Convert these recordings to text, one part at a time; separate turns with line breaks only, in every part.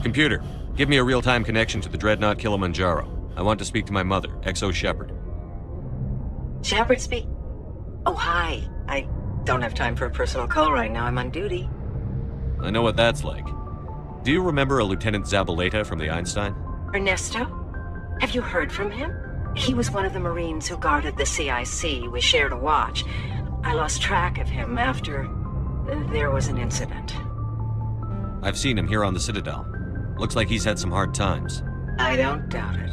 Computer, give me a real-time connection to the Dreadnought Kilimanjaro. I want to speak to my mother, XO Shepard.
Shepard speak? Oh, hi. I don't have time for a personal call right now. I'm on duty.
I know what that's like. Do you remember a Lieutenant Zabaleta from the Einstein?
Ernesto? Have you heard from him? He was one of the Marines who guarded the CIC. We shared a watch. I lost track of him after there was an incident.
I've seen him here on the Citadel. Looks like he's had some hard times.
I don't doubt it.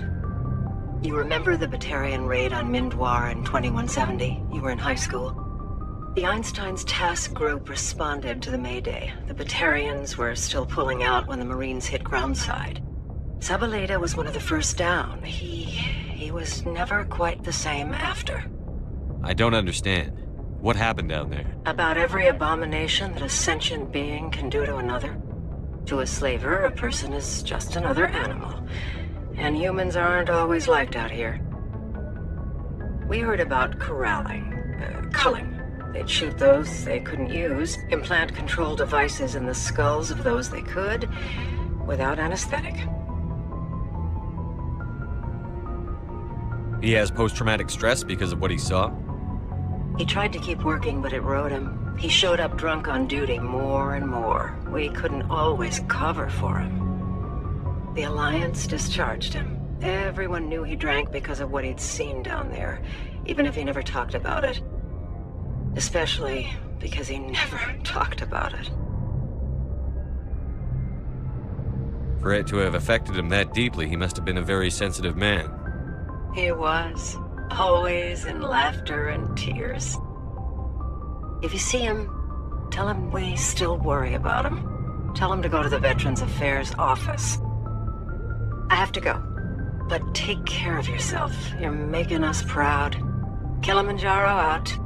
You remember the Batarian raid on Mindwar in 2170? You were in high school. The Einstein's task group responded to the Mayday. The Batarians were still pulling out when the Marines hit groundside. Zabaleta was one of the first down. He was never quite the same after.
I don't understand. What happened down there?
About every abomination that a sentient being can do to another. To a slaver, a person is just another animal. And humans aren't always liked out here. We heard about corralling, culling. They'd shoot those they couldn't use, implant control devices in the skulls of those they could, without anesthetic.
He has post-traumatic stress because of what he saw?
He tried to keep working, but it rode him. He showed up drunk on duty more and more. We couldn't always cover for him. The Alliance discharged him. Everyone knew he drank because of what he'd seen down there, even if he never talked about it. Especially because he never talked about it.
For it to have affected him that deeply, he must have been a very sensitive man.
He was. Always in laughter and tears. If you see him, tell him we still worry about him. Tell him to go to the Veterans Affairs office. I have to go. But take care of yourself. You're making us proud. Kilimanjaro out.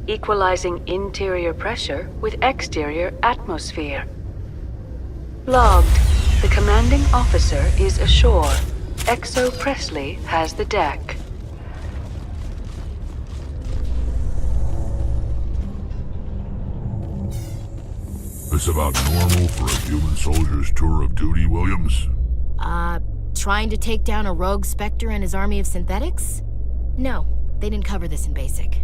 Equalizing interior pressure with exterior atmosphere. Logged. The commanding officer is ashore. XO Presley has the deck.
This about normal for a human soldier's tour of duty, Williams?
Trying to take down a rogue Spectre and his army of synthetics? No, they didn't cover this in basic.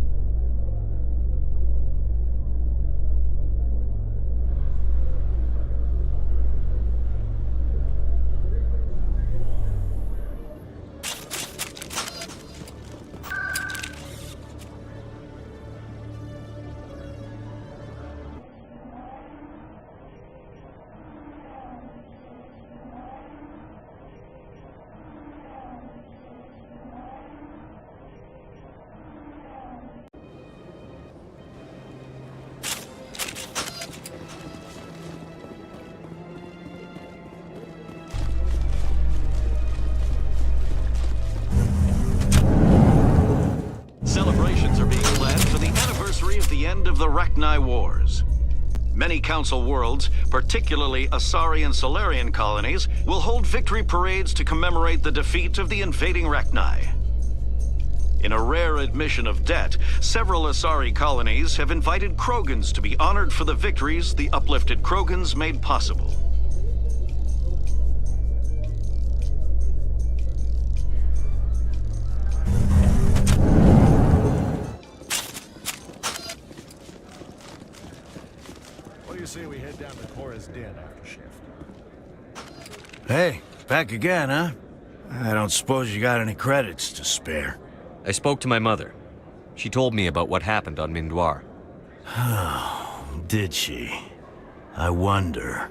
Celebrations are being planned for the anniversary of the end of the Rachni Wars. Many Council worlds, particularly Asari and Solarian colonies, will hold victory parades to commemorate the defeat of the invading Rachni. In a rare admission of debt, several Asari colonies have invited Krogans to be honored for the victories the uplifted Krogans made possible.
Say we head down to Cora's Den after shift.
Hey, back again, huh? I don't suppose you got any credits to spare.
I spoke to my mother. She told me about what happened on Mindwar.
Oh, did she? I wonder.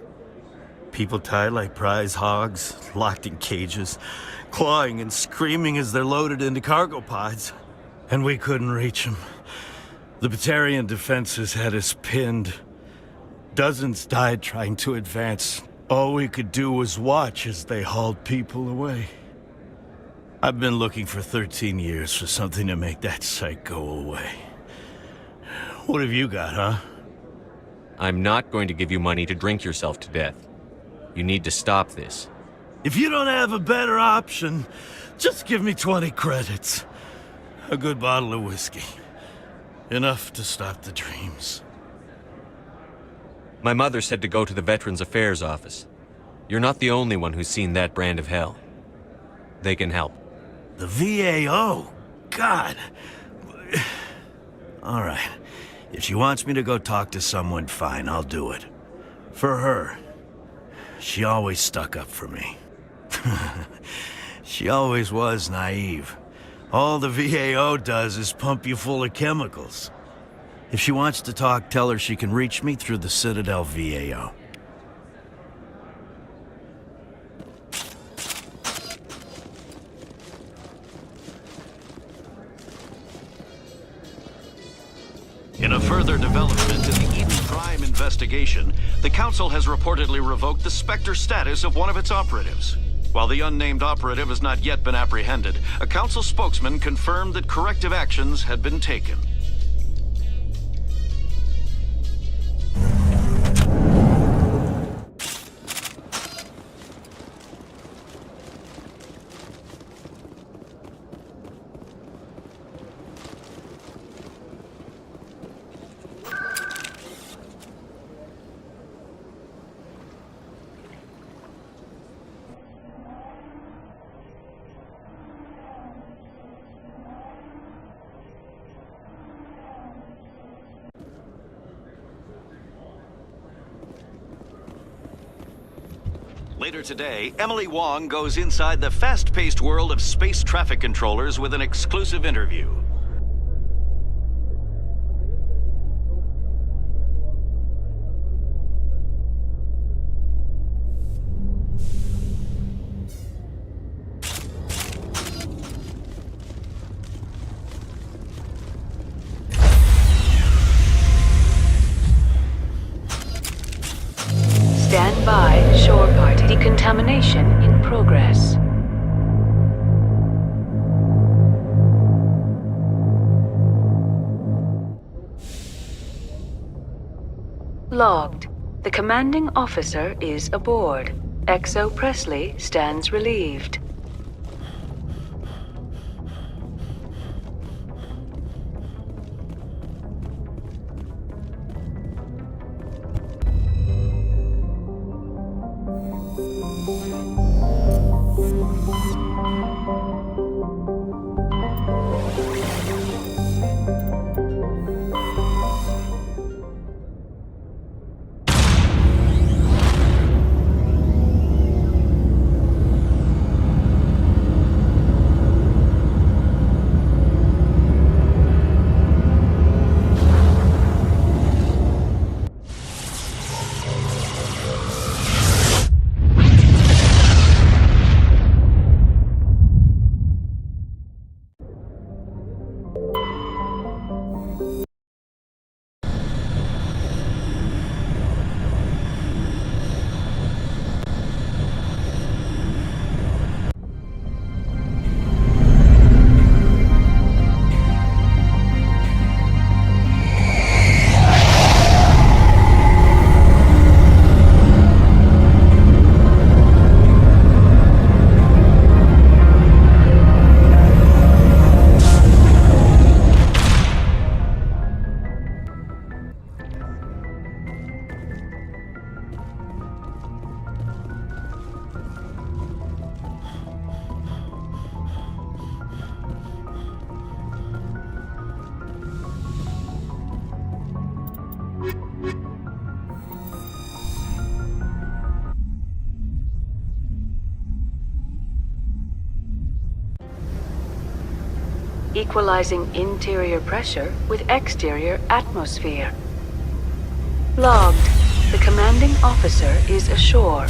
People tied like prize hogs, locked in cages, clawing and screaming as they're loaded into cargo pods. And we couldn't reach them. The Batarian defenses had us pinned. Dozens died trying to advance. All we could do was watch as they hauled people away. I've been looking for 13 years for something to make that sight go away. What have you got, huh?
I'm not going to give you money to drink yourself to death. You need to stop this.
If you don't have a better option, just give me 20 credits. A good bottle of whiskey. Enough to stop the dreams.
My mother said to go to the Veterans Affairs office. You're not the only one who's seen that brand of hell. They can help.
The VAO? God. All right. If she wants me to go talk to someone, fine, I'll do it. For her. She always stuck up for me. She always was naive. All the VAO does is pump you full of chemicals. If she wants to talk, tell her she can reach me through the Citadel VAO.
In a further development in the Eden Prime investigation, the Council has reportedly revoked the Spectre status of one of its operatives. While the unnamed operative has not yet been apprehended, a Council spokesman confirmed that corrective actions had been taken. Later today, Emily Wong goes inside the fast-paced world of space traffic controllers with an exclusive interview.
Stand by, shore party. Decontamination in progress. Logged. The commanding officer is aboard. XO Presley stands relieved. Equalizing interior pressure with exterior atmosphere. Logged. The commanding officer is ashore.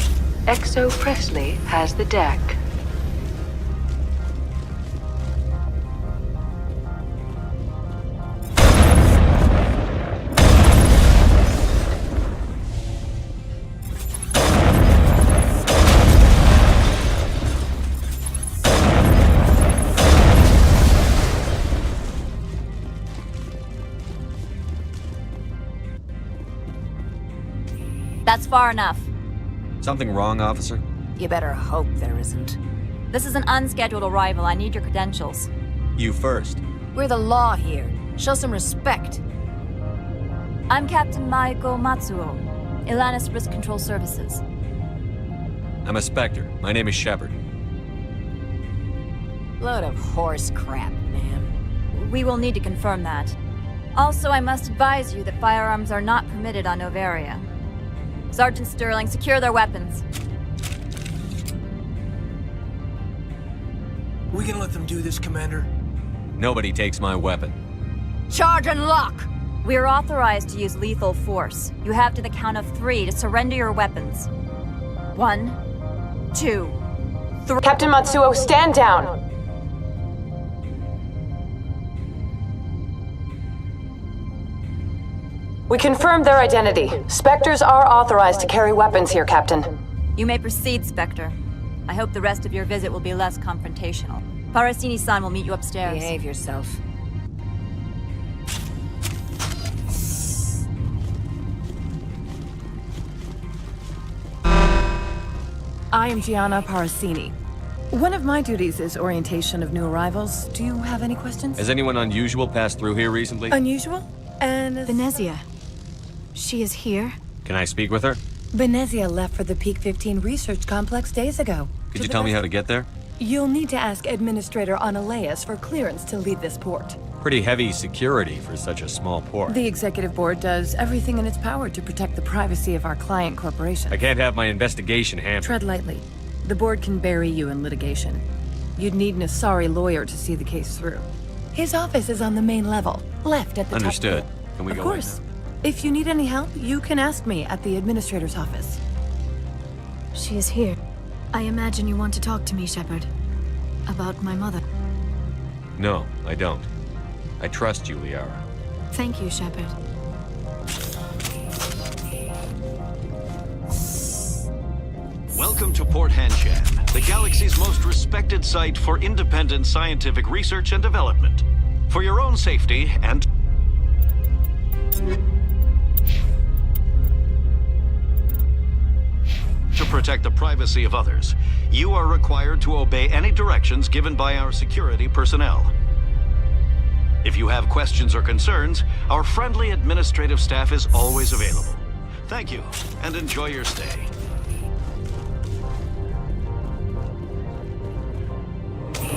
XO Presley has the deck.
That's far enough.
Something wrong, officer?
You better hope there isn't.
This is an unscheduled arrival. I need your credentials.
You first.
We're the law here. Show some respect.
I'm Captain Maiko Matsuo, Ilanis Risk Control Services.
I'm a Spectre. My name is Shepard.
Load of horse crap, man.
We will need to confirm that. Also, I must advise you that firearms are not permitted on Noveria. Sergeant Sterling, secure their weapons.
We gonna let them do this, Commander?
Nobody takes my weapon.
Charge and lock!
We are authorized to use lethal force. You have to the count of 3 to surrender your weapons. 1, 2, 3.
Captain Matsuo, stand down! We confirmed their identity. Spectres are authorized to carry weapons here, Captain.
You may proceed, Spectre. I hope the rest of your visit will be less confrontational. Parasini-san will meet you upstairs.
Behave yourself.
I am Gianna Parasini. One of my duties is orientation of new arrivals. Do you have any questions?
Has anyone unusual passed through here recently?
Unusual? And...
Venezia. She is here?
Can I speak with her?
Venezia left for the Peak 15 research complex days ago.
Could you tell me how to get there?
You'll need to ask Administrator Analeas for clearance to leave this port.
Pretty heavy security for such a small port.
The Executive Board does everything in its power to protect the privacy of our client corporation.
I can't have my investigation hampered.
Tread lightly. The board can bury you in litigation. You'd need an Asari lawyer to see the case through. His office is on the main level, left at the top.
Understood. Can we go
Of course.
right now?
If you need any help, you can ask me at the Administrator's office.
She is here. I imagine you want to talk to me, Shepard. About my mother.
No, I don't. I trust you, Liara.
Thank you, Shepard.
Welcome to Port Hanshan, the galaxy's most respected site for independent scientific research and development. For your own safety and to protect the privacy of others, you are required to obey any directions given by our security personnel. If you have questions or concerns, our friendly administrative staff is always available. Thank you, and enjoy your stay.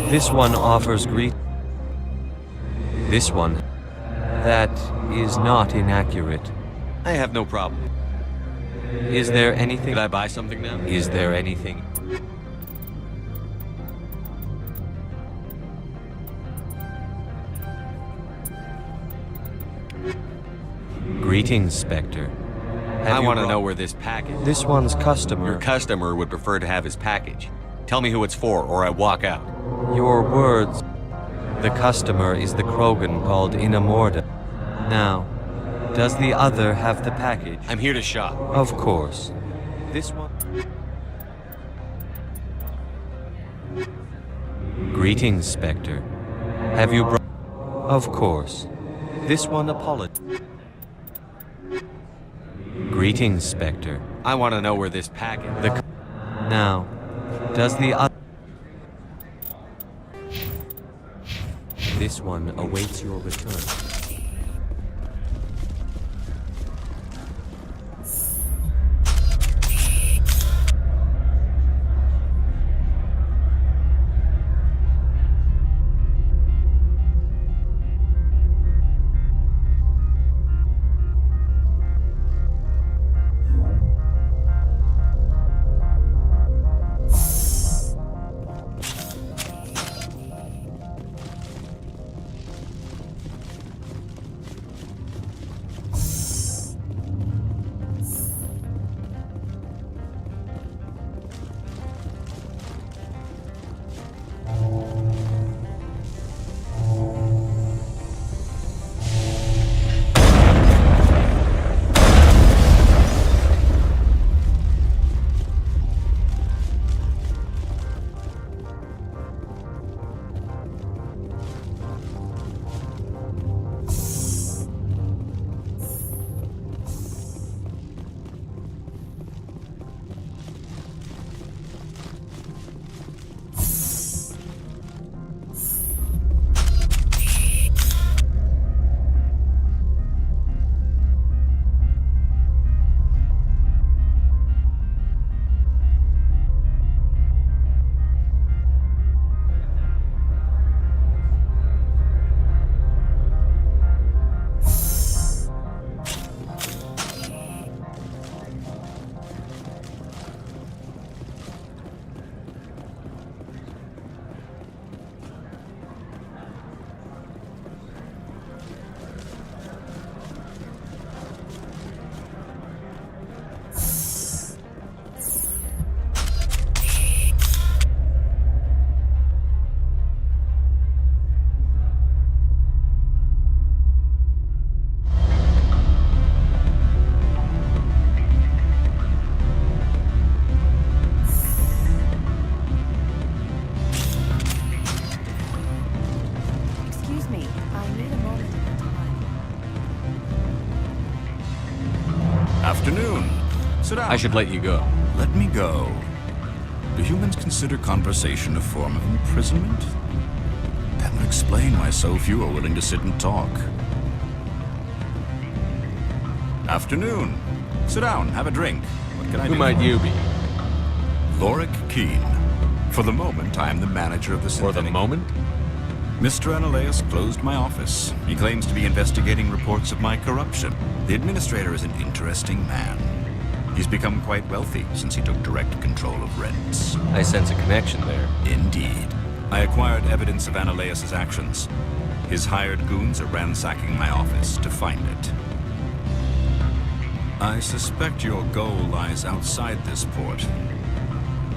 This one offers This one. That is not inaccurate.
I have no problem.
Is there anything...
Did I buy something now?
Is there anything... Greetings, Spectre.
I want to know where this package...
This one's customer...
Your customer would prefer to have his package. Tell me who it's for, or I walk out.
Your words... The customer is the Krogan called Inamorda. Now, does the other have the package?
I'm here to shop.
Of course. This one... Greetings, Spectre. Have you brought... Of course. This one apologizes. Greetings, Spectre.
I want to know where this package...
Now, does the other... This one awaits your return.
Sit down.
I should let you go.
Let me go. Do humans consider conversation a form of imprisonment? That would explain why so few are willing to sit and talk. Afternoon. Sit down, have a drink. What can I do?
Who might you be?
Lorik Keen. For the moment, I am the manager of the Sentinel.
For the moment?
Mr. Analaeus closed my office. He claims to be investigating reports of my corruption. The administrator is an interesting man. He's become quite wealthy since he took direct control of rents.
I sense a connection there.
Indeed. I acquired evidence of Analaeus' actions. His hired goons are ransacking my office to find it. I suspect your goal lies outside this port.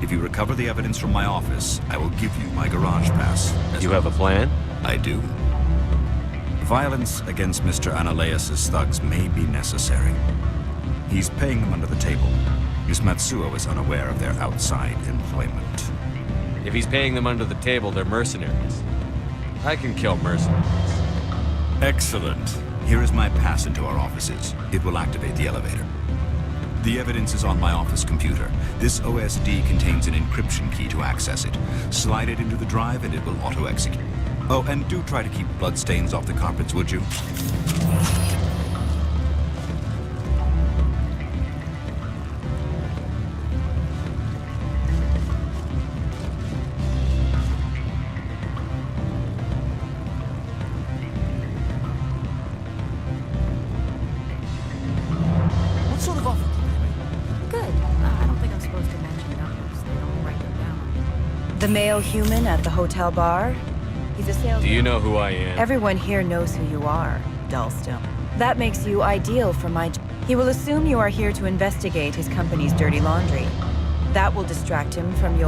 If you recover the evidence from my office, I will give you my garage pass.
You have a plan?
I do. Violence against Mr. Analaeus' thugs may be necessary. He's paying them under the table. Miss Matsuo is unaware of their outside employment.
If he's paying them under the table, they're mercenaries. I can kill mercenaries.
Excellent. Here is my pass into our offices. It will activate the elevator. The evidence is on my office computer. This OSD contains an encryption key to access it. Slide it into the drive and it will auto-execute. Oh, and do try to keep bloodstains off the carpets, would you?
What sort of offer?
Good. I don't think I'm supposed to mention numbers. They don't write them down.
The male human at the hotel bar? He's a salesman.
Do you know who I am?
Everyone here knows who you are, Dullstone. That makes you ideal for my job. He will assume you are here to investigate his company's dirty laundry. That will distract him from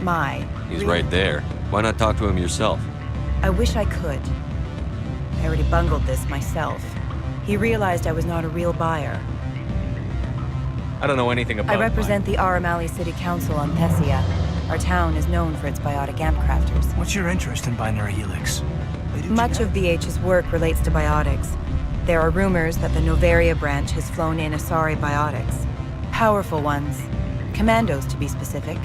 my...
He's right there. Why not talk to him yourself?
I wish I could. I already bungled this myself. He realized I was not a real buyer.
I don't know anything about
I represent the Aramali City Council on Thessia. Our town is known for its biotic amp crafters.
What's your interest in binary helix?
Much of BH's work relates to biotics. There are rumors that the Noveria branch has flown in Asari biotics. Powerful ones. Commandos, to be specific.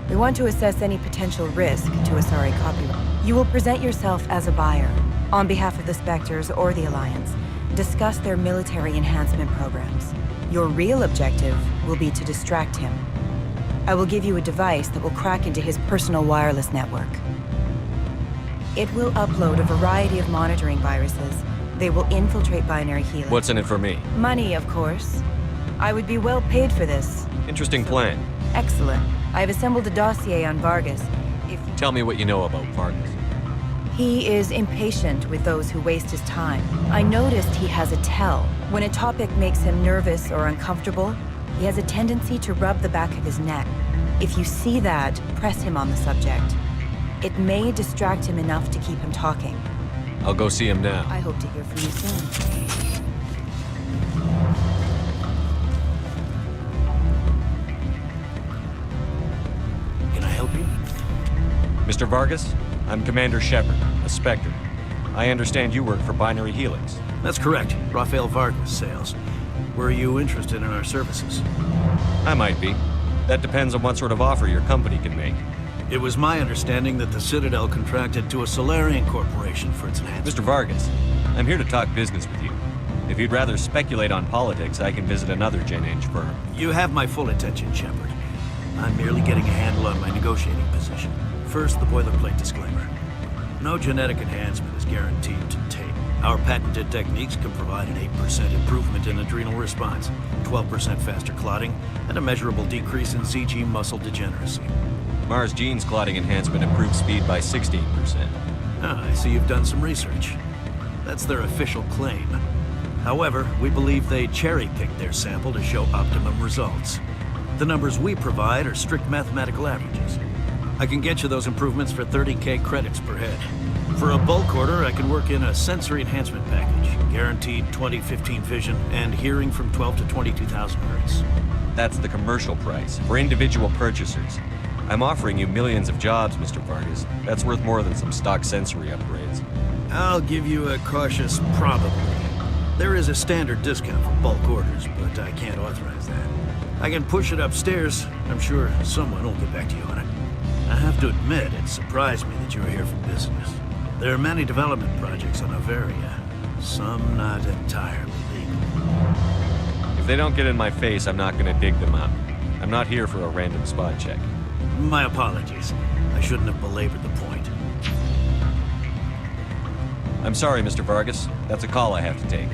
We want to assess any potential risk to Asari copyright. You will present yourself as a buyer, on behalf of the Spectres or the Alliance. Discuss their military enhancement programs. Your real objective will be to distract him. I will give you a device that will crack into his personal wireless network. It will upload a variety of monitoring viruses. They will infiltrate binary helix.
What's in it for me?
Money, of course. I would be well paid for this.
Interesting plan.
Excellent. I have assembled a dossier on Vargas.
Tell me what you know about Vargas.
He is impatient with those who waste his time. I noticed he has a tell. When a topic makes him nervous or uncomfortable, he has a tendency to rub the back of his neck. If you see that, press him on the subject. It may distract him enough to keep him talking.
I'll go see him now.
I hope to hear from you soon.
Can I help you?
Mr. Vargas, I'm Commander Shepard, a Spectre. I understand you work for Binary Helix.
That's correct. Rafael Vargas, sales. Were you interested in our services?
I might be. That depends on what sort of offer your company can make.
It was my understanding that the Citadel contracted to a Solarian corporation for its enhancement.
Mr. Vargas, I'm here to talk business with you. If you'd rather speculate on politics, I can visit another Gen Eng firm.
You have my full attention, Shepard. I'm merely getting a handle on my negotiating position. First, the boilerplate disclaimer. No genetic enhancement is guaranteed to take. Our patented techniques can provide an 8% improvement in adrenal response, 12% faster clotting, and a measurable decrease in CG muscle degeneracy.
Mars Gene's clotting enhancement improves speed by 16%.
Ah, I see you've done some research. That's their official claim. However, we believe they cherry-picked their sample to show optimum results. The numbers we provide are strict mathematical averages. I can get you those improvements for 30K credits per head. For a bulk order, I can work in a sensory enhancement package, guaranteed 20/15 vision, and hearing from 12 to 22,000 hertz.
That's the commercial price, for individual purchasers. I'm offering you millions of jobs, Mr. Vargas. That's worth more than some stock sensory upgrades.
I'll give you a cautious probably. There is a standard discount for bulk orders, but I can't authorize that. I can push it upstairs. I'm sure someone will get back to you on it. I have to admit, it surprised me that you were here for business. There are many development projects on Noveria, some not entirely legal.
If they don't get in my face, I'm not gonna dig them up. I'm not here for a random spot check.
My apologies. I shouldn't have belabored the point.
I'm sorry, Mr. Vargas. That's a call I have to take.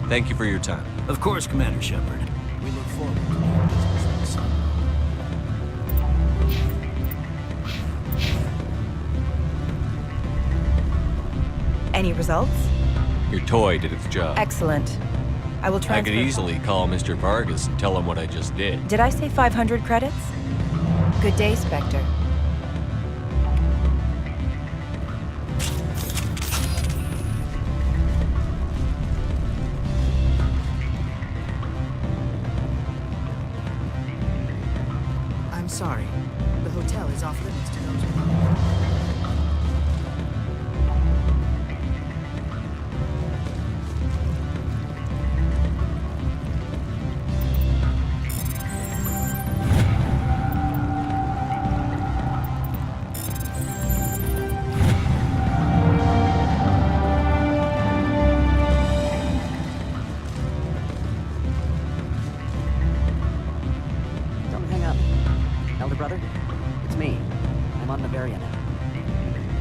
Thank you for your time.
Of course, Commander Shepard. We look forward to doing business with the Sun.
Any results?
Your toy did its job.
Excellent. I will transfer...
I could easily call Mr. Vargas and tell him what I just did.
Did I say 500 credits? Good day, Spectre.
I'm sorry. The hotel is off limits to those without...
Don't hang up. Elder brother, it's me. I'm on Noveria now.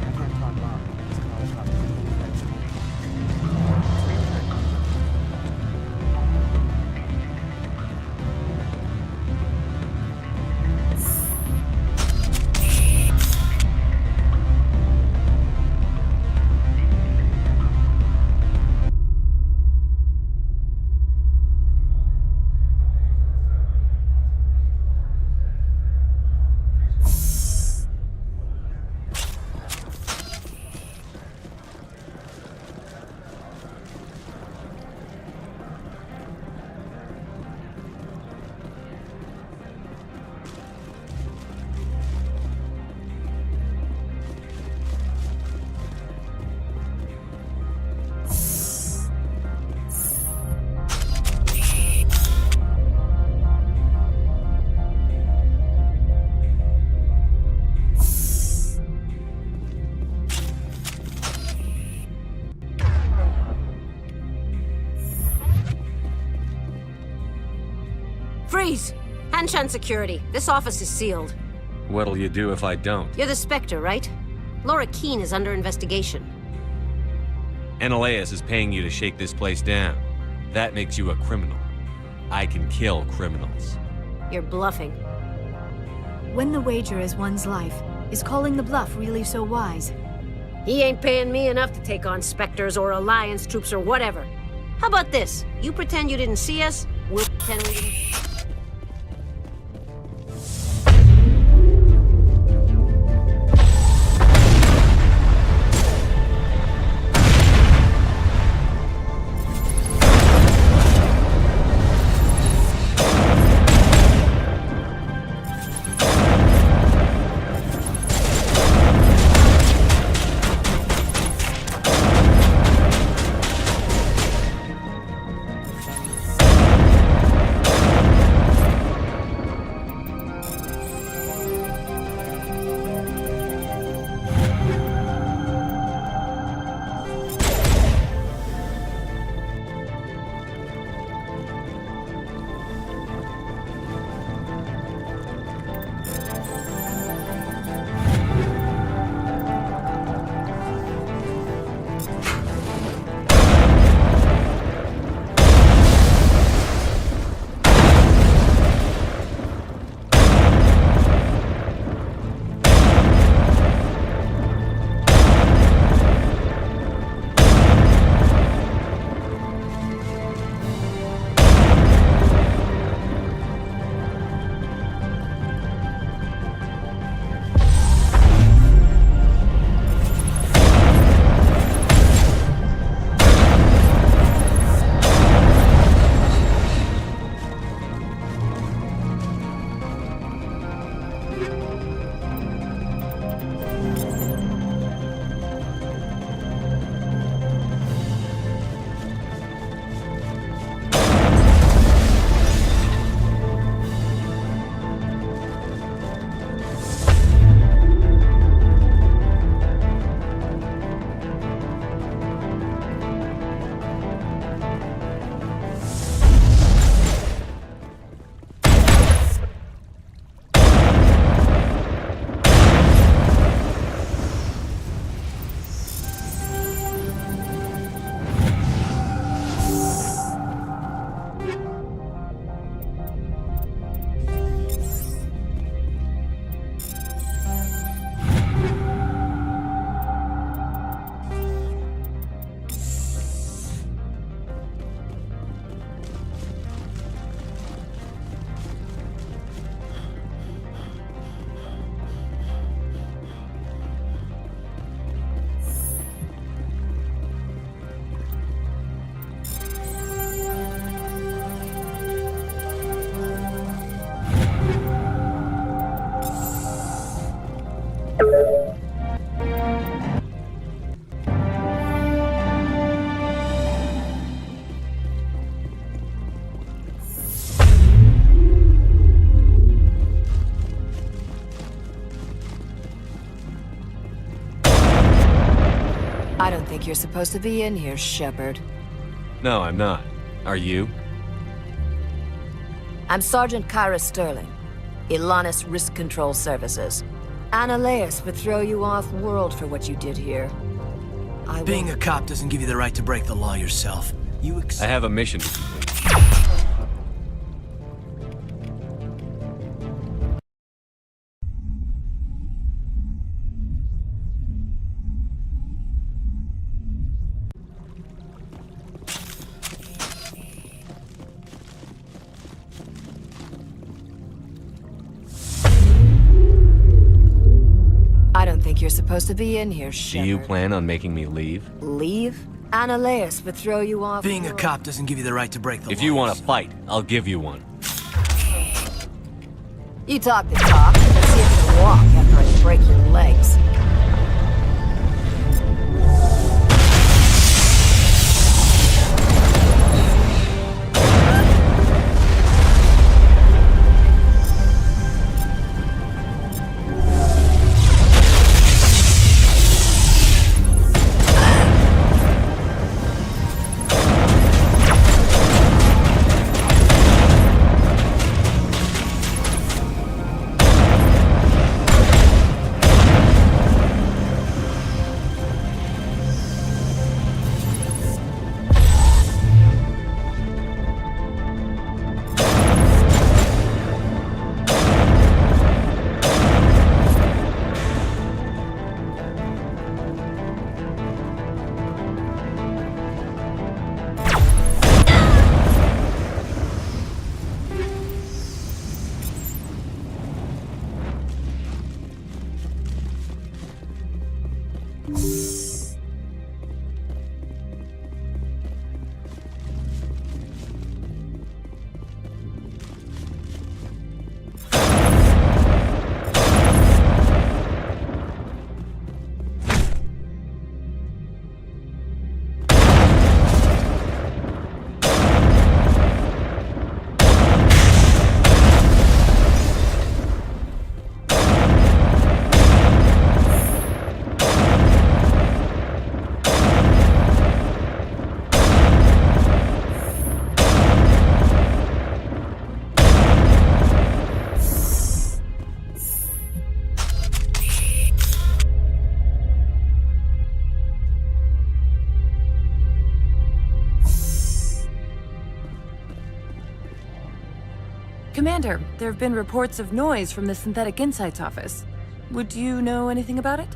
I can't talk long. This call is probably better for me.
Freeze! Hanshan security. This office is sealed.
What'll you do if I don't?
You're the Spectre, right? Laura Keene is under investigation.
Ananias is paying you to shake this place down. That makes you a criminal. I can kill criminals.
You're bluffing.
When the wager is one's life, is calling the bluff really so wise?
He ain't paying me enough to take on Spectres or Alliance troops or whatever. How about this? You pretend you didn't see us, we'll pretend we didn't...
think you're supposed to be in here, Shepard.
No, I'm not. Are you?
I'm Sergeant Kyra Sterling, Ilanis Risk Control Services. Annaleus would throw you off-world for what you did here.
Being a cop doesn't give you the right to break the law yourself.
I have a mission to complete.
I don't think you're supposed to be in here,
Do
Shepard.
you plan on making me leave?
Leave? Annaleus would throw you off.
Being a cop doesn't give you the right to break the law.
If you want to fight, I'll give you one.
You talk the talk, let's see if you can walk after I break your legs.
Commander, there have been reports of noise from the Synthetic Insights office. Would you know anything about it?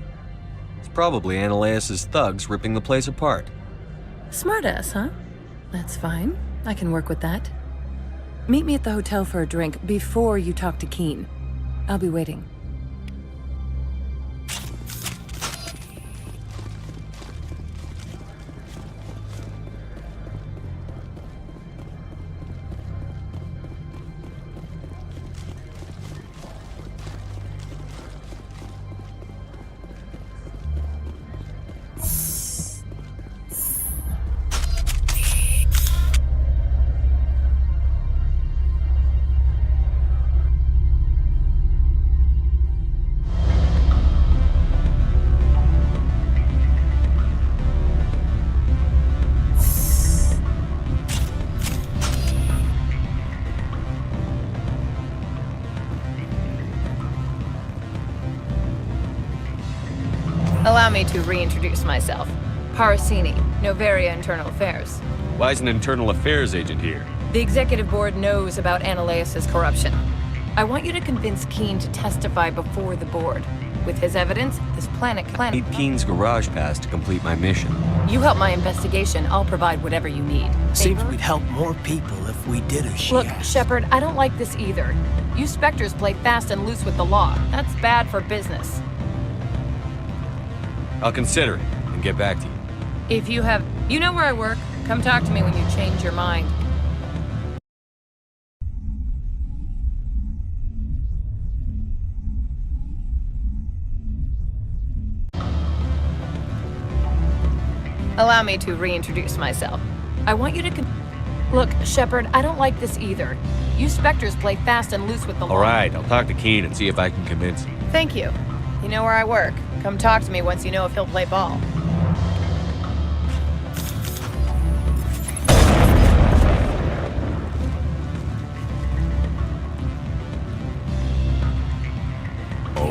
It's probably Annaleus' thugs ripping the place apart.
Smartass, huh? That's fine. I can work with that. Meet me at the hotel for a drink before you talk to Keen. I'll be waiting.
Allow me to reintroduce myself. Parasini, Noveria Internal Affairs.
Why is an internal affairs agent here?
The executive board knows about Annaleus' corruption. I want you to convince Keen to testify before the board. With his evidence, this planet
I need Keen's garage pass to complete my mission.
You help my investigation, I'll provide whatever you need.
Seems we'd help more people if we did as she
Look,
asked.
Shepard, I don't like this either. You Spectres play fast and loose with the law. That's bad for business.
I'll consider it and get back to you.
If you have... You know where I work. Come talk to me when you change your mind. Allow me to reintroduce myself. I want you to Look, Shepard, I don't like this either. You Spectres play fast and loose with the law.
All right, I'll talk to Keen and see if I can convince him.
Thank you. You know where I work. Come talk to me once you know if he'll play ball.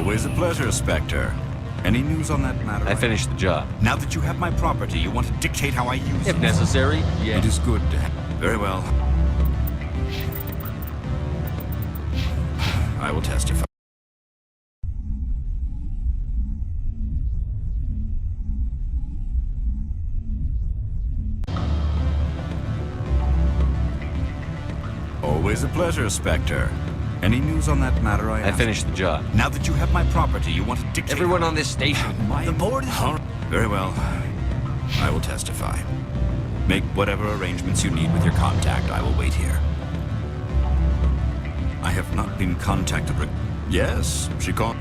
Always a pleasure, Spectre. Any news on that matter?
I finished the job.
Now that you have my property, you want to dictate how I use it?
If necessary, yes.
It is good to have... Very well. I will testify. Always a pleasure, Spectre. Any news on that matter, I
finished the job.
Now that you have my property, you want to dictate...
Everyone on this station.
The board is... Very well. I will testify. Make whatever arrangements you need with your contact. I will wait here. I have not been contacted... Yes, she called...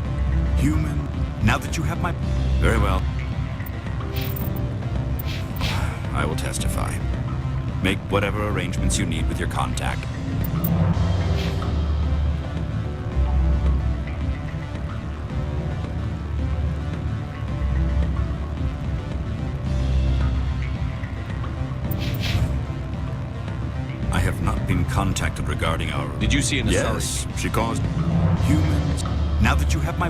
Human... Now that you have my... Very well. I will testify. Make whatever arrangements you need with your contact. I have not been contacted regarding our...
Did you see an Asari?
Yes, she caused... Humans... Now that you have my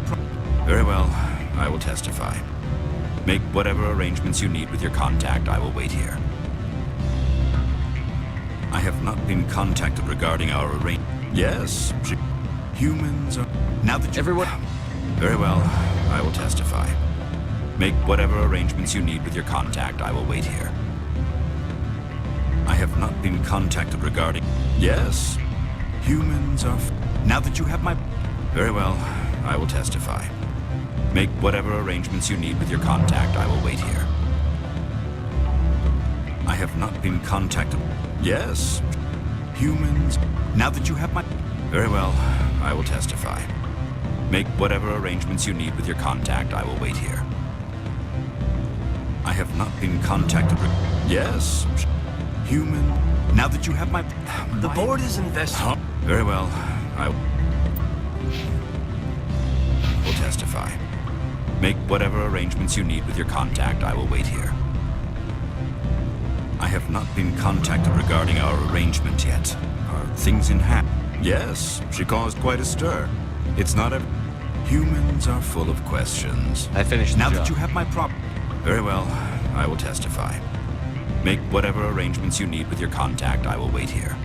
Very well, I will testify. Make whatever arrangements you need with your contact. I will wait here. I have not been contacted regarding our Yes, Humans are... Now that you...
Everyone...
Very well, I will testify. Make whatever arrangements you need with your contact. I will wait here. I have not been contacted regarding... Yes, humans are... Now that you have my... Very well, I will testify. Make whatever arrangements you need with your contact. I will wait here. I have not been contacted... Yes, humans... Now that you have my... Very well, I will testify. Make whatever arrangements you need with your contact. I will wait here. I have not been contacted... Yes, human... Now that you have my...
The board is invested.
Very well, I will testify. Make whatever arrangements you need with your contact. I will wait here. I have not been contacted regarding our arrangement yet. Are things in hand? Yes, she caused quite a stir. It's not a... Humans are full of questions.
I finished the
Now
job.
that you have my Very well, I will testify. Make whatever arrangements you need with your contact. I will wait here.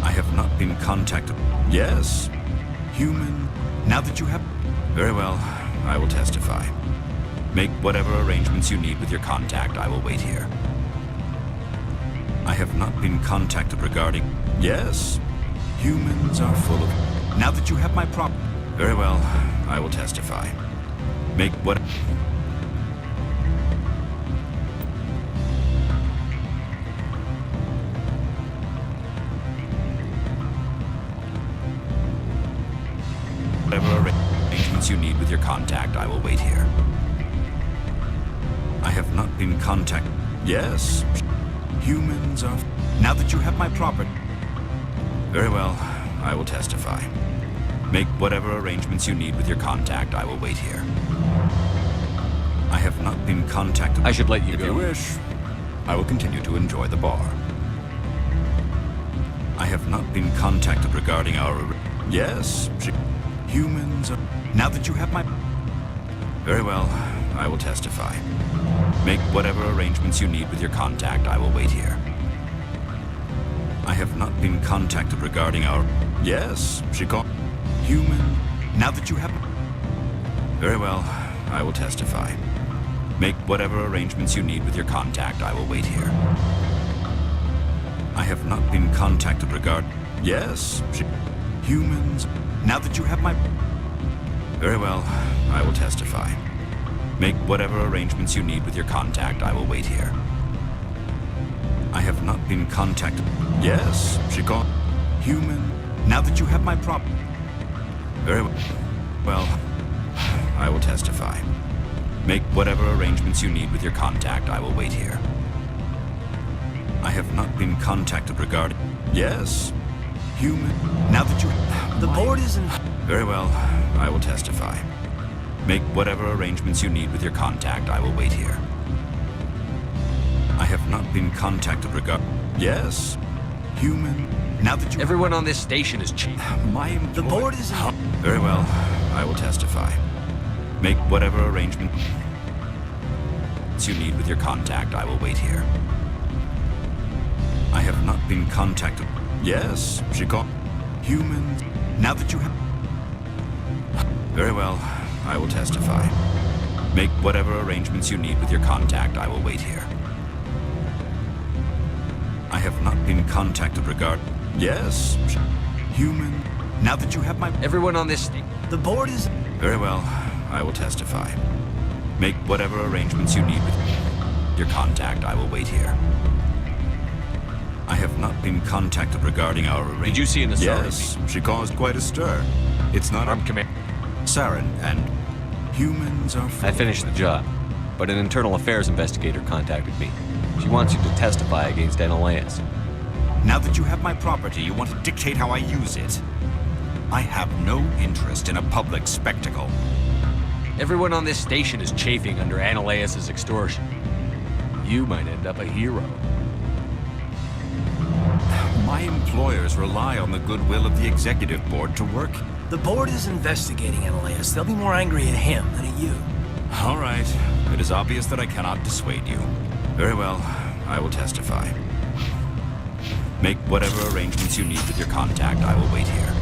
I have not been contacted. Yes, human... Now that you have... Very well, I will testify. Make whatever arrangements you need with your contact. I will wait here. I have not been contacted regarding... Yes, humans are full of... Now that you have my Very well, I will testify. Make what... Whatever arrangements you need with your contact, I will wait here. I have not been contacted. Yes, humans are... Now that you have my Very well, I will testify. Make whatever arrangements you need with your contact. I will wait here. I have not been contacted.
I should let you
If
go.
you wish, I will continue to enjoy the bar. I have not been contacted regarding our... Yes, humans are... Now that you have my... Very well, I will testify. Make whatever arrangements you need with your contact. I will wait here. I have not been contacted regarding our... Yes, Human... Now that you have... Very well, I will testify. Make whatever arrangements you need with your contact. I will wait here. I have not been contacted regarding... Yes, humans... Now that you have my... Very well, I will testify. Make whatever arrangements you need with your contact. I will wait here. I have not been contacted... Yes, Human... Now that you have my Very well, I will testify. Make whatever arrangements you need with your contact. I will wait here. I have not been contacted regarding... Yes, human... Now that you...
The board isn't...
Very well, I will testify. Make whatever arrangements you need with your contact. I will wait here. I have not been contacted regarding... Yes, human... Now that you...
Everyone on this station is cheap.
The board is... Very well. I will testify. Make whatever arrangements you need with your contact. I will wait here. I have not been contacted. Yes, she called. Humans. Now that you have... Very well. I will testify. Make whatever arrangements you need with your contact. I will wait here. I have not been contacted regard... Yes. Human. Now that you have my...
Everyone on this...
The board is... Very well. I will testify. Make whatever arrangements you need with your contact. I will wait here. I have not been contacted regarding our arrangement.
Did you see an assault?
Yes. She caused quite a stir. It's not...
Armed command.
Saren and... Humans are...
I finished the job, but an internal affairs investigator contacted me. She wants you to testify against Analaeus.
Now that you have my property, you want to dictate how I use it. I have no interest in a public spectacle.
Everyone on this station is chafing under Analaeus' extortion. You might end up a hero.
My employers rely on the goodwill of the executive board to work.
The board is investigating Analaeus. They'll be more angry at him than at you.
All right. It is obvious that I cannot dissuade you. Very well. I will testify. Make whatever arrangements you need with your contact. I will wait here.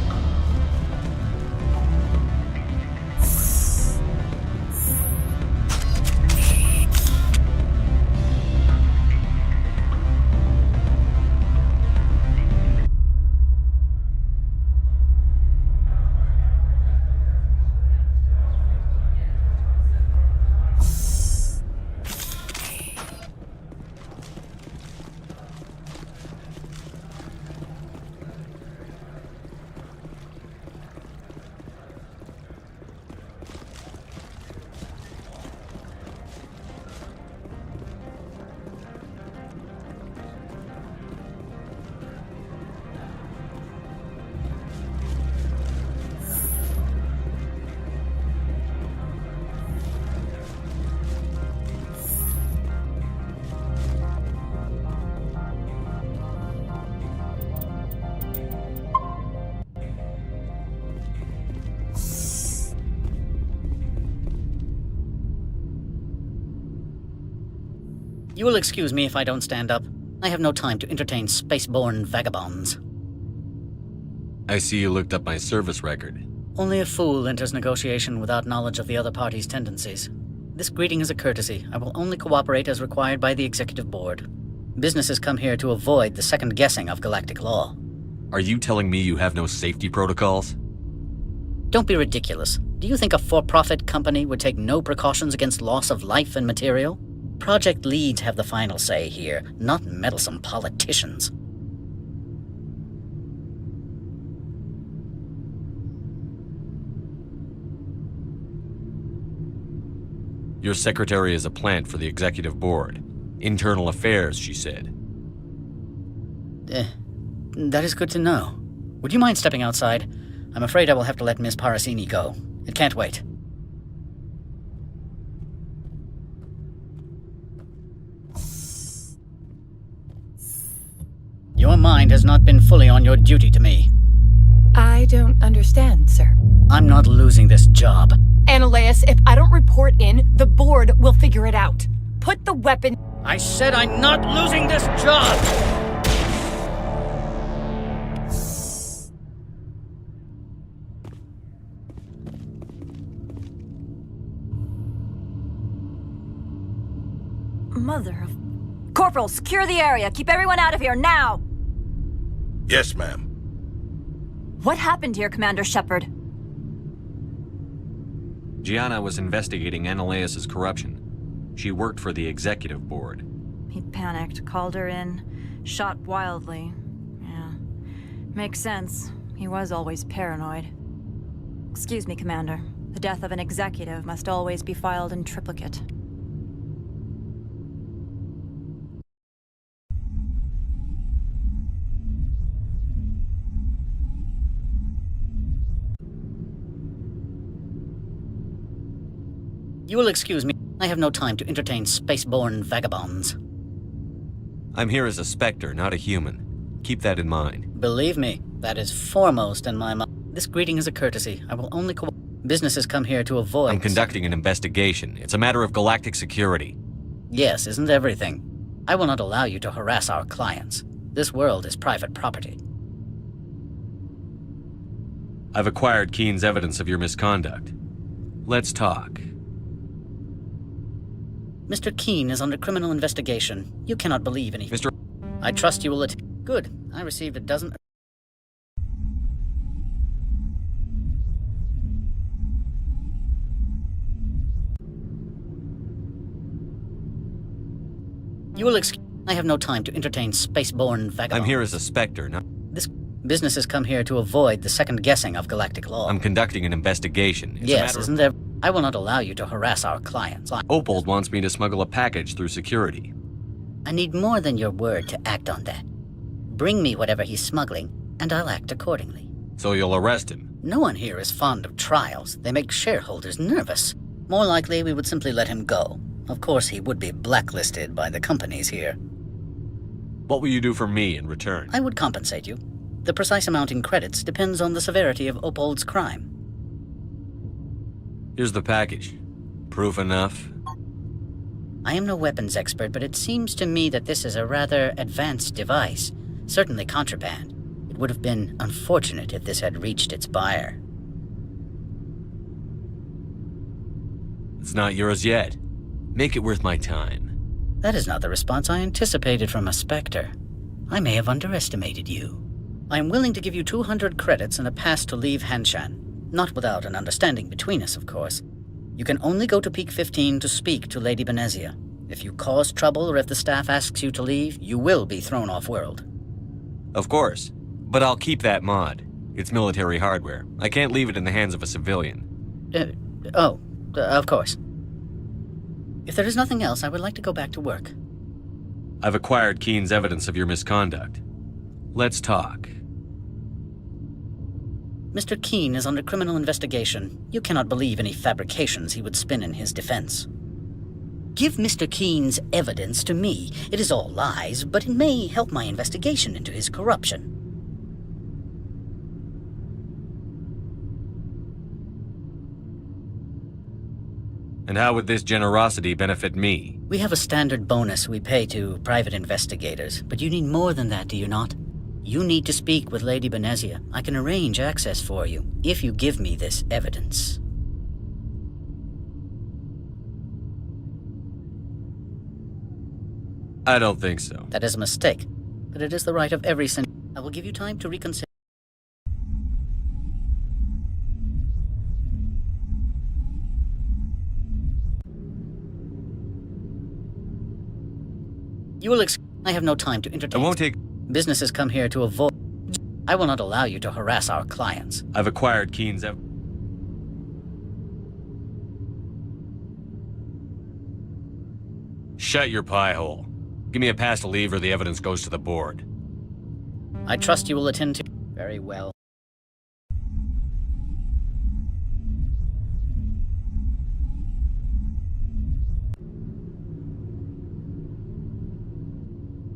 You will excuse me if I don't stand up. I have no time to entertain spaceborne vagabonds.
I see you looked up my service record.
Only a fool enters negotiation without knowledge of the other party's tendencies. This greeting is a courtesy. I will only cooperate as required by the executive board. Businesses come here to avoid the second guessing of galactic law.
Are you telling me you have no safety protocols?
Don't be ridiculous. Do you think a for-profit company would take no precautions against loss of life and material? Project leads have the final say here, not meddlesome politicians.
Your secretary is a plant for the executive board. Internal affairs, she said.
That is good to know. Would you mind stepping outside? I'm afraid I will have to let Miss Parasini go. It can't wait. Your mind has not been fully on your duty to me.
I don't understand, sir.
I'm not losing this job.
Analaeus, if I don't report in, the board will figure it out. Put the weapon...
I said I'm not losing this job!
Mother of... Corporal, secure the area. Keep everyone out of here, now!
Yes, ma'am.
What happened here, Commander Shepard?
Gianna was investigating Analaeus' corruption. She worked for the executive board.
He panicked, called her in, shot wildly. Yeah. Makes sense. He was always paranoid. Excuse me, Commander. The death of an executive must always be filed in triplicate.
You will excuse me. I have no time to entertain spaceborne vagabonds.
I'm here as a Spectre, not a human. Keep that in mind.
Believe me, that is foremost in my mind. This greeting is a courtesy. I will only businesses come here to avoid...
I'm conducting an investigation. It's a matter of galactic security.
Yes, isn't everything? I will not allow you to harass our clients. This world is private property.
I've acquired Keen's evidence of your misconduct. Let's talk.
Mr. Keen is under criminal investigation. You cannot believe any...
Mr.
I trust you will Good. I received a dozen... You will I have no time to entertain spaceborne vagabonds.
I'm here as a Spectre, not...
This businesses come here to avoid the second guessing of galactic law.
I'm conducting an investigation.
Yes, isn't there... I will not allow you to harass our clients.
Opold wants me to smuggle a package through security.
I need more than your word to act on that. Bring me whatever he's smuggling, and I'll act accordingly.
So you'll arrest him?
No one here is fond of trials. They make shareholders nervous. More likely, we would simply let him go. Of course, he would be blacklisted by the companies here.
What will you do for me in return?
I would compensate you. The precise amount in credits depends on the severity of Opold's crime.
Here's the package. Proof enough?
I am no weapons expert, but it seems to me that this is a rather advanced device. Certainly contraband. It would have been unfortunate if this had reached its buyer.
It's not yours yet. Make it worth my time.
That is not the response I anticipated from a Spectre. I may have underestimated you. I am willing to give you 200 credits and a pass to leave Hanshan. Not without an understanding between us, of course. You can only go to Peak 15 to speak to Lady Benezia. If you cause trouble or if the staff asks you to leave, you will be thrown off-world.
Of course. But I'll keep that mod. It's military hardware. I can't leave it in the hands of a civilian.
Of course. If there is nothing else, I would like to go back to work.
I've acquired Keen's evidence of your misconduct. Let's talk.
Mr. Keen is under criminal investigation. You cannot believe any fabrications he would spin in his defense. Give Mr. Keen's evidence to me. It is all lies, but it may help my investigation into his corruption.
And how would this generosity benefit me?
We have a standard bonus we pay to private investigators, but you need more than that, do you not? You need to speak with Lady Benezia. I can arrange access for you, if you give me this evidence.
I don't think so.
That is a mistake, but it is the right of every I will give you time to reconsider. You will I have no time to entertain.
I won't take...
Businesses come here to avoid... I will not allow you to harass our clients.
I've acquired Keen's Shut your pie hole. Give me a pass to leave or the evidence goes to the board.
I trust you will attend to... Very well.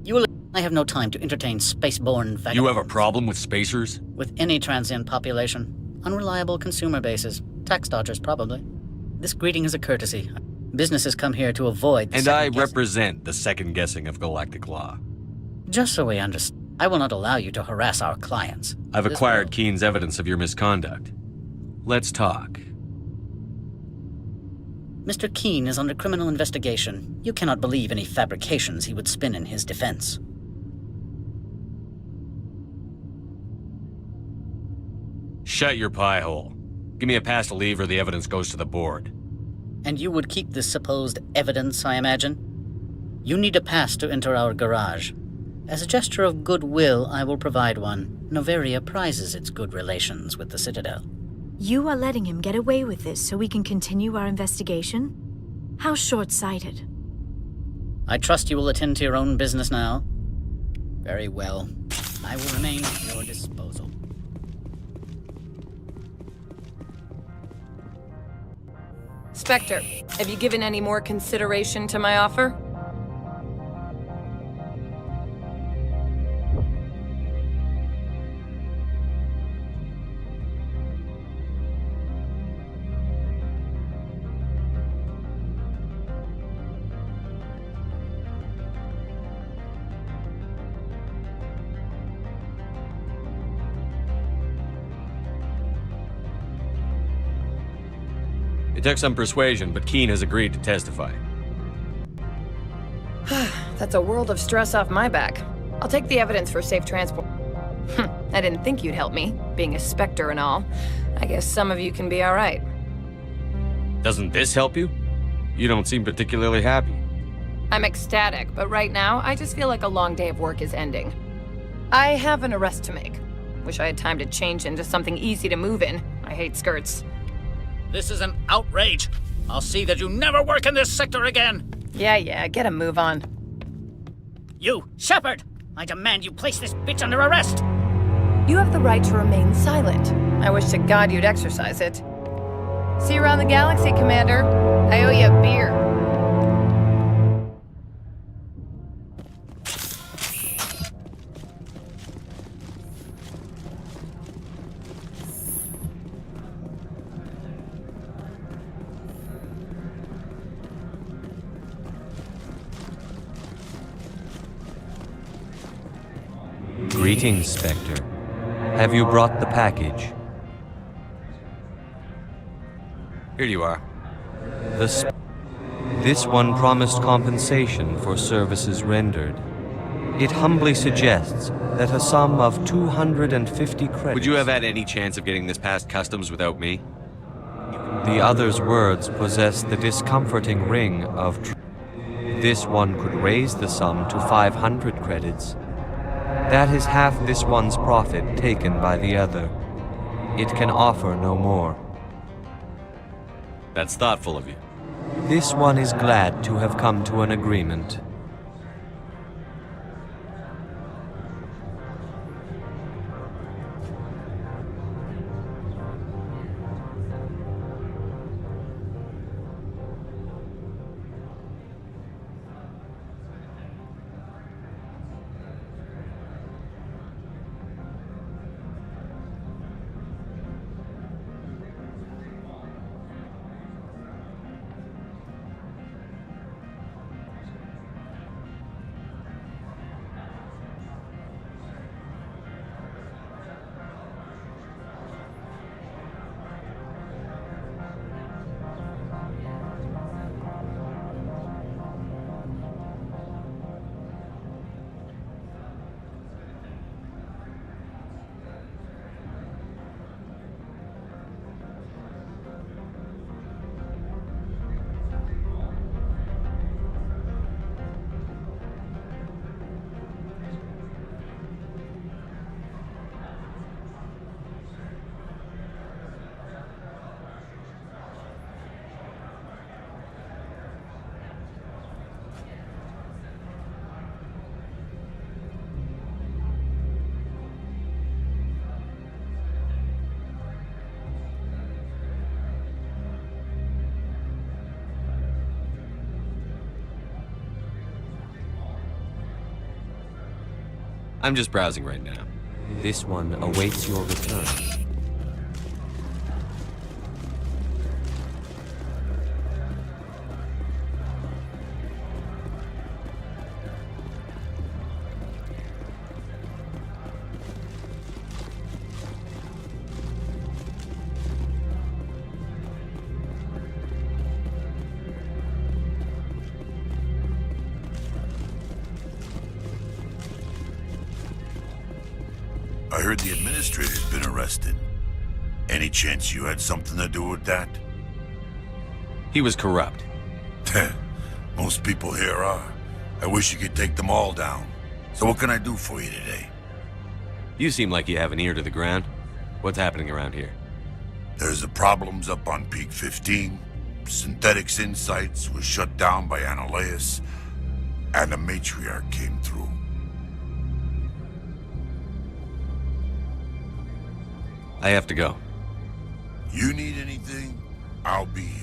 You will... I have no time to entertain spaceborne vagabonds.
You have a problem with spacers?
With any transient population. Unreliable consumer bases. Tax dodgers, probably. This greeting is a courtesy. Businesses come here to avoid...
And I represent the second guessing of galactic law.
Just so we understand, I will not allow you to harass our clients.
I've acquired Keen's evidence of your misconduct. Let's talk.
Mr. Keen is under criminal investigation. You cannot believe any fabrications he would spin in his defense.
Shut your pie hole. Give me a pass to leave or the evidence goes to the board.
And you would keep this supposed evidence, I imagine? You need a pass to enter our garage. As a gesture of goodwill, I will provide one. Noveria prizes its good relations with the Citadel.
You are letting him get away with this so we can continue our investigation? How short-sighted.
I trust you will attend to your own business now. Very well. I will remain at your disposal.
Spectre, have you given any more consideration to my offer?
It took some persuasion, but Keene has agreed to testify.
That's a world of stress off my back. I'll take the evidence for safe transport. I didn't think you'd help me, being a Spectre and all. I guess some of you can be alright.
Doesn't this help you? You don't seem particularly happy.
I'm ecstatic, but right now, I just feel like a long day of work is ending. I have an arrest to make. Wish I had time to change into something easy to move in. I hate skirts.
This is an outrage. I'll see that you never work in this sector again.
Yeah, get a move on.
You, Shepard! I demand you place this bitch under arrest!
You have the right to remain silent. I wish to God you'd exercise it. See you around the galaxy, Commander. I owe you a beer.
Greetings, Spectre. Have you brought the package?
Here you are.
This one promised compensation for services rendered. It humbly suggests that a sum of 250 credits...
Would you have had any chance of getting this past customs without me?
The other's words possess the discomforting ring of This one could raise the sum to 500 credits. That is half this one's profit taken by the other. It can offer no more.
That's thoughtful of you.
This one is glad to have come to an agreement.
I'm just browsing right now.
This one awaits your return.
I heard the administrator's been arrested. Any chance you had something to do with that?
He was corrupt.
Most people here are. I wish you could take them all down. So what can I do for you today?
You seem like you have an ear to the ground. What's happening around here?
There's the problems up on Peak 15. Synthetics Insights was shut down by Annihilus. And the Matriarch came through.
I have to go.
You need anything, I'll be here.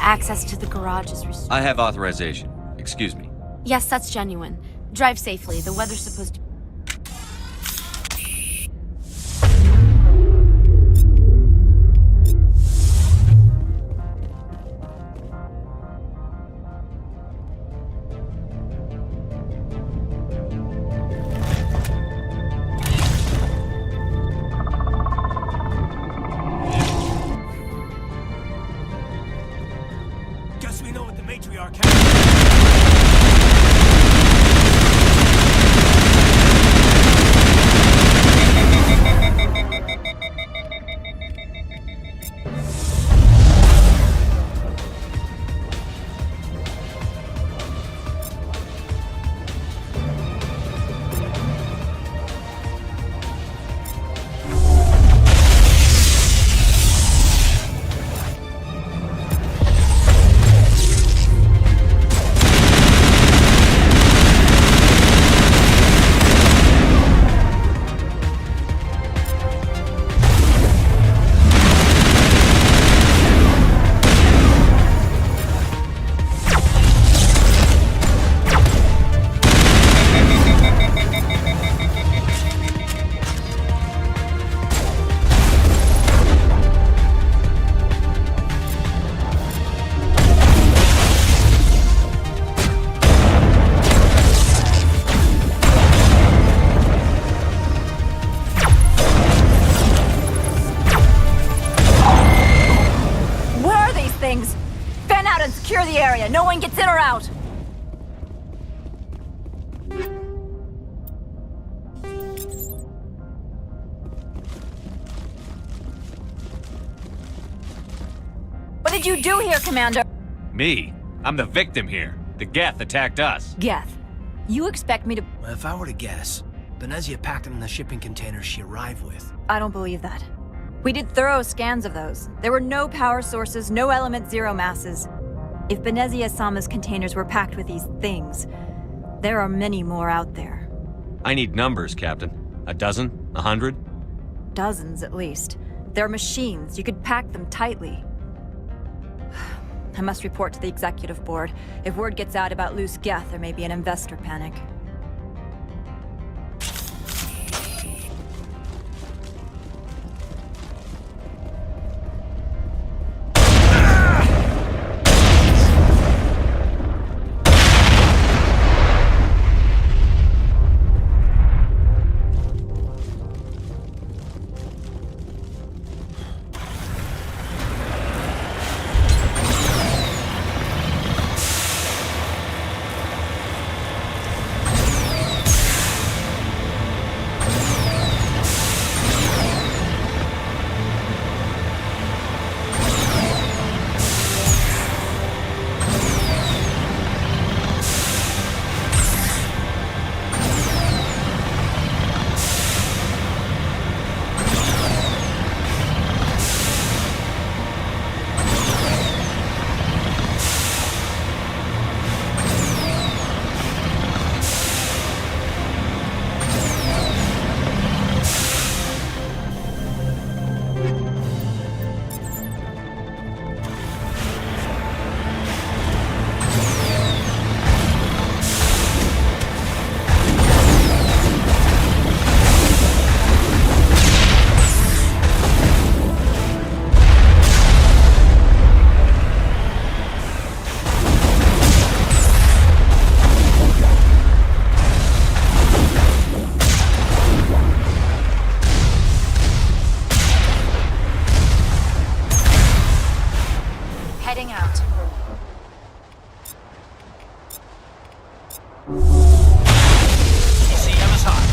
Access to the garage is restricted.
I have authorization. Excuse me.
Yes, that's genuine. Drive safely. The weather's supposed to...
Guess we know what the matriarch has.
Things! Fan out and secure the area. No one gets in or out. What did you do here, Commander?
Me? I'm the victim here. The Geth attacked us.
Geth, you expect me to...
If I were to guess, Benezia packed them in the shipping containers she arrived with.
I don't believe that. We did thorough scans of those. There were no power sources, no element zero masses. If Benezia-sama's containers were packed with these things, there are many more out there.
I need numbers, Captain. A dozen? 100?
Dozens, at least. They're machines. You could pack them tightly. I must report to the executive board. If word gets out about loose geth, there may be an investor panic.
Heading out.
ECM is hot.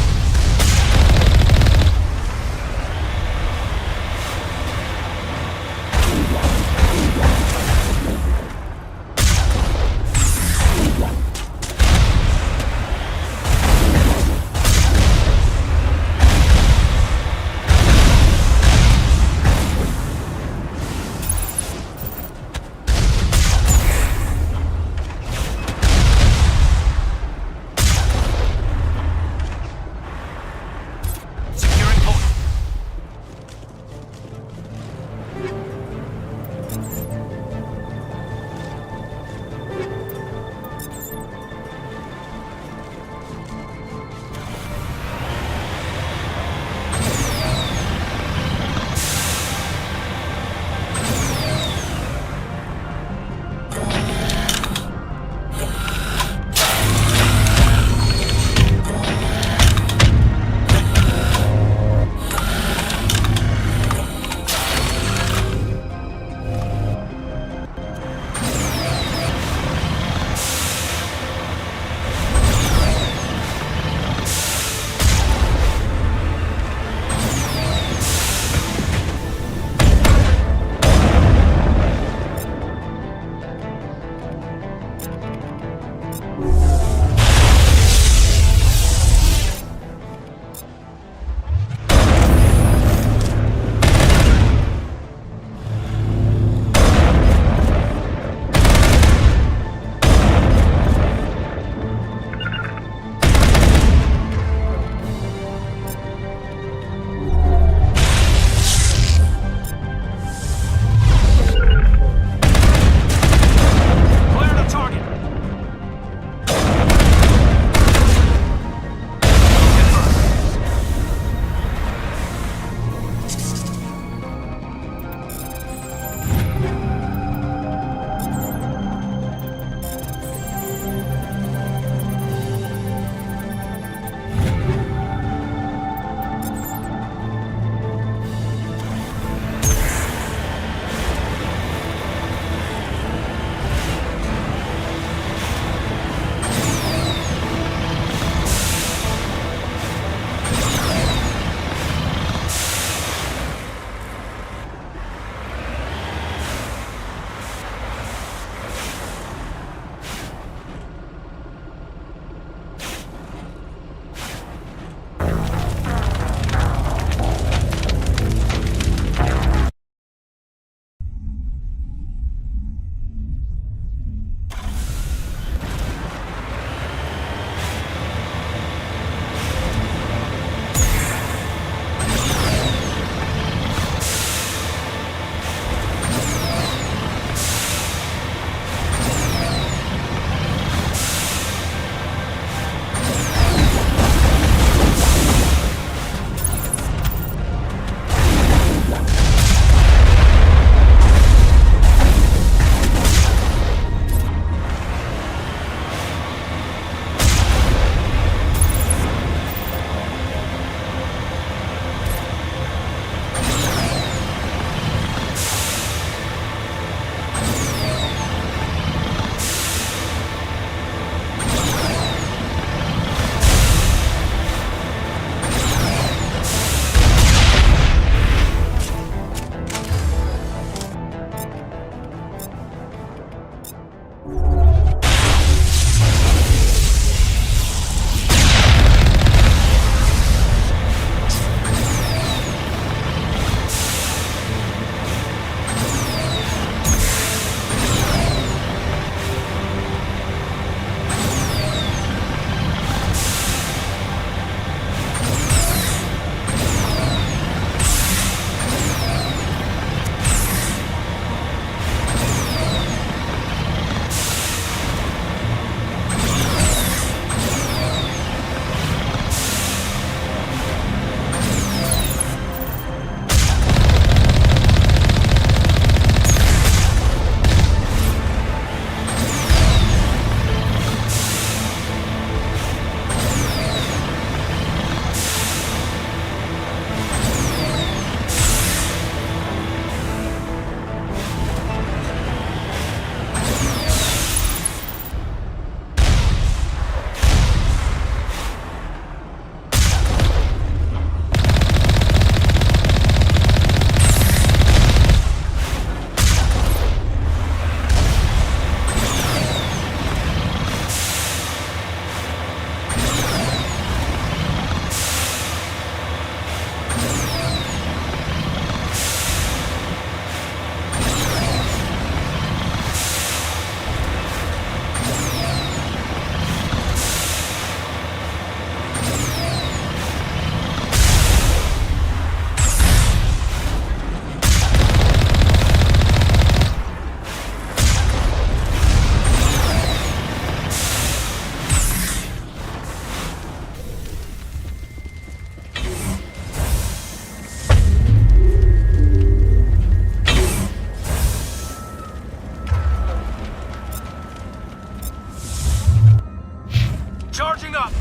Charging up!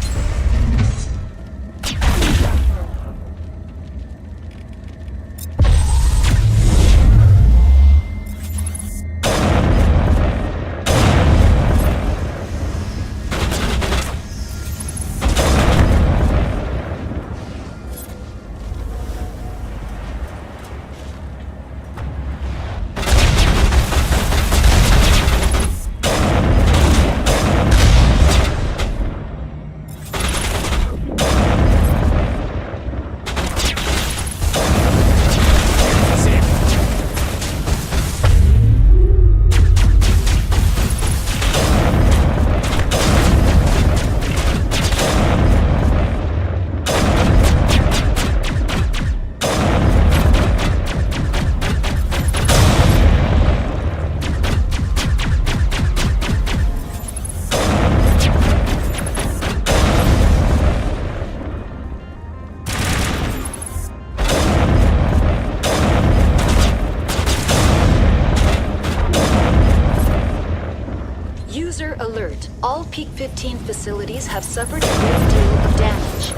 User alert. All Peak 15 facilities have suffered a great deal of damage.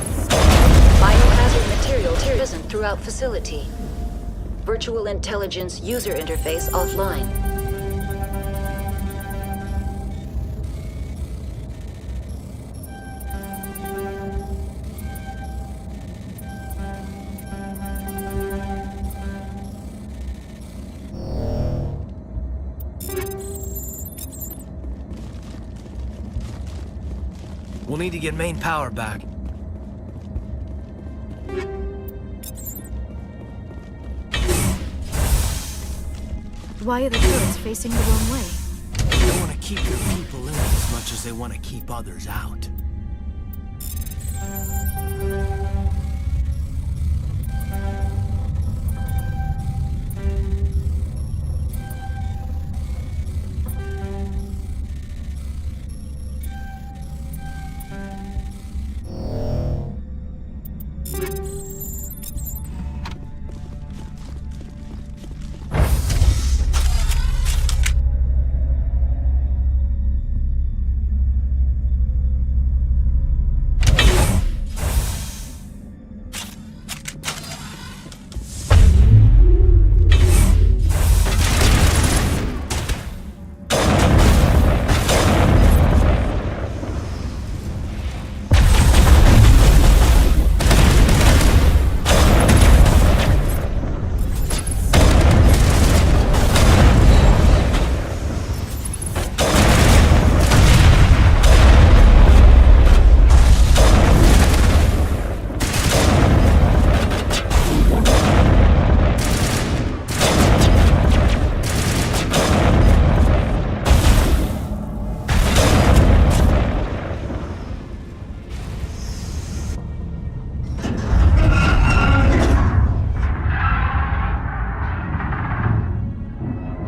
Biohazard material present throughout facility. Virtual intelligence user interface offline.
We'll need to get main power back.
Why are the turrets facing the wrong way?
They want to keep their people in as much as they want to keep others out.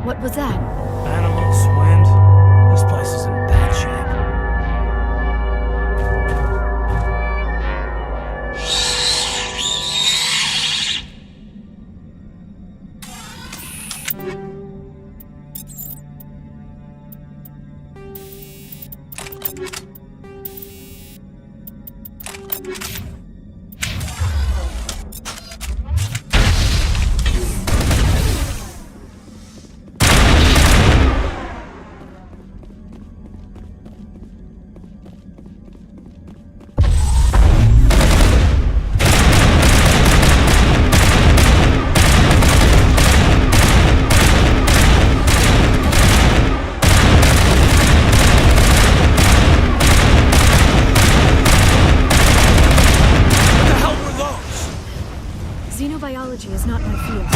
What was that?
Animals, wind. This place is in bad shape.
Xenobiology is not my field.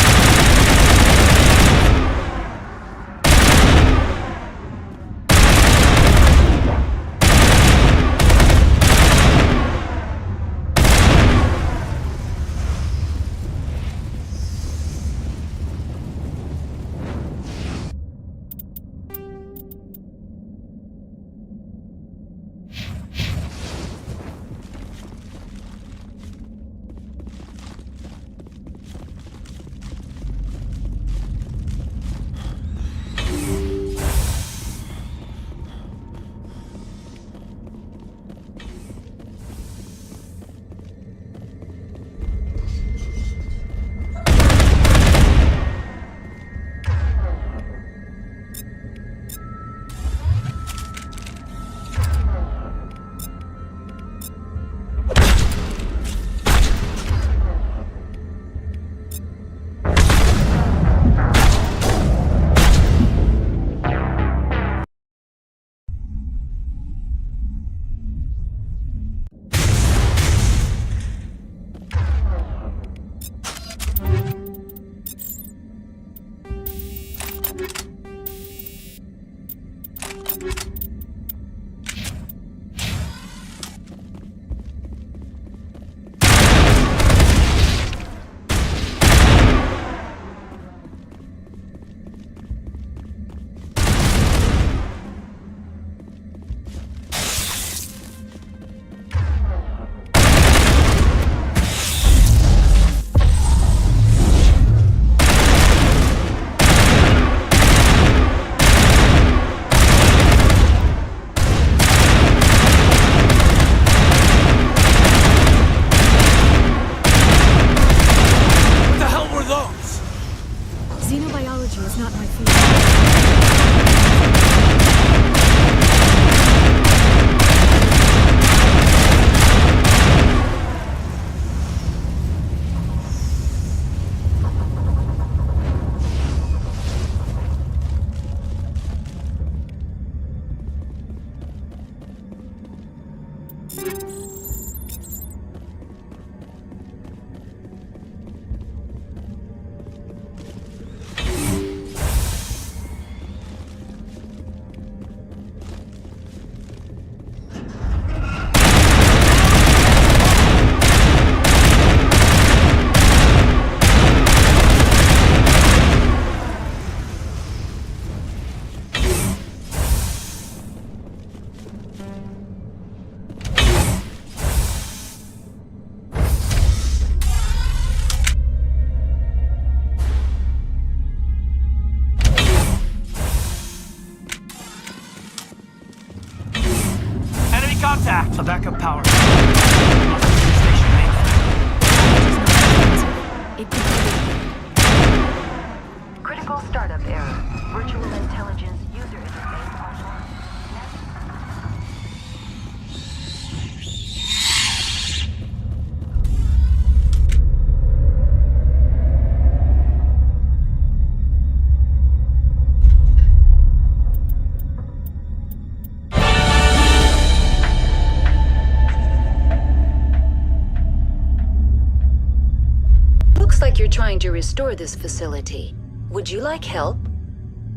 Contact! A backup power.
Critical startup error. Virtual intelligence user interface offline. Looks like you're trying to restore this facility. Would you like help?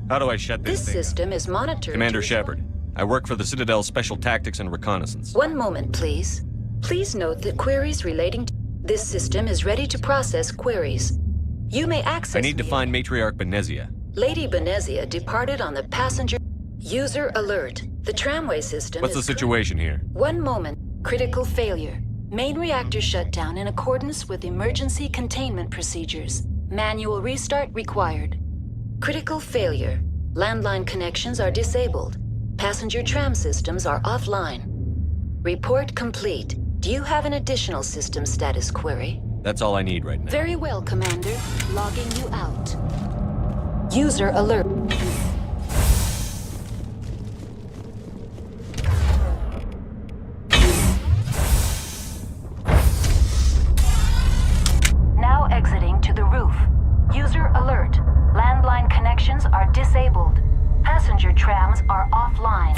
How do I shut this
This
thing
system is monitored.
Commander Shepard, I work for the Citadel Special Tactics and Reconnaissance.
One moment, please. Please note that queries relating to this system is ready to process queries. You may access.
I need to find Matriarch Benezia.
Lady Benezia departed on the passenger. User alert. The tramway system
What's the situation here?
One moment. Critical failure. Main reactor shut down in accordance with emergency containment procedures. Manual restart required. Critical failure. Landline connections are disabled. Passenger tram systems are offline. Report complete. Do you have an additional system status query?
That's all I need right now.
Very well, Commander. Logging you out. User alert. Now exiting to the roof. User alert. Landline connections are disabled. Passenger trams are offline.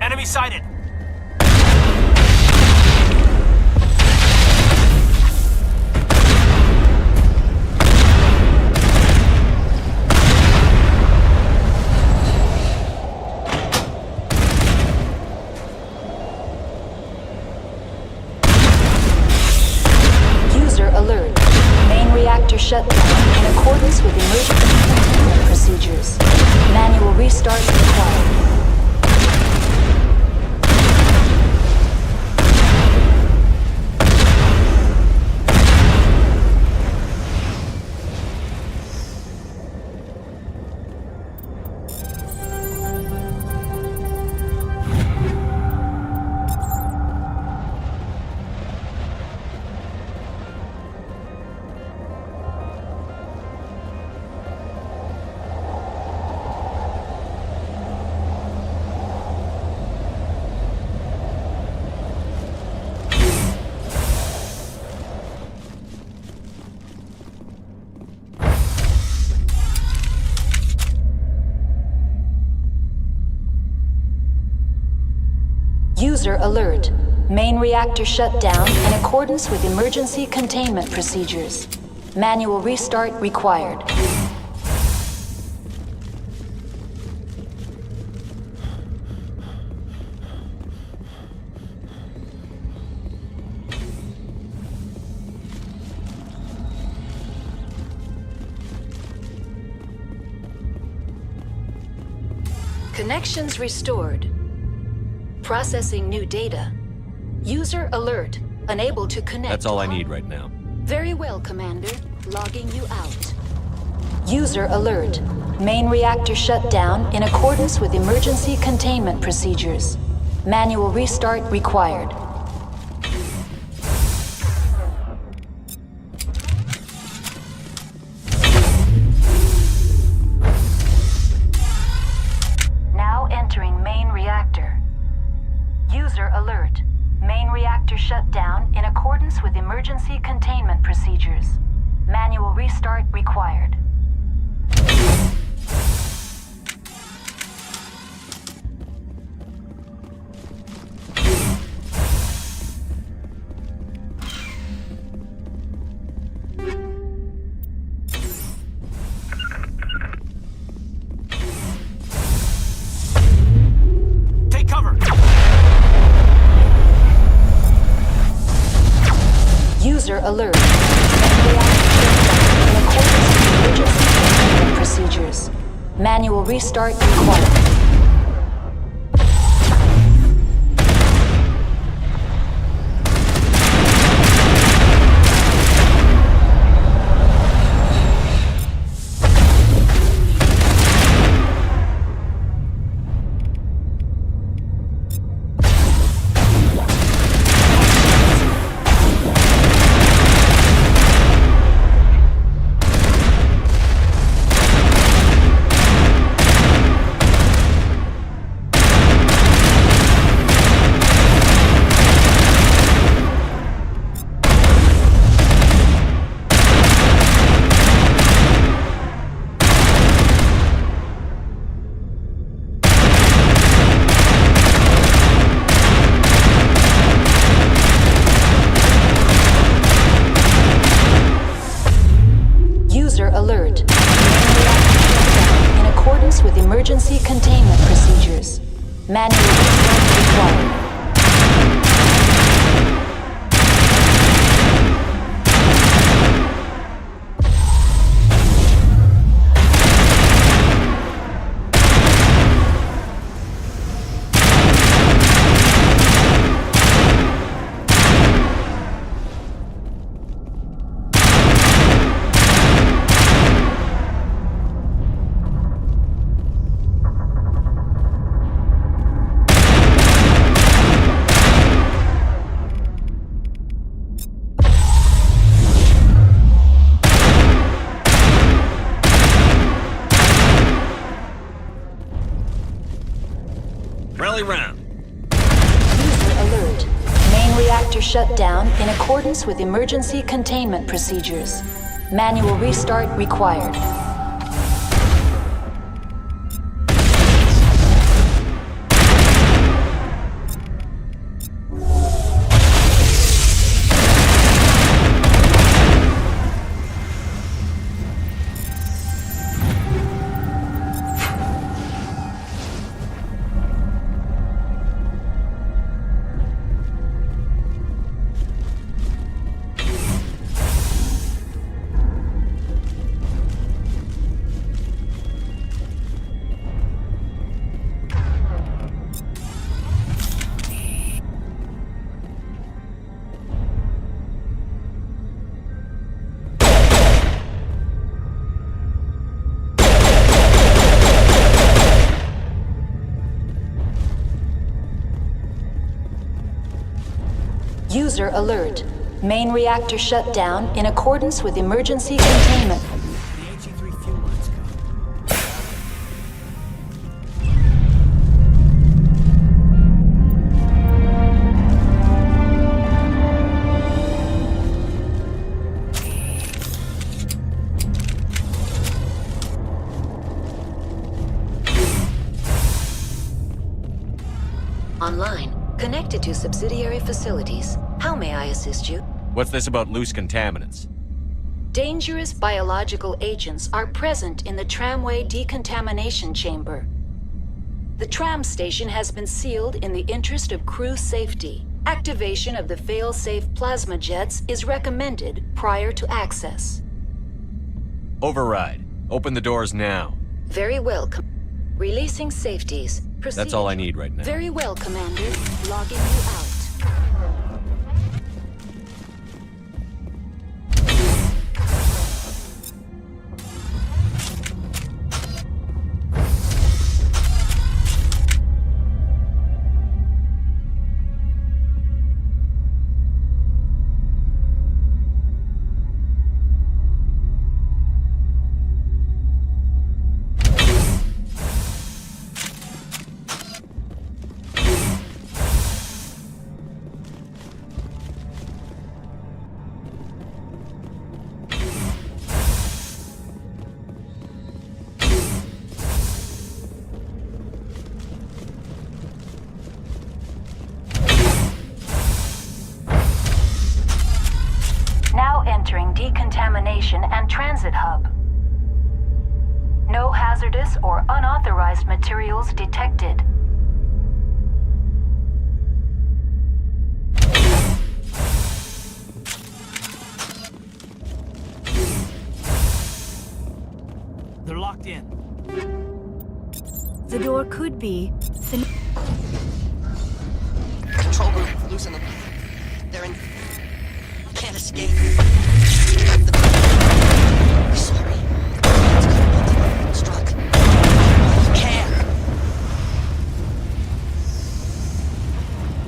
Enemy sighted!
User alert. Main reactor shut down in accordance with emergency containment procedures. Manual restart required. User alert. Main reactor shut down in accordance with emergency containment procedures. Manual restart required. Connections restored. Processing new data. User alert. Unable to connect.
That's all I need right now.
Very well, Commander. Logging you out. User alert. Main reactor shut down in accordance with emergency containment procedures. Manual restart required. with emergency containment procedures. Manual restart required.
Take cover!
User alert. In accordance with emergency containment procedures. Manual restart required. Alert. In accordance with emergency containment procedures. Manual restart required.
Rally round.
User alert. Main reactor shut down in accordance with emergency containment procedures. Manual restart required. User alert. Main reactor shut down in accordance with emergency containment. Online. Connected to subsidiary facilities. How may I assist you?
What's this about loose contaminants?
Dangerous biological agents are present in the tramway decontamination chamber. The tram station has been sealed in the interest of crew safety. Activation of the fail-safe plasma jets is recommended prior to access.
Override. Open the doors now.
Very well, releasing safeties. Proceed.
That's all I need right now.
Very well, Commander. Logging you out. station and transit hub. No hazardous or unauthorized materials detected.
They're locked in.
The door could be...
Control room, loosen them. They're in... Can't escape. Sorry. Struck. You can.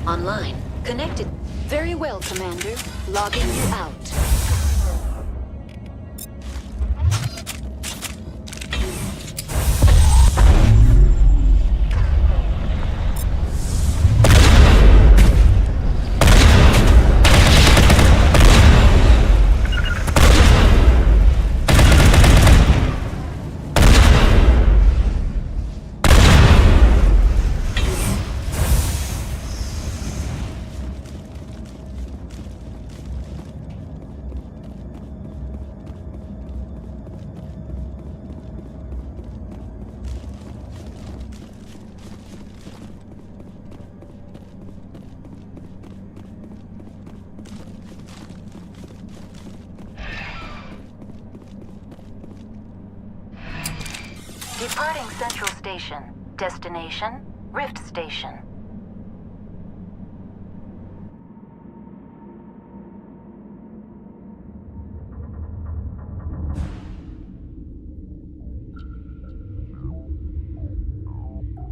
Online. Connected. Very well, Commander. Logging you out. Departing Central Station. Destination, Rift Station.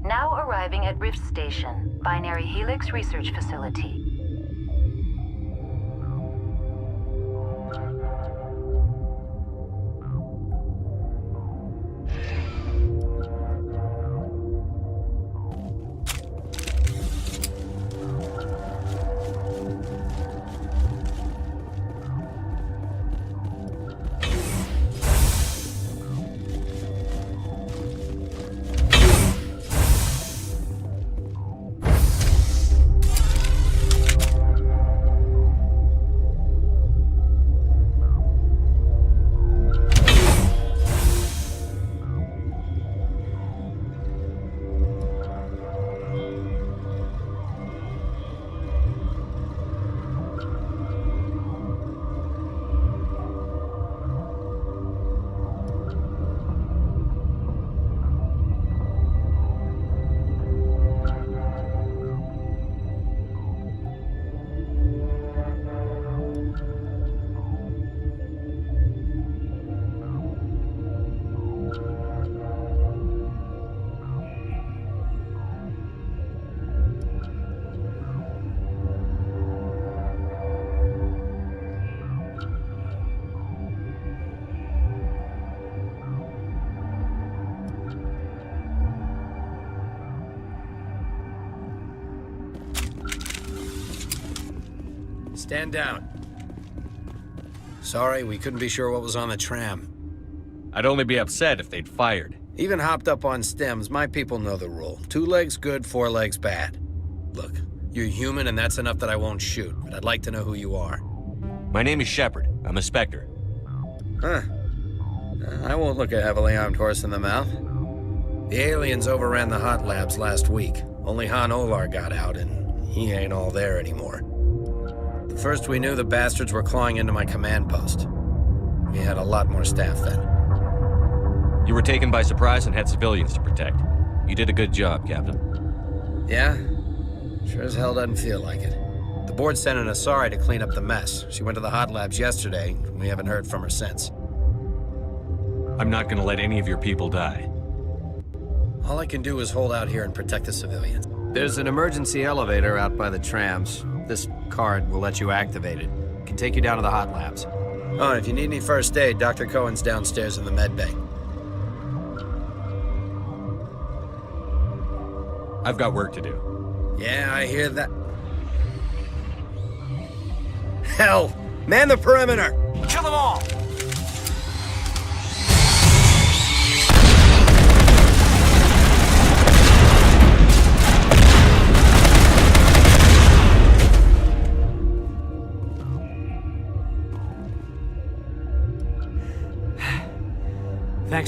Now arriving at Rift Station, Binary Helix Research Facility.
Stand down. Sorry, we couldn't be sure what was on the tram.
I'd only be upset if they'd fired.
Even hopped up on stems, my people know the rule. 2 legs good, 4 legs bad. Look, you're human and that's enough that I won't shoot, but I'd like to know who you are.
My name is Shepard. I'm a Spectre.
Huh. I won't look a heavily armed horse in the mouth. The aliens overran the hot labs last week. Only Han Olar got out, and he ain't all there anymore. The first we knew, the bastards were clawing into my command post. We had a lot more staff then.
You were taken by surprise and had civilians to protect. You did a good job, Captain.
Yeah? Sure as hell doesn't feel like it. The board sent an Asari to clean up the mess. She went to the hot labs yesterday. We haven't heard from her since.
I'm not gonna let any of your people die.
All I can do is hold out here and protect the civilians. There's an emergency elevator out by the trams. This card will let you activate it. It can take you down to the hot labs. Oh, and if you need any first aid, Dr. Cohen's downstairs in the med bay.
I've got work to do.
Yeah, I hear that. Hell! Man the perimeter!
Kill them all!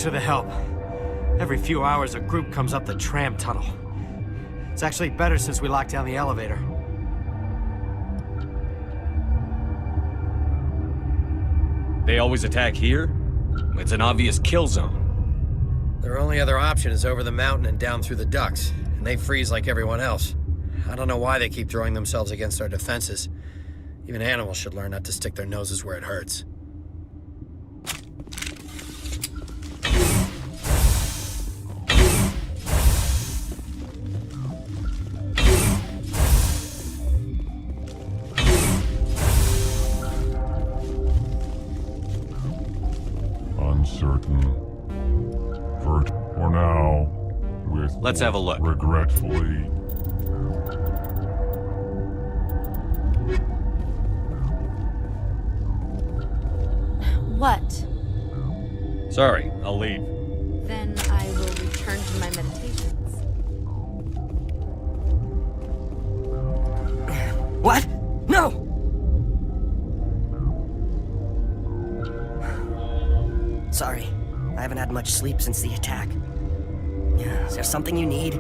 Thanks for the help. Every few hours, a group comes up the tram tunnel. It's actually better since we locked down the elevator.
They always attack here? It's an obvious kill zone.
Their only other option is over the mountain and down through the ducts, and they freeze like everyone else. I don't know why they keep throwing themselves against our defenses. Even animals should learn not to stick their noses where it hurts.
Uncertain. For now, with
Let's have a look.
Regretfully.
What?
Sorry, I'll leave.
Then I will return to my meditations.
What? No! Sorry, I haven't had much sleep since the attack. Is there something you need?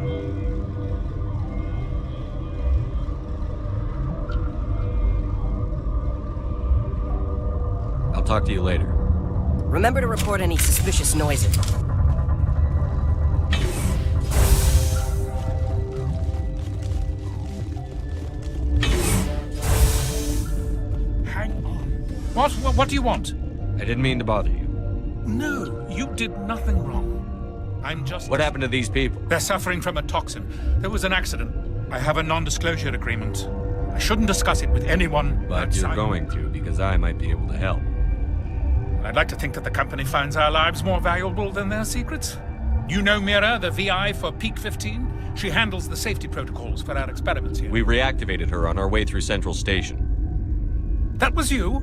I'll talk to you later.
Remember to report any suspicious noises.
Hang on. What do you want?
I didn't mean to bother you.
No, you did nothing wrong. I'm just...
What happened to these people?
They're suffering from a toxin. There was an accident. I have a non-disclosure agreement. I shouldn't discuss it with anyone
But
outside.
you're going to, because I might be able to help.
I'd like to think that the company finds our lives more valuable than their secrets. You know Mira, the VI for Peak 15? She handles the safety protocols for our experiments here.
We reactivated her on our way through Central Station.
That was you?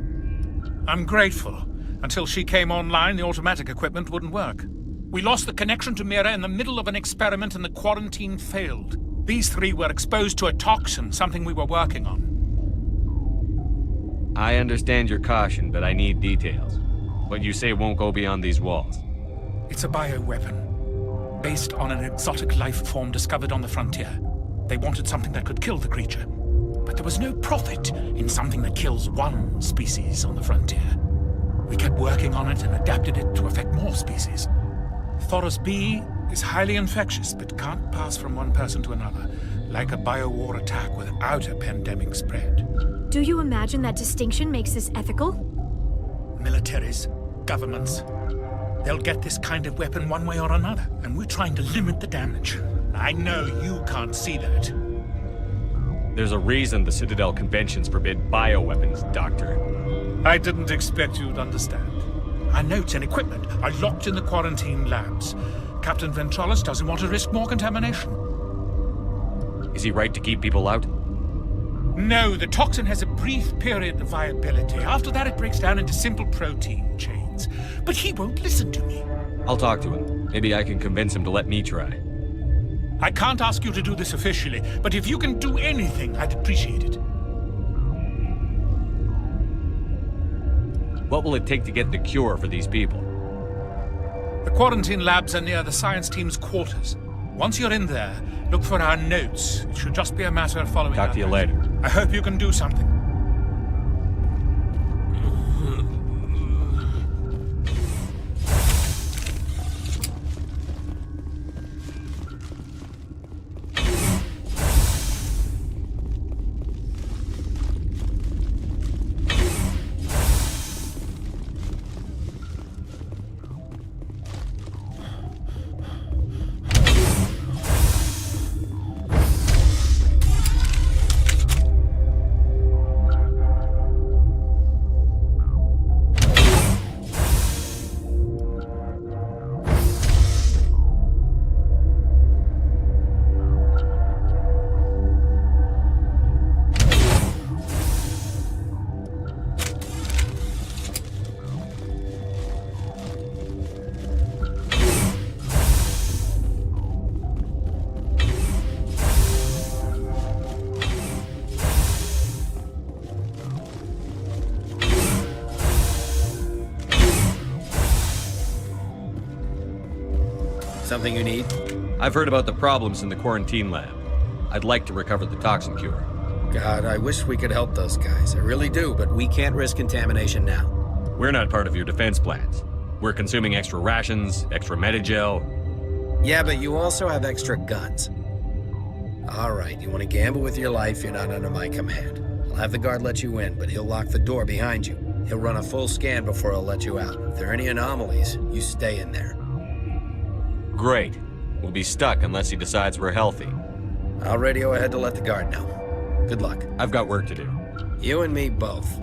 I'm grateful. Until she came online, the automatic equipment wouldn't work. We lost the connection to Mira in the middle of an experiment and the quarantine failed. These three were exposed to a toxin, something we were working on.
I understand your caution, but I need details. What you say won't go beyond these walls.
It's a bioweapon, based on an exotic life form discovered on the frontier. They wanted something that could kill the creature. But there was no profit in something that kills one species on the frontier. We kept working on it and adapted it to affect more species. Thoros B is highly infectious, but can't pass from one person to another, like a biowar attack without a pandemic spread.
Do you imagine that distinction makes this ethical?
Militaries, governments, they'll get this kind of weapon one way or another, and we're trying to limit the damage. I know you can't see that.
There's a reason the Citadel conventions forbid bioweapons, Doctor.
I didn't expect you'd understand. Our notes and equipment are locked in the quarantine labs. Captain Ventralis doesn't want to risk more contamination.
Is he right to keep people out?
No, the toxin has a brief period of viability. After that, it breaks down into simple protein chains. But he won't listen to me.
I'll talk to him. Maybe I can convince him to let me try.
I can't ask you to do this officially, but if you can do anything, I'd appreciate it.
What will it take to get the cure for these people?
The quarantine labs are near the science team's quarters. Once you're in there, look for our notes. It should just be a matter of following.
Talk to you later.
I hope you can do something.
Something you need?
I've heard about the problems in the quarantine lab. I'd like to recover the toxin cure.
God, I wish we could help those guys. I really do, but we can't risk contamination now.
We're not part of your defense plans. We're consuming extra rations, extra Medigel.
Yeah, but you also have extra guns. All right, you want to gamble with your life, you're not under my command. I'll have the guard let you in, but he'll lock the door behind you. He'll run a full scan before he'll let you out. If there are any anomalies, you stay in there.
Great. We'll be stuck unless he decides we're healthy.
I'll radio ahead to let the guard know. Good luck.
I've got work to do.
You and me both.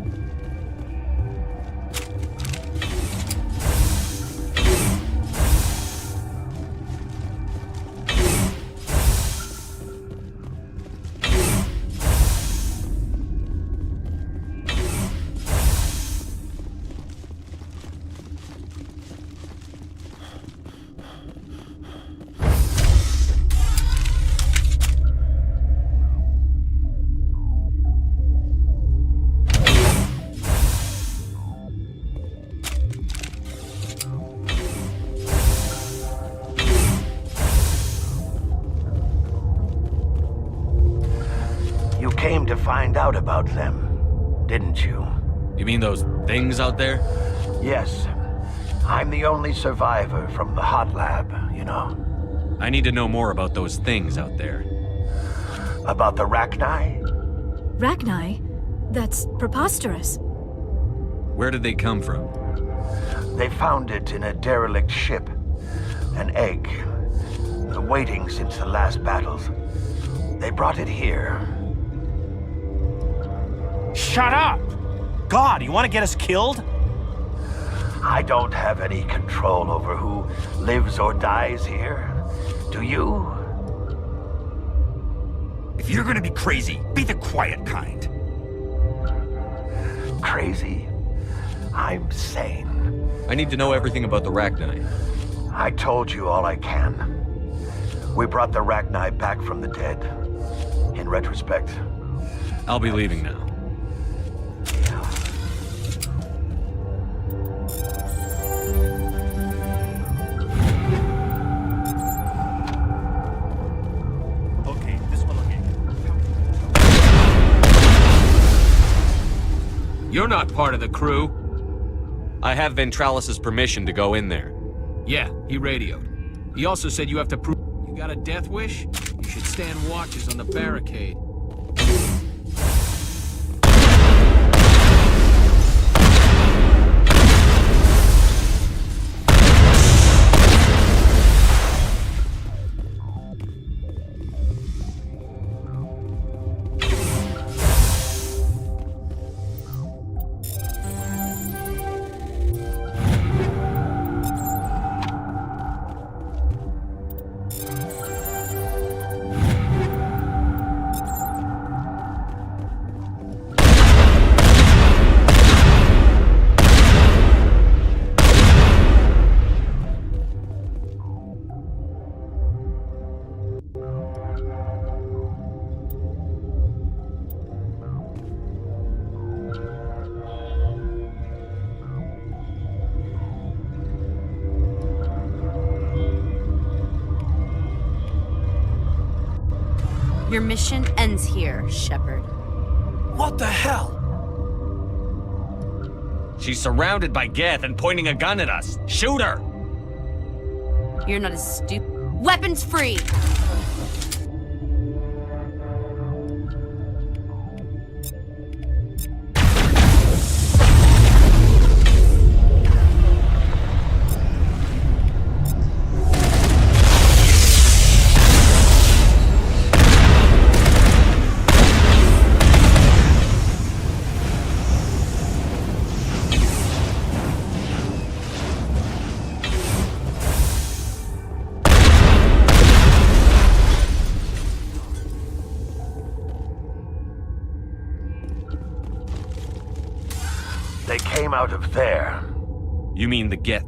You came to find out about them, didn't you?
You mean those things out there?
Yes. I'm the only survivor from the hot lab, you know.
I need to know more about those things out there.
About the Rachni?
Rachni? That's preposterous.
Where did they come from?
They found it in a derelict ship. An egg. Waiting since the last battles. They brought it here.
Shut up! God, you want to get us killed?
I don't have any control over who lives or dies here. Do you?
If you're gonna be crazy, be the quiet kind.
Crazy? I'm sane.
I need to know everything about the Rachni.
I told you all I can. We brought the Rachni back from the dead. In retrospect.
I'll be leaving now.
Okay, this one again.
You're not part of the crew. I have Ventralis's permission to go in there.
Yeah, he radioed. He also said you have to prove... You got a death wish? You should stand watches on the barricade.
Your mission ends here, Shepard.
What the hell?
She's surrounded by Geth and pointing a gun at us. Shoot her!
You're not as stupid. Weapons free!
They came out of there.
You mean the Geth...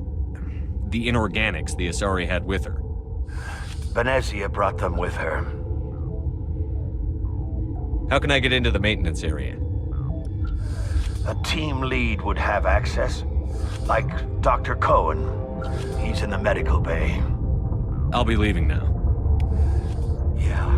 the inorganics the Asari had with her?
Venezia brought them with her.
How can I get into the maintenance area?
A team lead would have access. Like Dr. Cohen. He's in the medical bay.
I'll be leaving now.
Yeah.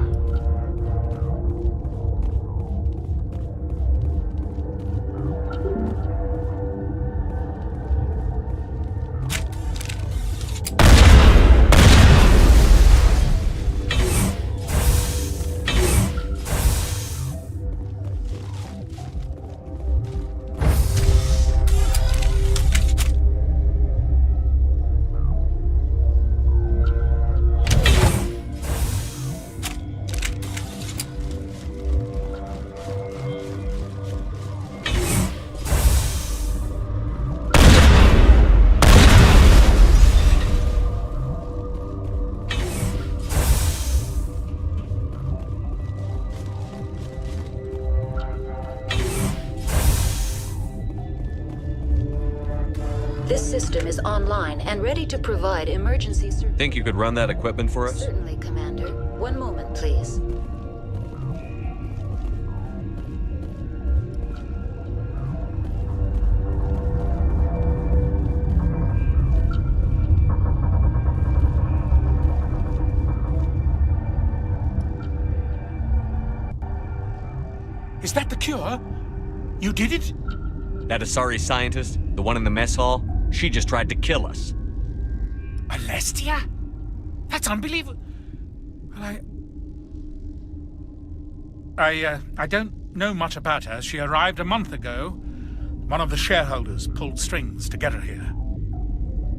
This system is online and ready to provide emergency service.
Think you could run that equipment for us?
Certainly, Commander. One moment, please.
Is that the cure? You did it?
That Asari scientist, the one in the mess hall, she just tried to kill us.
Alestia? That's unbelievable. Well, I don't know much about her. She arrived a month ago. One of the shareholders pulled strings to get her here.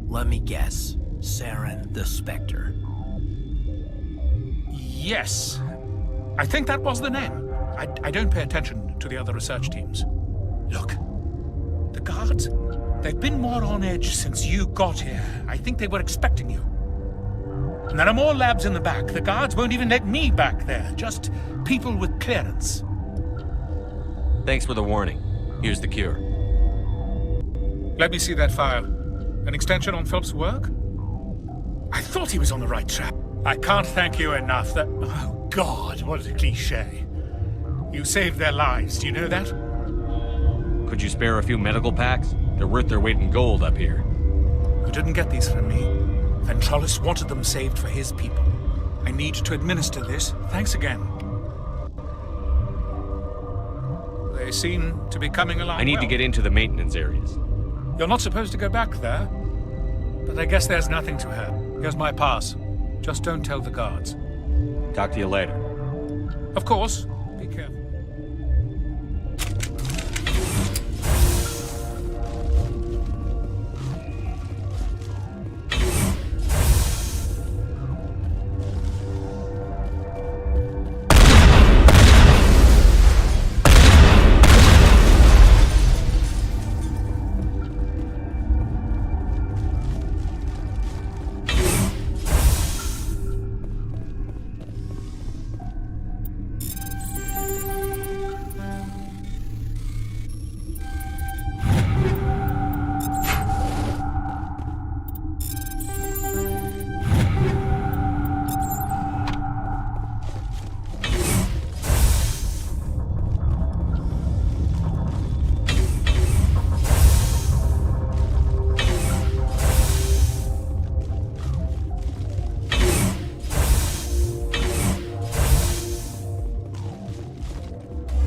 Let me guess. Saren the Spectre.
Yes. I think that was the name. I don't pay attention to the other research teams. Look, the guards, they've been more on edge since you got here. I think they were expecting you. And there are more labs in the back. The guards won't even let me back there. Just people with clearance.
Thanks for the warning. Here's the cure.
Let me see that file. An extension on Philip's work? I thought he was on the right track. I can't thank you enough that... Oh, God, what a cliché. You saved their lives, do you know that?
Could you spare a few medical packs? They're worth their weight in gold up here.
You didn't get these from me. Ventralis wanted them saved for his people. I need to administer this. Thanks again. They seem to be coming along
I need to get into the maintenance areas.
You're not supposed to go back there. But I guess there's nothing to her. Here's my pass. Just don't tell the guards.
Talk to you later.
Of course. Be careful.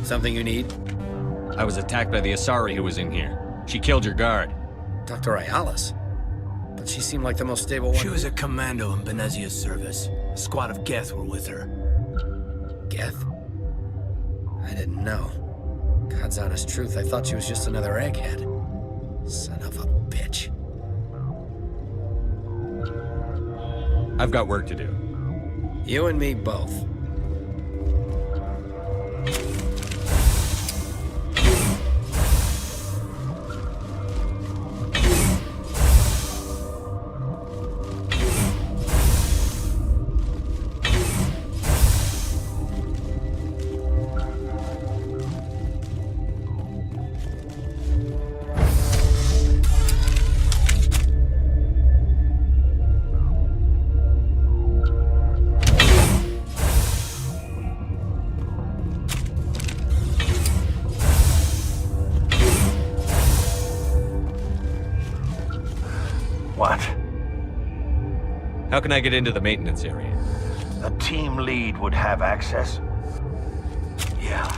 Something you need?
I was attacked by the Asari who was in here. She killed your guard.
Dr. Ayalis? But she seemed like the most stable one.
She was a commando in Benezia's service. A squad of Geth were with her.
Geth? I didn't know. God's honest truth, I thought she was just another egghead. Son of a bitch.
I've got work to do.
You and me both.
How can I get into the maintenance area?
A team lead would have access. Yeah.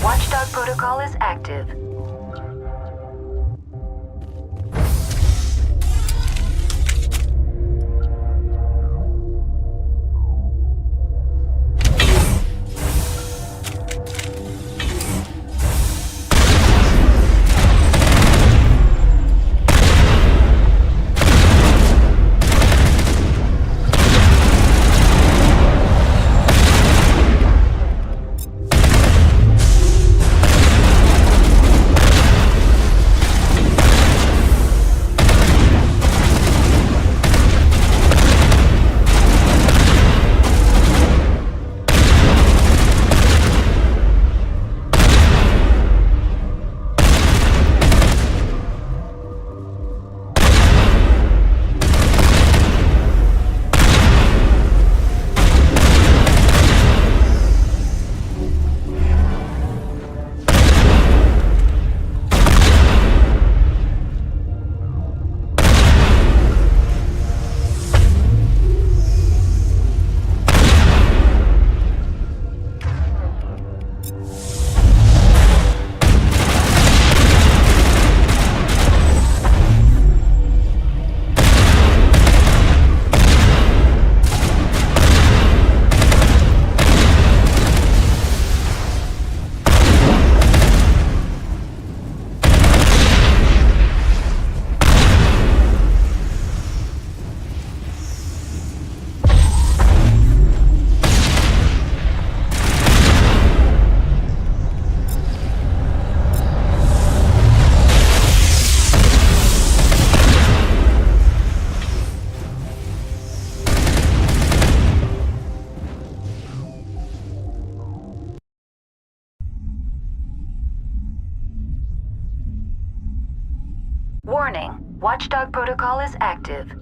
Watchdog protocol is active. Warning, Watchdog protocol is active.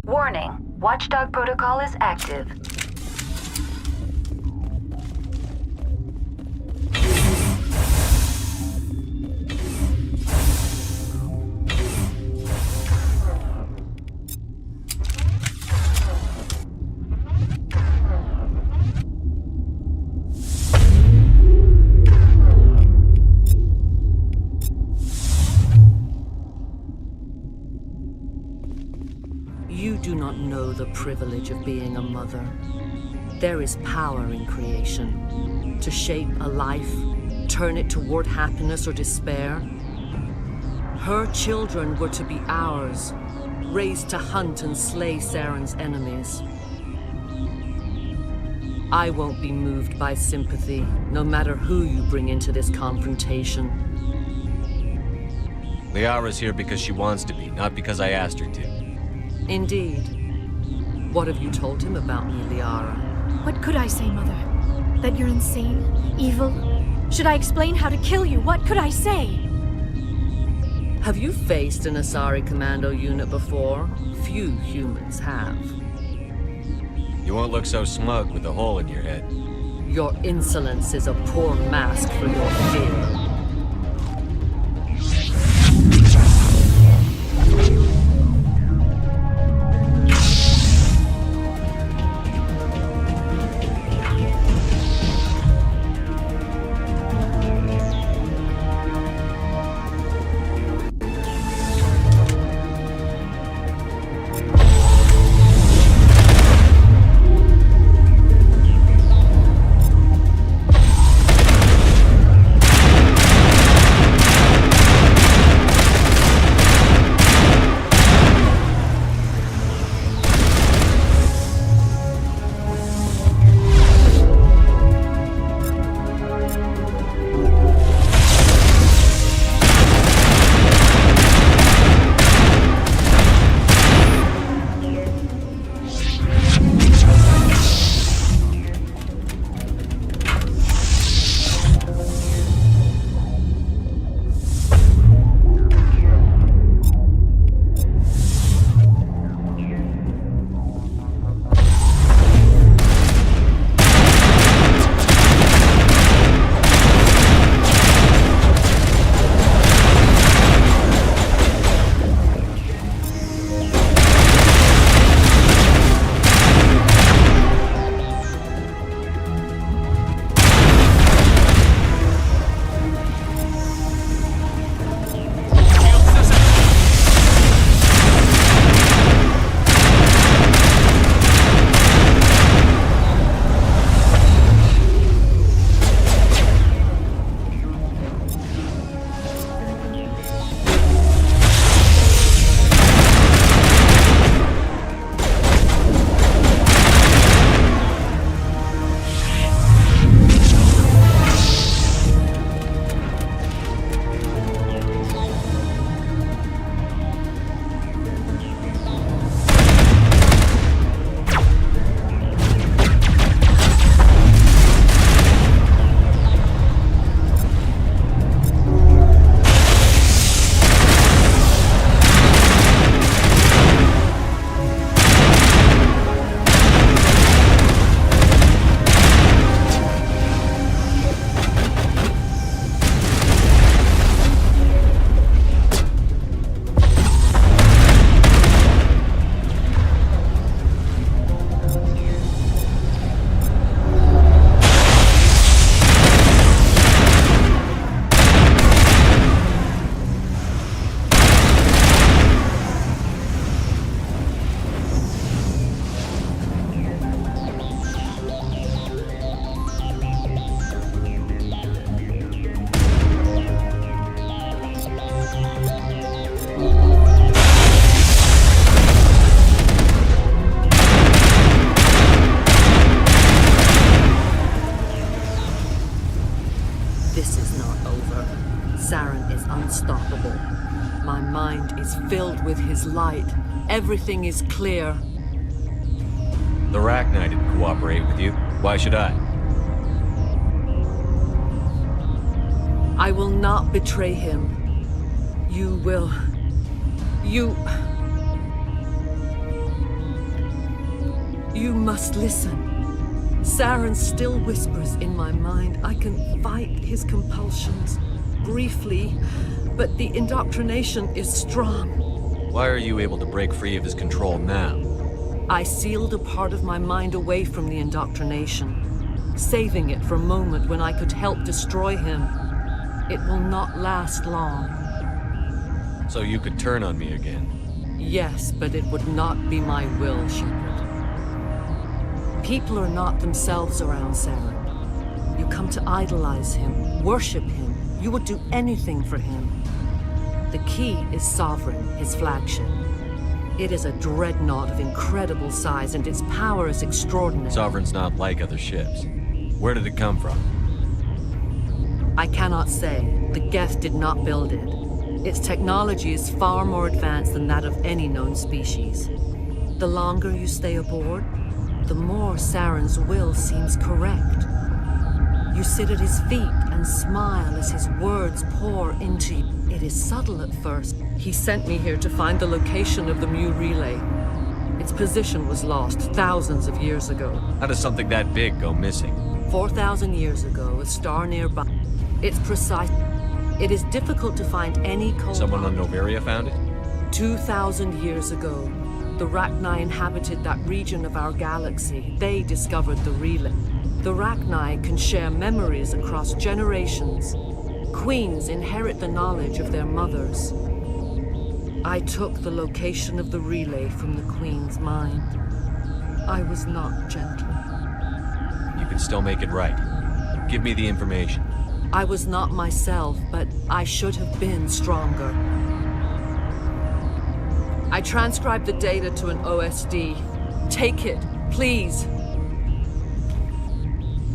Warning, Watchdog protocol is active.
do not know the privilege of being a mother. There is power in creation. To shape a life, turn it toward happiness or despair. Her children were to be ours, raised to hunt and slay Saren's enemies. I won't be moved by sympathy, no matter who you bring into this confrontation.
Liara's here because she wants to be, not because I asked her to.
Indeed. What have you told him about me, Liara?
What could I say, Mother? That you're insane? Evil? Should I explain how to kill you? What could I say?
Have you faced an Asari commando unit before? Few humans have.
You won't look so smug with a hole in your head.
Your insolence is a poor mask for your fear. unstoppable. My mind is filled with his light. Everything is clear.
The Rachni didn't cooperate with you. Why should I?
I will not betray him. You will... You must listen. Saren still whispers in my mind. I can fight his compulsions, briefly, but the indoctrination is strong.
Why are you able to break free of his control now?
I sealed a part of my mind away from the indoctrination, saving it for a moment when I could help destroy him. It will not last long.
So you could turn on me again?
Yes, but it would not be my will, Shepard. People are not themselves around Saren. You come to idolize him, worship him. You would do anything for him. The key is Sovereign, his flagship. It is a dreadnought of incredible size, and its power is extraordinary.
Sovereign's not like other ships. Where did it come from?
I cannot say. The Geth did not build it. Its technology is far more advanced than that of any known species. The longer you stay aboard, the more Saren's will seems correct. You sit at his feet and smile as his words pour into you. It is subtle at first. He sent me here to find the location of the Mu relay. Its position was lost thousands of years ago.
How does something that big go missing?
4,000 years ago, a star nearby. It's precise. It is difficult to find any cold.
Someone on Noveria found it?
2,000 years ago, the Rachni inhabited that region of our galaxy. They discovered the relay. The Rachni can share memories across generations. Queens inherit the knowledge of their mothers. I took the location of the relay from the Queen's mind. I was not gentle.
You can still make it right. Give me the information.
I was not myself, but I should have been stronger. I transcribed the data to an OSD. Take it, please.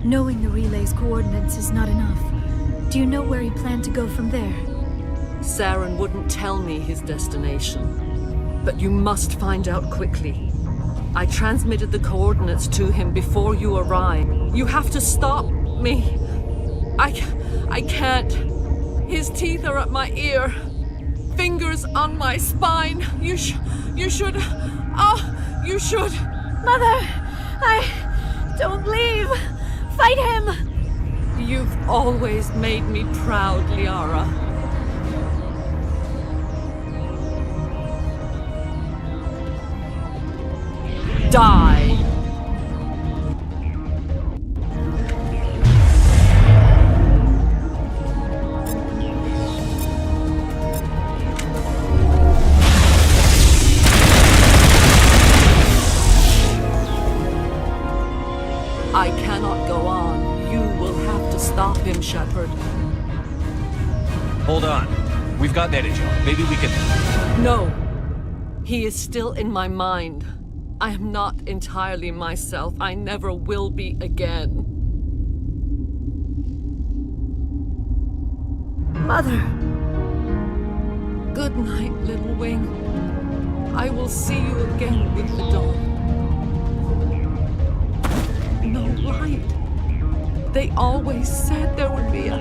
Knowing the relay's coordinates is not enough. Do you know where he planned to go from there?
Saren wouldn't tell me his destination. But you must find out quickly. I transmitted the coordinates to him before you arrived. You have to stop me. I can't. His teeth are at my ear. Fingers on my spine. You should. Oh, you should.
Mother, don't leave. Fight him.
You've always made me proud, Liara. Die. I cannot go on. You will have to stop him, Shepard.
Hold on. We've got that job. Maybe we can...
No. He is still in my mind. I am not entirely myself. I never will be again.
Mother.
Good night, little wing. I will see you again with the dawn. No light. They always said there would be a...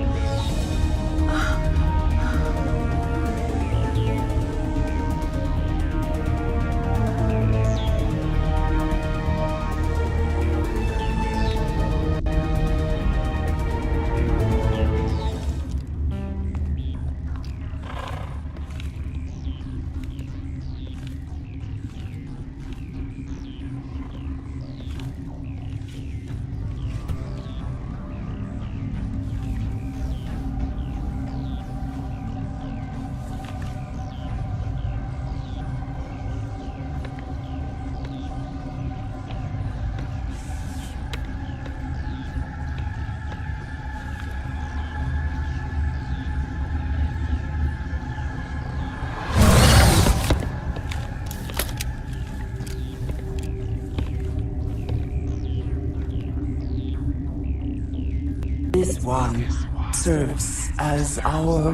This one serves as our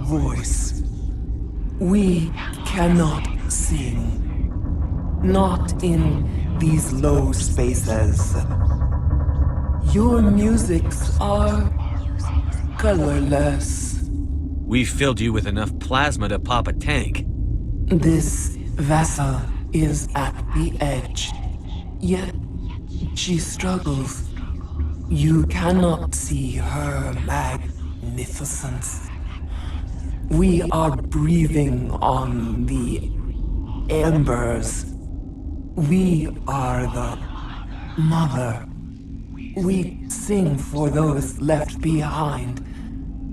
voice. We cannot sing. Not in these low spaces. Your musics are colorless.
We filled you with enough plasma to pop a tank.
This vessel is at the edge. Yet she struggles. You cannot see her magnificence. We are breathing on the embers. We are the mother. We sing for those left behind.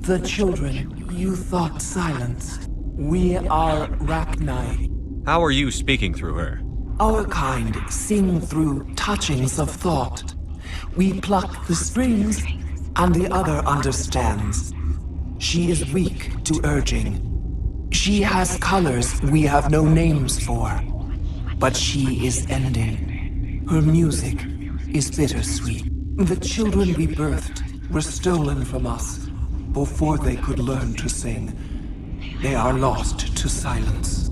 The children you thought silenced. We are Rachni.
How are you speaking through her?
Our kind sing through touchings of thought. We pluck the strings, and the other understands. She is weak to urging. She has colors we have no names for. But she is ending. Her music is bittersweet. The children we birthed were stolen from us before they could learn to sing. They are lost to silence.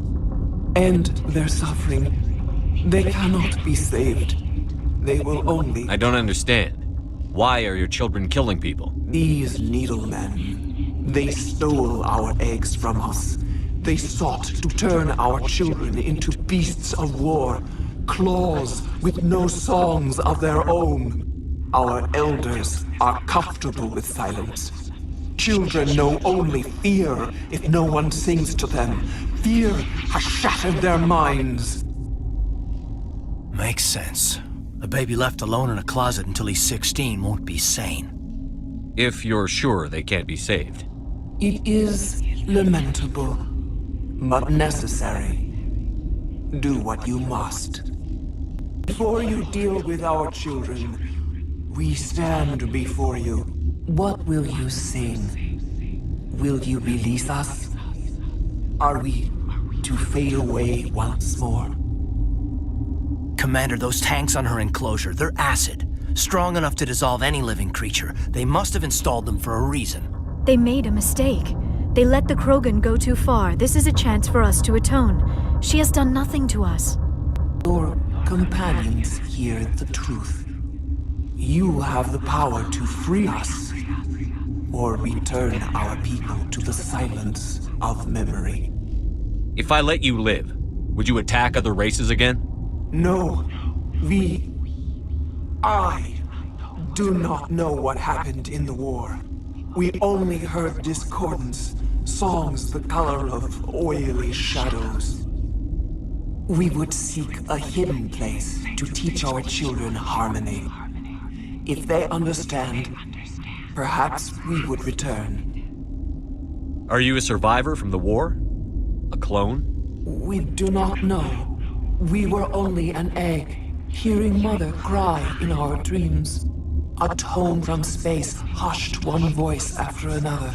And their suffering, they cannot be saved. They will only...
I don't understand. Why are your children killing people?
These needlemen, they stole our eggs from us. They sought to turn our children into beasts of war, claws with no songs of their own. Our elders are comfortable with silence. Children know only fear if no one sings to them. Fear has shattered their minds.
Makes sense. A baby left alone in a closet until he's 16 won't be sane.
If you're sure they can't be saved.
It is lamentable, but necessary. Do what you must. Before you deal with our children, we stand before you. What will you sing? Will you release us? Are we to fade away once more?
Commander, those tanks on her enclosure, they're acid. Strong enough to dissolve any living creature. They must have installed them for a reason.
They made a mistake. They let the Krogan go too far. This is a chance for us to atone. She has done nothing to us.
Your companions hear the truth. You have the power to free us, or return our people to the silence of memory.
If I let you live, would you attack other races again?
No, I do not know what happened in the war. We only heard discordance, songs the color of oily shadows. We would seek a hidden place to teach our children harmony. If they understand, perhaps we would return.
Are you a survivor from the war? A clone?
We do not know. We were only an egg, hearing Mother cry in our dreams. A tone from space hushed one voice after another.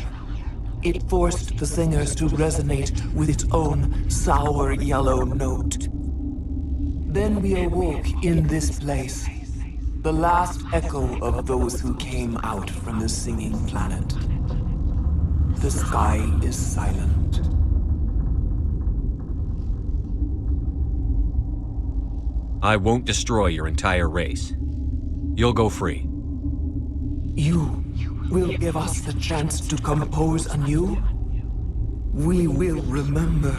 It forced the singers to resonate with its own sour yellow note. Then we awoke in this place, the last echo of those who came out from the singing planet. The sky is silent.
I won't destroy your entire race. You'll go free.
You will give us the chance to compose anew? We will remember.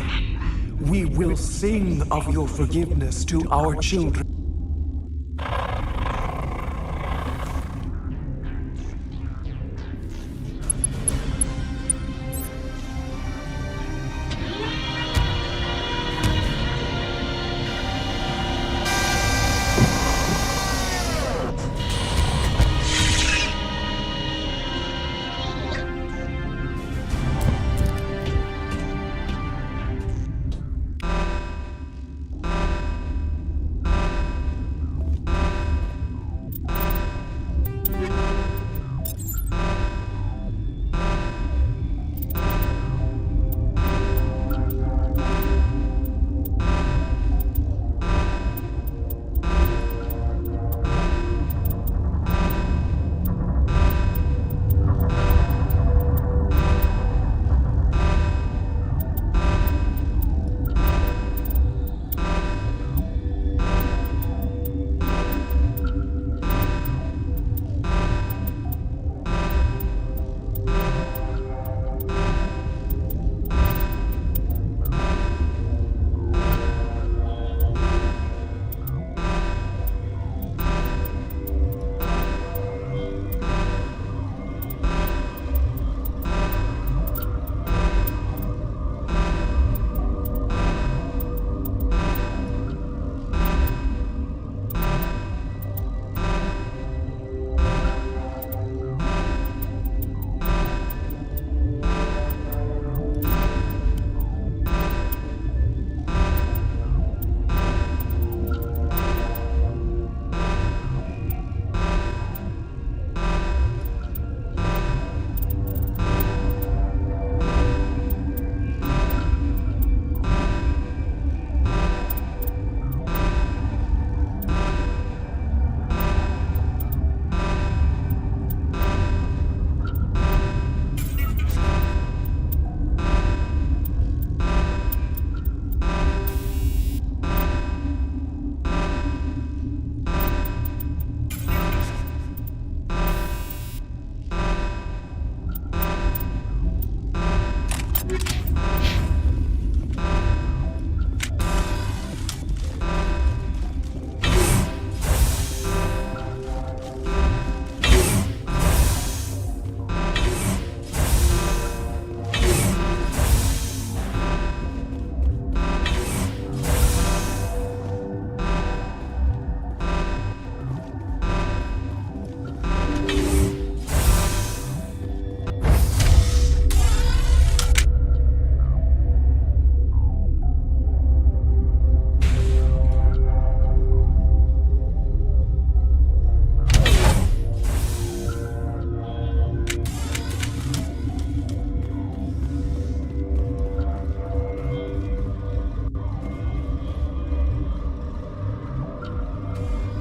We will sing of your forgiveness to our children.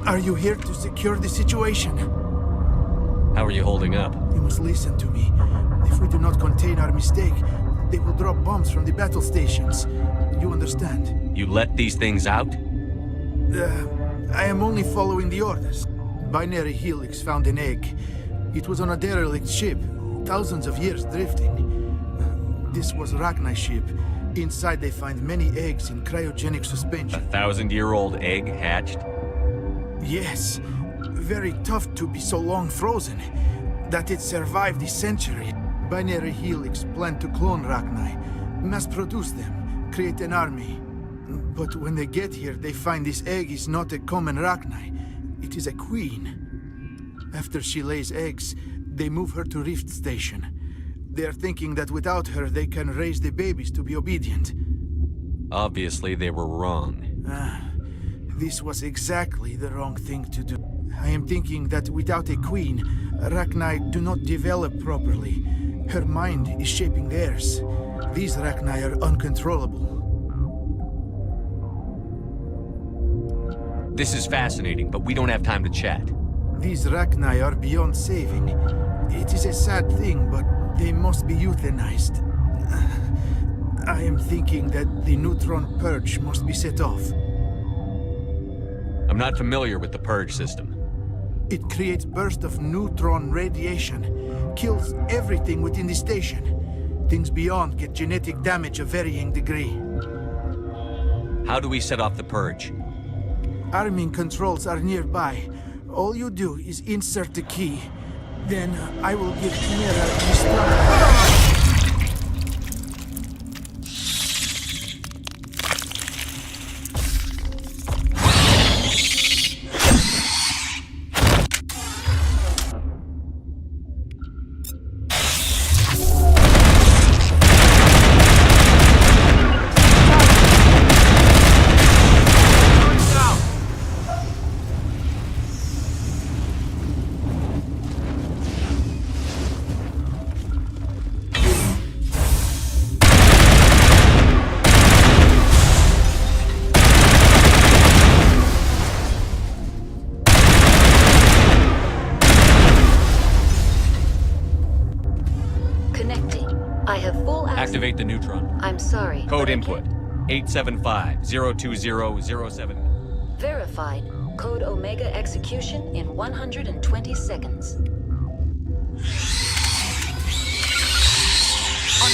Are you here to secure the situation?
How are you holding up?
You must listen to me. If we do not contain our mistake, they will drop bombs from the battle stations. You understand?
You let these things out?
I am only following the orders. Binary Helix found an egg. It was on a derelict ship, thousands of years drifting. This was Rachni's ship. Inside they find many eggs in cryogenic suspension.
1,000-year-old egg hatched?
Yes. Very tough to be so long frozen. That it survived the century. Binary Helix planned to clone Rachni, mass-produce them, create an army. But when they get here, they find this egg is not a common Rachni. It is a queen. After she lays eggs, they move her to Rift Station. They are thinking that without her, they can raise the babies to be obedient.
Obviously, they were wrong.
This was exactly the wrong thing to do. I am thinking that without a queen, Rachni do not develop properly. Her mind is shaping theirs. These Rachni are uncontrollable.
This is fascinating, but we don't have time to chat.
These Rachni are beyond saving. It is a sad thing, but they must be euthanized. I am thinking that the neutron purge must be set off.
I'm not familiar with the purge system.
It creates bursts of neutron radiation, kills everything within the station. Things beyond get genetic damage of varying degree.
How do we set off the purge?
Arming controls are nearby. All you do is insert the key. Then I will give Chimera the start.
Activate the neutron.
I'm sorry.
Code input 875-020-07.
Verified. Code Omega execution in 120 seconds. On my way.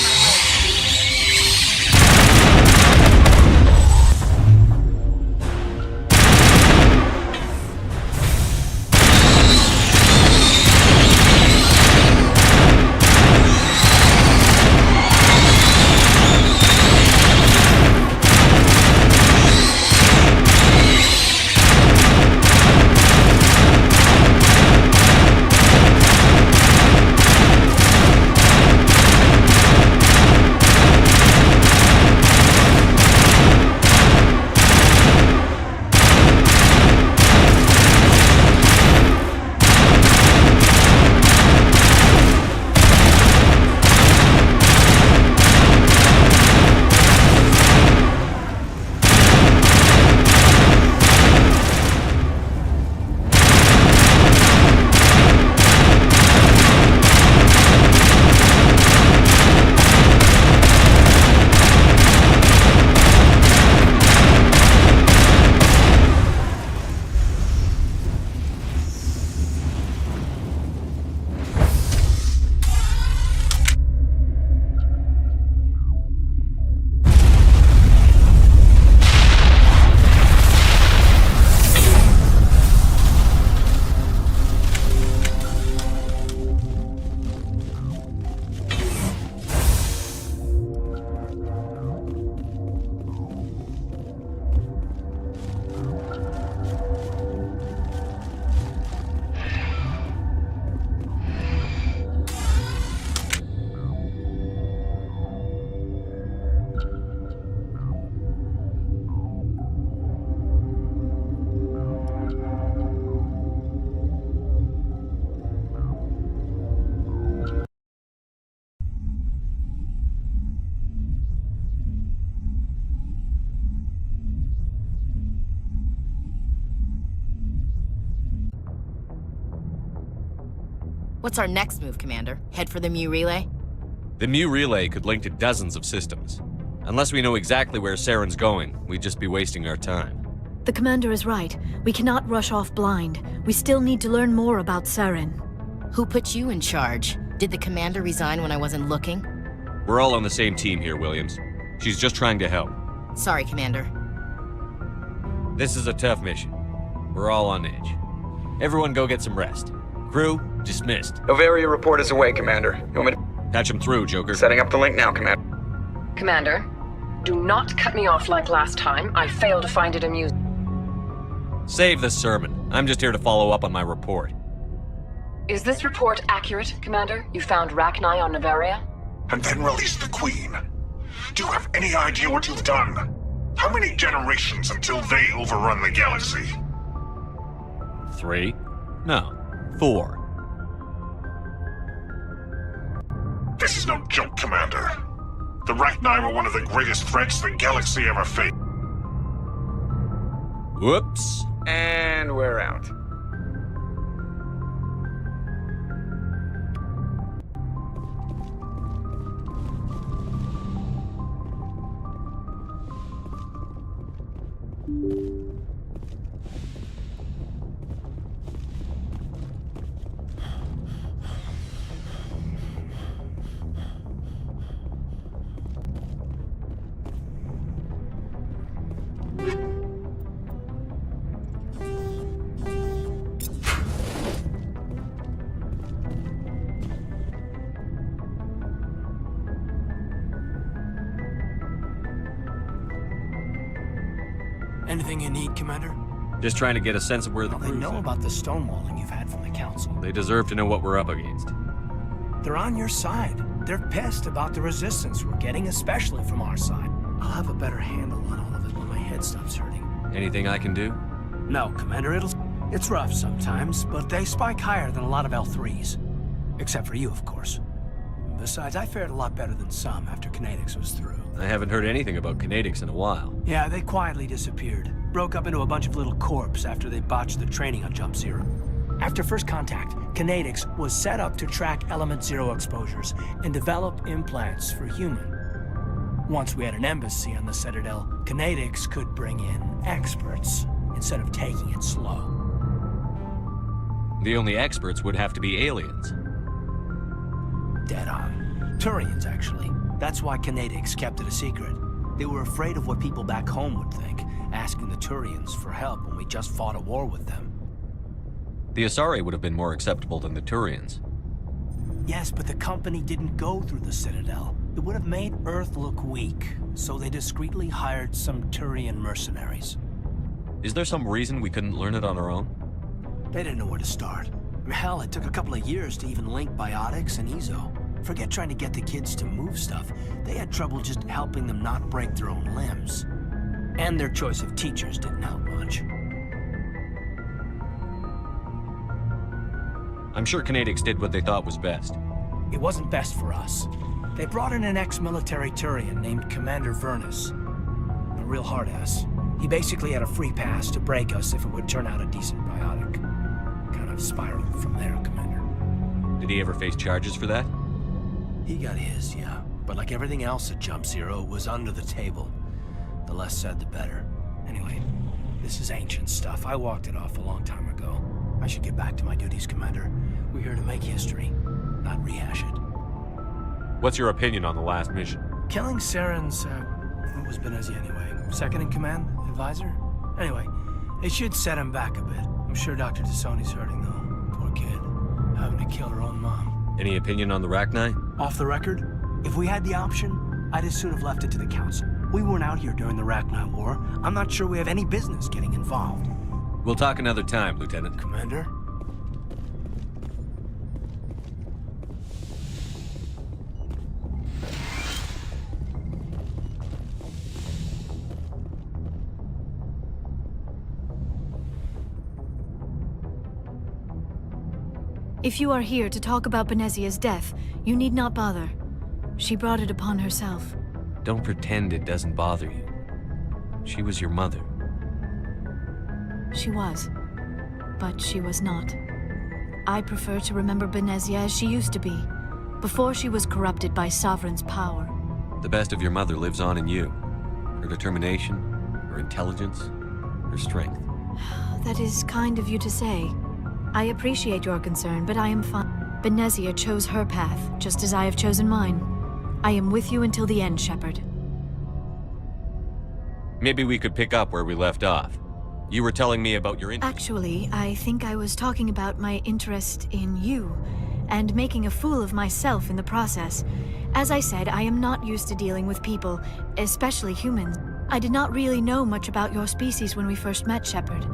What's our next move, Commander? Head for the Mu relay?
The Mu relay could link to dozens of systems. Unless we know exactly where Saren's going, we'd just be wasting our time.
The commander is right. We cannot rush off blind. We still need to learn more about Saren.
Who put you in charge? Did the commander resign when I wasn't looking?
We're all on the same team here, Williams. She's just trying to help.
Sorry, Commander.
This is a tough mission. We're all on edge. Everyone go get some rest. Crew, dismissed.
Noveria report is away, Commander. You want me to
patch him through, Joker?
Setting up the link now, Commander.
Commander, do not cut me off like last time. I failed to find it amusing.
Save the sermon. I'm just here to follow up on my report.
Is this report accurate, Commander? You found Rachni on Noveria?
And then released the Queen. Do you have any idea what you've done? How many generations until they overrun the galaxy?
3? No, 4.
This is no joke, Commander. The Rachni were one of the greatest threats the galaxy ever faced.
Whoops.
And we're out.
Anything you need, Commander?
Just trying to get a sense of where the
They know about the stonewalling you've had from the Council.
They deserve to know what we're up against.
They're on your side. They're pissed about the resistance we're getting, especially from our side. I'll have a better handle on all of it when my head stops hurting.
Anything I can do?
No, Commander, it's rough sometimes, but they spike higher than a lot of L3s. Except for you, of course. Besides, I fared a lot better than some after Kinetics was through.
I haven't heard anything about Kinetics in a while.
Yeah, they quietly disappeared. Broke up into a bunch of little corps after they botched the training on Jump Zero. After first contact, Kinetics was set up to track Element Zero exposures and develop implants for human. Once we had an embassy on the Citadel, Kinetics could bring in experts instead of taking it slow.
The only experts would have to be aliens.
Dead on. Turians, actually. That's why Kinetics kept it a secret. They were afraid of what people back home would think, asking the Turians for help when we just fought a war with them.
The Asari would have been more acceptable than the Turians.
Yes, but the company didn't go through the Citadel. It would have made Earth look weak, so they discreetly hired some Turian mercenaries.
Is there some reason we couldn't learn it on our own?
They didn't know where to start. Hell, it took a couple of years to even link biotics and Ezo. Forget trying to get the kids to move stuff. They had trouble just helping them not break their own limbs. And their choice of teachers didn't help much.
I'm sure Kinetics did what they thought was best.
It wasn't best for us. They brought in an ex-military Turian named Commander Vernus. A real hard-ass. He basically had a free pass to break us if it would turn out a decent biotic. Kind of spiraled from there, Commander.
Did he ever face charges for that?
He got his, yeah. But like everything else at Jump Zero, it was under the table. The less said, the better. Anyway, this is ancient stuff. I walked it off a long time ago. I should get back to my duties, Commander. We're here to make history, not rehash it.
What's your opinion on the last mission?
Killing Saren's, what was Benezi anyway? Second in command? Advisor? Anyway, it should set him back a bit. I'm sure Dr. Tassoni's hurting, though. Poor kid. Having to kill her own mom.
Any opinion on the Rachni?
Off the record, if we had the option, I'd as soon have left it to the Council. We weren't out here during the Rachni War. I'm not sure we have any business getting involved.
We'll talk another time, Lieutenant.
Commander?
If you are here to talk about Benezia's death, you need not bother. She brought it upon herself.
Don't pretend it doesn't bother you. She was your mother.
She was. But she was not. I prefer to remember Benezia as she used to be, before she was corrupted by Sovereign's power.
The best of your mother lives on in you. Her determination, her intelligence, her strength.
That is kind of you to say. I appreciate your concern, but I am fine. Benezia chose her path, just as I have chosen mine. I am with you until the end, Shepard.
Maybe we could pick up where we left off. You were telling me about your
Actually, I think I was talking about my interest in you, and making a fool of myself in the process. As I said, I am not used to dealing with people, especially humans. I did not really know much about your species when we first met, Shepard.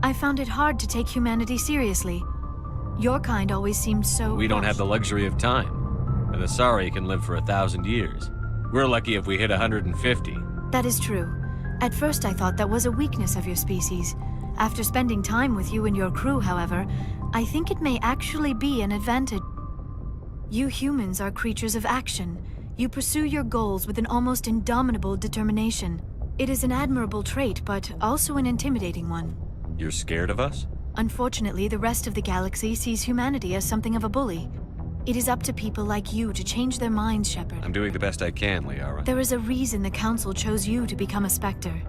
I found it hard to take humanity seriously. Your kind always seemed so...
We don't have the luxury of time. An Asari can live for 1,000 years. We're lucky if we hit 150.
That is true. At first I thought that was a weakness of your species. After spending time with you and your crew, however, I think it may actually be an advantage. You humans are creatures of action. You pursue your goals with an almost indomitable determination. It is an admirable trait, but also an intimidating one.
You're scared of us?
Unfortunately, the rest of the galaxy sees humanity as something of a bully. It is up to people like you to change their minds, Shepard.
I'm doing the best I can, Liara.
There is a reason the Council chose you to become a Spectre.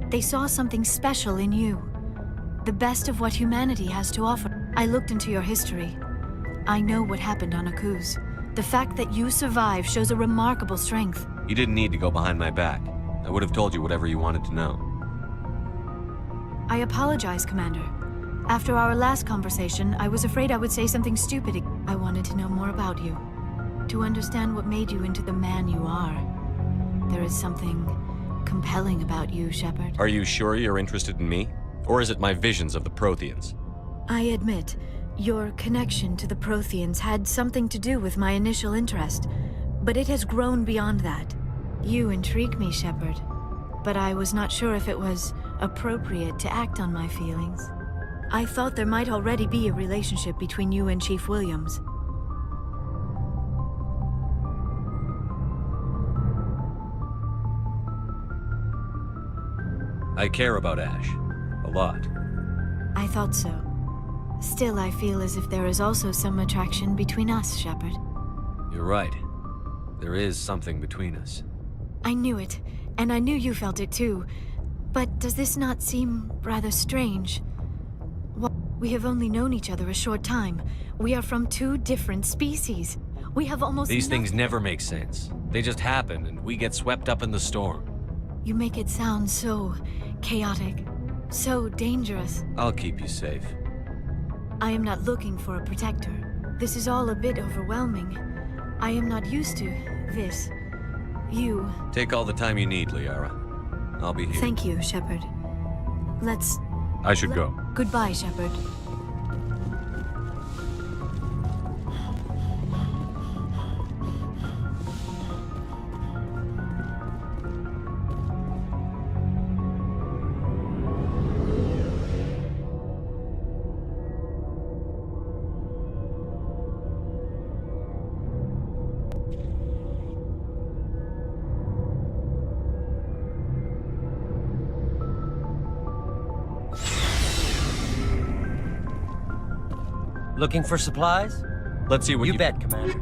They saw something special in you. The best of what humanity has to offer. I looked into your history. I know what happened on Akuz. The fact that you survived shows a remarkable strength.
You didn't need to go behind my back. I would have told you whatever you wanted to know.
I apologize, Commander. After our last conversation, I was afraid I would say something stupid. I wanted to know more about you. To understand what made you into the man you are. There is something compelling about you, Shepard.
Are you sure you're interested in me? Or is it my visions of the Protheans?
I admit, your connection to the Protheans had something to do with my initial interest, but it has grown beyond that. You intrigue me, Shepard, but I was not sure if it was appropriate to act on my feelings. I thought there might already be a relationship between you and Chief Williams.
I care about Ash. A lot.
I thought so. Still, I feel as if there is also some attraction between us, Shepard.
You're right. There is something between us.
I knew it, and I knew you felt it too. But does this not seem rather strange? We have only known each other a short time. We are from two different species. We have almost
These things never make sense. They just happen, and we get swept up in the storm.
You make it sound so chaotic, so dangerous.
I'll keep you safe.
I am not looking for a protector. This is all a bit overwhelming. I am not used to this. You...
Take all the time you need, Liara. I'll be here.
Thank you, Shepard. Let's...
I should go.
Goodbye, Shepard.
Looking for supplies?
Let's see what
you bet, Commander.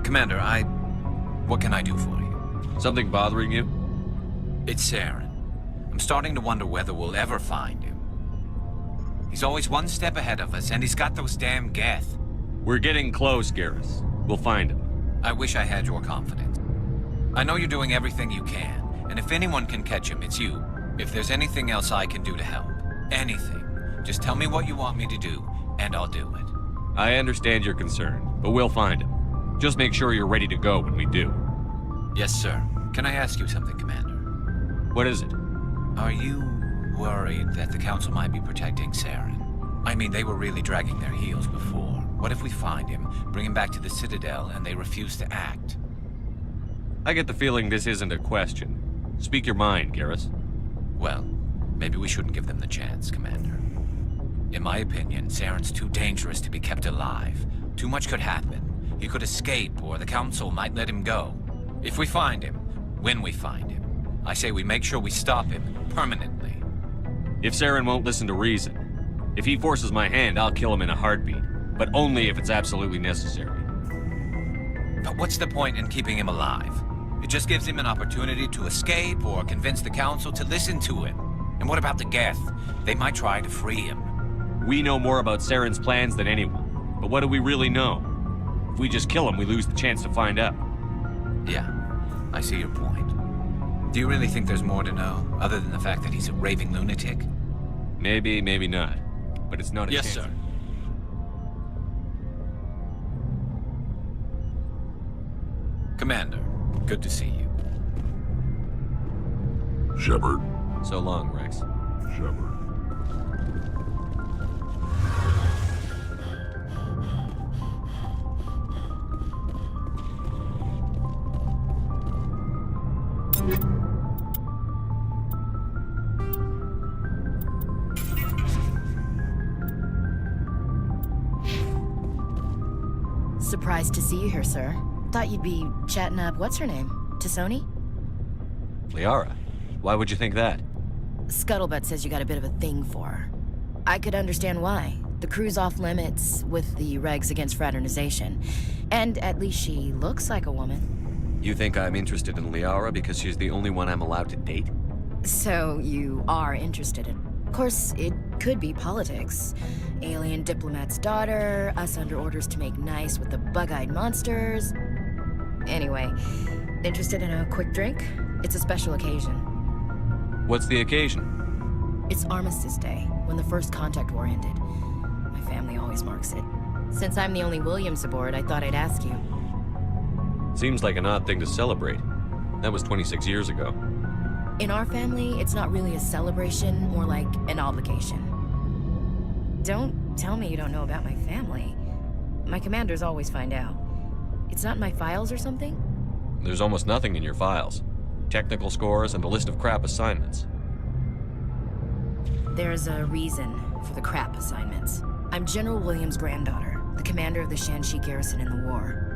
Commander, what can I do for you? Something bothering you?
It's Saren. I'm starting to wonder whether we'll ever find him. He's always one step ahead of us, and he's got those damn Geth.
We're getting close, Garrus. We'll find him.
I wish I had your confidence. I know you're doing everything you can, and if anyone can catch him, it's you. If there's anything else I can do to help, anything, just tell me what you want me to do, and I'll do it.
I understand your concern, but we'll find him. Just make sure you're ready to go when we do.
Yes, sir. Can I ask you something, Commander?
What is it?
Are you worried that the Council might be protecting Saren? I mean, they were really dragging their heels before. What if we find him, bring him back to the Citadel, and they refuse to act?
I get the feeling this isn't a question. Speak your mind, Garrus.
Well, maybe we shouldn't give them the chance, Commander. In my opinion, Saren's too dangerous to be kept alive. Too much could happen. He could escape, or the Council might let him go. If we find him, when we find him, I say we make sure we stop him permanently.
If Saren won't listen to reason, if he forces my hand, I'll kill him in a heartbeat. But only if it's absolutely necessary.
But what's the point in keeping him alive? It just gives him an opportunity to escape or convince the Council to listen to him. And what about the Geth? They might try to free him.
We know more about Saren's plans than anyone. But what do we really know? If we just kill him, we lose the chance to find out.
Yeah, I see your point. Do you really think there's more to know, other than the fact that he's a raving lunatic?
Maybe, maybe not. But it's not a chance.
Yes, sir. Commander, good to see you.
Shepard.
So long, Rex.
Shepard.
Surprised to see you here, sir. Thought you'd be chatting up what's-her-name? Tassoni?
Liara, why would you think that?
Scuttlebutt says you got a bit of a thing for her. I could understand why. The crew's off limits with the regs against fraternization. And at least she looks like a woman.
You think I'm interested in Liara because she's the only one I'm allowed to date?
So you are interested in... Of course, it could be politics. Alien diplomat's daughter, us under orders to make nice with the bug-eyed monsters. Anyway, interested in a quick drink? It's a special occasion.
What's the occasion?
It's Armistice Day, when the first contact war ended. My family always marks it. Since I'm the only Williams aboard, I thought I'd ask you.
Seems like an odd thing to celebrate. That was 26 years ago.
In our family, it's not really a celebration, more like an obligation. Don't tell me you don't know about my family. My commanders always find out. It's not in my files or something?
There's almost nothing in your files. Technical scores and a list of crap assignments.
There's a reason for the crap assignments. I'm General Williams' granddaughter, the commander of the Shanxi garrison in the war.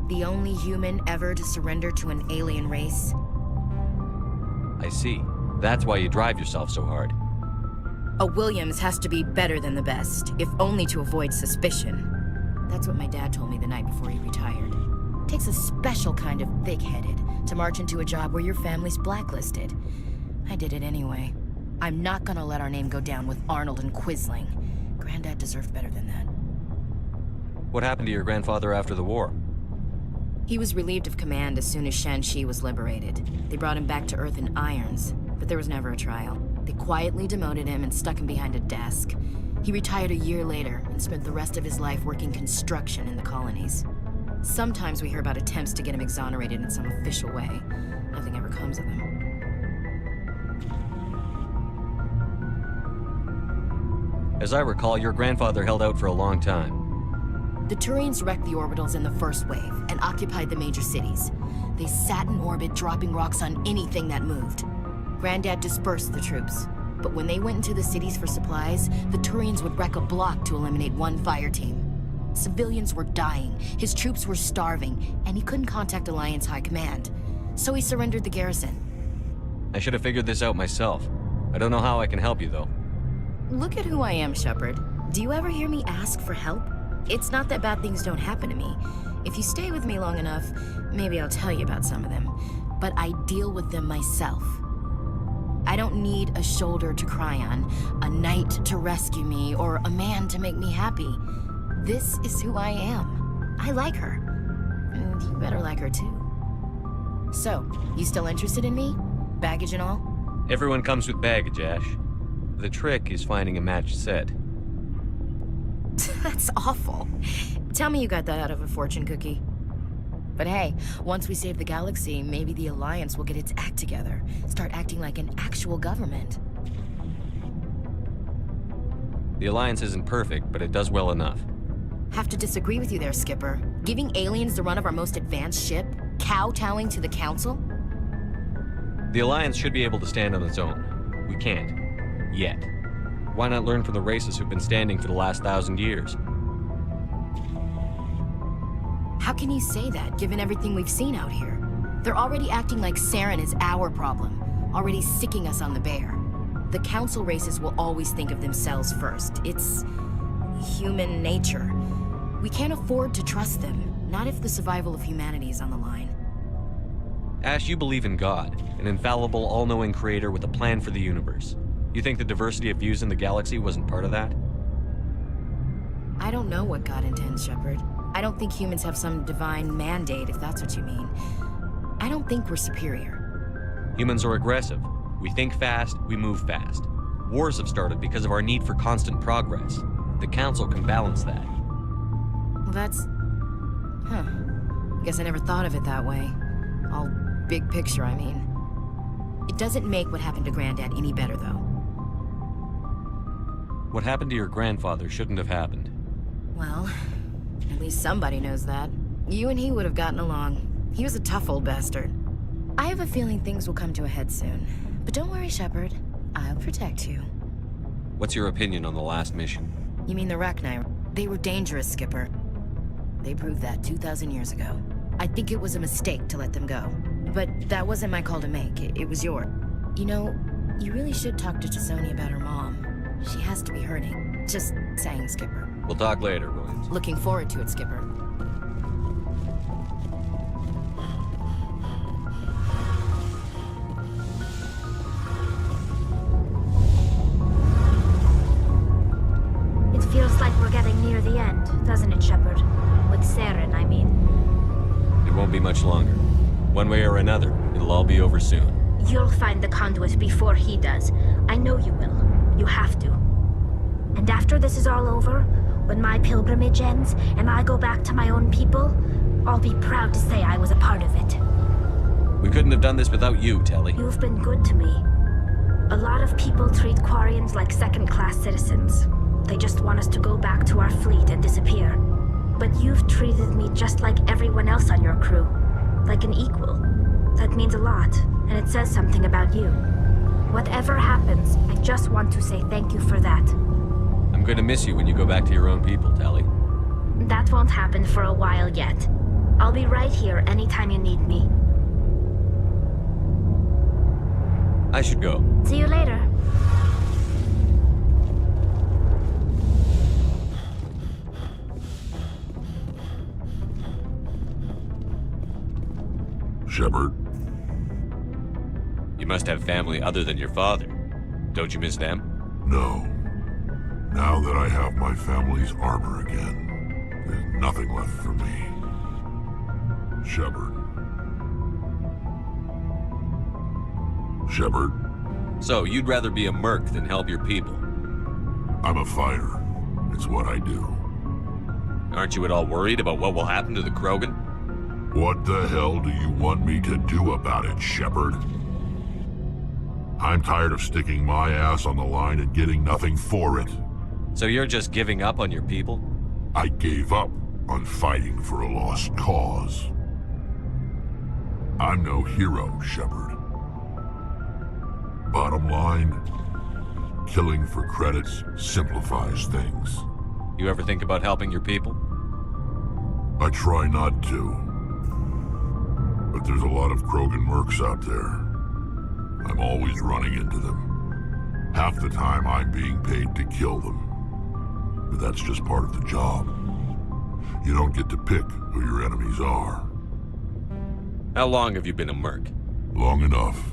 The only human ever to surrender to an alien race.
I see. That's why you drive yourself so hard.
A Williams has to be better than the best, if only to avoid suspicion. That's what my dad told me the night before he retired. Takes a special kind of thick-headed to march into a job where your family's blacklisted. I did it anyway. I'm not gonna let our name go down with Arnold and Quisling. Granddad deserved better than that.
What happened to your grandfather after the war?
He was relieved of command as soon as Shanxi was liberated. They brought him back to Earth in irons, but there was never a trial. They quietly demoted him and stuck him behind a desk. He retired a year later and spent the rest of his life working construction in the colonies. Sometimes we hear about attempts to get him exonerated in some official way. Nothing ever comes of them.
As I recall, your grandfather held out for a long time.
The Turians wrecked the orbitals in the first wave and occupied the major cities. They sat in orbit, dropping rocks on anything that moved. Granddad dispersed the troops, but when they went into the cities for supplies, the Turians would wreck a block to eliminate one fire team. Civilians were dying, his troops were starving, and he couldn't contact Alliance High Command. So he surrendered the garrison.
I should have figured this out myself. I don't know how I can help you, though.
Look at who I am, Shepard. Do you ever hear me ask for help? It's not that bad things don't happen to me. If you stay with me long enough, maybe I'll tell you about some of them. but I deal with them myself. I don't need a shoulder to cry on, a knight to rescue me, or a man to make me happy. This is who I am. I like her. And you better like her too. So, you still interested in me? Baggage and all?
Everyone comes with baggage, Ash. The trick is finding a matched set.
That's awful. Tell me you got that out of a fortune cookie. But hey, once we save the galaxy, maybe the Alliance will get its act together. Start acting like an actual government.
The Alliance isn't perfect, but it does well enough.
Have to disagree with you there, Skipper. Giving aliens the run of our most advanced ship? Kowtowing to the Council?
The Alliance should be able to stand on its own. We can't. Yet. Why not learn from the races who've been standing for the last 1,000 years?
How can you say that, given everything we've seen out here? They're already acting like Saren is our problem, already sicking us on the bear. The Council races will always think of themselves first. It's human nature. We can't afford to trust them, not if the survival of humanity is on the line.
Ash, you believe in God, an infallible, all-knowing creator with a plan for the universe. You think the diversity of views in the galaxy wasn't part of that?
I don't know what God intends, Shepard. I don't think humans have some divine mandate, if that's what you mean. I don't think we're superior.
Humans are aggressive. We think fast, we move fast. Wars have started because of our need for constant progress. The Council can balance that.
Well, that's... Guess I never thought of it that way. All big picture, I mean. It doesn't make what happened to Granddad any better, though.
What happened to your grandfather shouldn't have happened.
Well, at least somebody knows that. You and he would have gotten along. He was a tough old bastard. I have a feeling things will come to a head soon. But don't worry, Shepard. I'll protect you.
What's your opinion on the last mission?
You mean the Rachni? They were dangerous, Skipper. They proved that 2,000 years ago. I think it was a mistake to let them go. But that wasn't my call to make. It was yours. You know, you really should talk to T'Soni about her mom. She has to be hurting. Just saying, Skipper.
We'll talk later, Williams.
Looking forward to it, Skipper.
It feels like we're getting near the end, doesn't it, Shepard? With Saren, I mean.
It won't be much longer. One way or another, it'll all be over soon.
You'll find the conduit before he does. I know you will. You have to. And after this is all over, when my pilgrimage ends and I go back to my own people, I'll be proud to say I was a part of it.
We couldn't have done this without you, Telly.
You've been good to me. A lot of people treat Quarians like second-class citizens. They just want us to go back to our fleet and disappear. But you've treated me just like everyone else on your crew. Like an equal. That means a lot, and it says something about you. Whatever happens, I just want to say thank you for that.
I'm going to miss you when you go back to your own people, Telly.
That won't happen for a while yet. I'll be right here anytime you need me.
I should go.
See you later.
Shepard?
You must have family other than your father. Don't you miss them?
No. Now that I have my family's armor again, there's nothing left for me. Shepard. Shepard?
So, you'd rather be a merc than help your people?
I'm a fighter. It's what I do.
Aren't you at all worried about what will happen to the Krogan?
What the hell do you want me to do about it, Shepard? I'm tired of sticking my ass on the line and getting nothing for it.
So you're just giving up on your people?
I gave up on fighting for a lost cause. I'm no hero, Shepard. Bottom line, killing for credits simplifies things.
You ever think about helping your people?
I try not to. But there's a lot of Krogan mercs out there. I'm always running into them. Half the time I'm being paid to kill them. But that's just part of the job. You don't get to pick who your enemies are.
How long have you been a merc?
Long enough.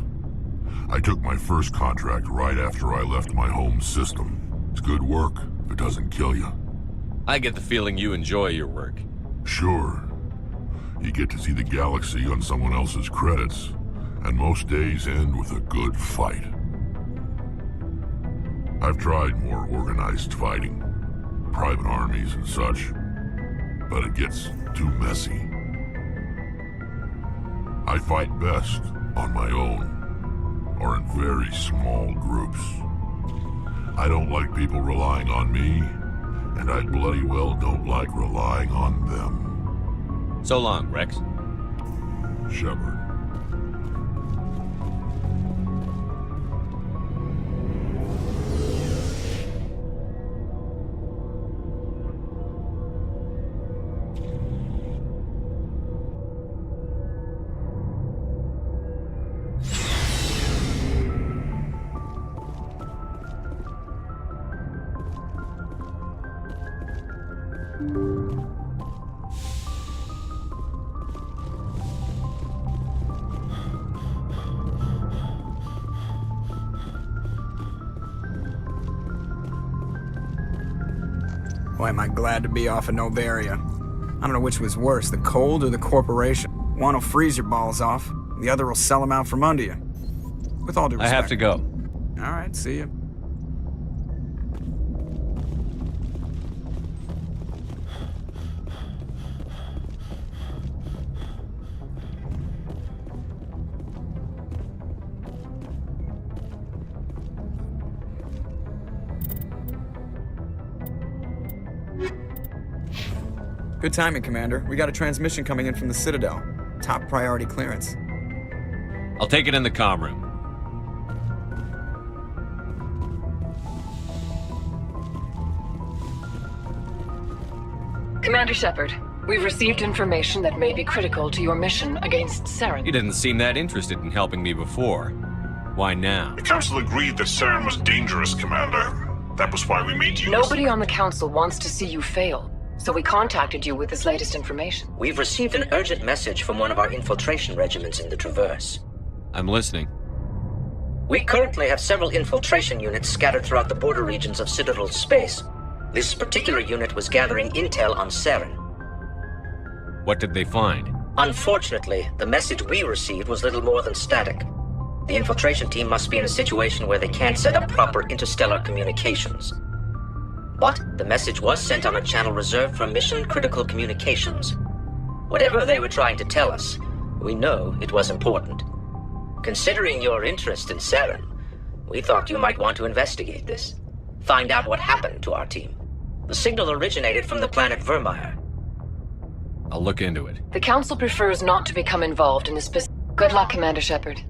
I took my first contract right after I left my home system. It's good work if it doesn't kill you.
I get the feeling you enjoy your work.
Sure. You get to see the galaxy on someone else's credits, and most days end with a good fight. I've tried more organized fighting, private armies and such, but it gets too messy. I fight best on my own, or in very small groups. I don't like people relying on me, and I bloody well don't like relying on them.
So long, Rex.
Shepard.
Boy, am I glad to be off of Noveria. I don't know which was worse, the cold or the corporation. One will freeze your balls off, the other will sell them out from under you. With all due respect.
I have to go.
All right, see you. Good timing, Commander. We got a transmission coming in from the Citadel. Top priority clearance.
I'll take it in the comm room.
Commander Shepard, we've received information that may be critical to your mission against Saren.
You didn't seem that interested in helping me before. Why now?
The Council agreed that Saren was dangerous, Commander. That was why we made use.
Nobody on the Council wants to see you fail, so we contacted you with this latest information.
We've received an urgent message from one of our infiltration regiments in the Traverse.
I'm listening.
We currently have several infiltration units scattered throughout the border regions of Citadel space. This particular unit was gathering intel on Saren.
What did they find?
Unfortunately, the message we received was little more than static. The infiltration team must be in a situation where they can't set up proper interstellar communications. But the message was sent on a channel reserved for mission-critical communications. Whatever they were trying to tell us, we know it was important. Considering your interest in Saren, we thought you might want to investigate this. Find out what happened to our team. The signal originated from the planet Vermeer.
I'll look into it.
The Council prefers not to become involved in this business. Good luck, Commander Shepard.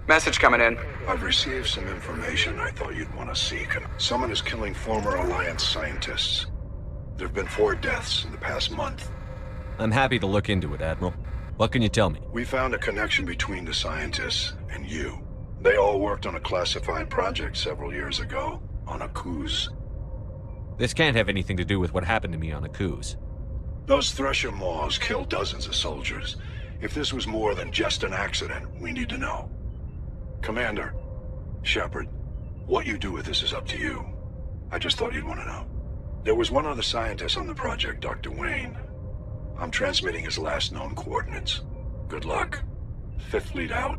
Message coming in.
I've received some information I thought you'd want to see. Someone is killing former Alliance scientists. There have been 4 deaths in the past month.
I'm happy to look into it, Admiral. What can you tell me?
We found a connection between the scientists and you. They all worked on a classified project several years ago, on Akuz.
This can't have anything to do with what happened to me on Akuz.
Those Thresher Maws killed dozens of soldiers. If this was more than just an accident, we need to know. Commander, Shepard, what you do with this is up to you. I just thought you'd want to know. There was one other scientist on the project, Dr. Wayne. I'm transmitting his last known coordinates. Good luck. 5th Fleet out.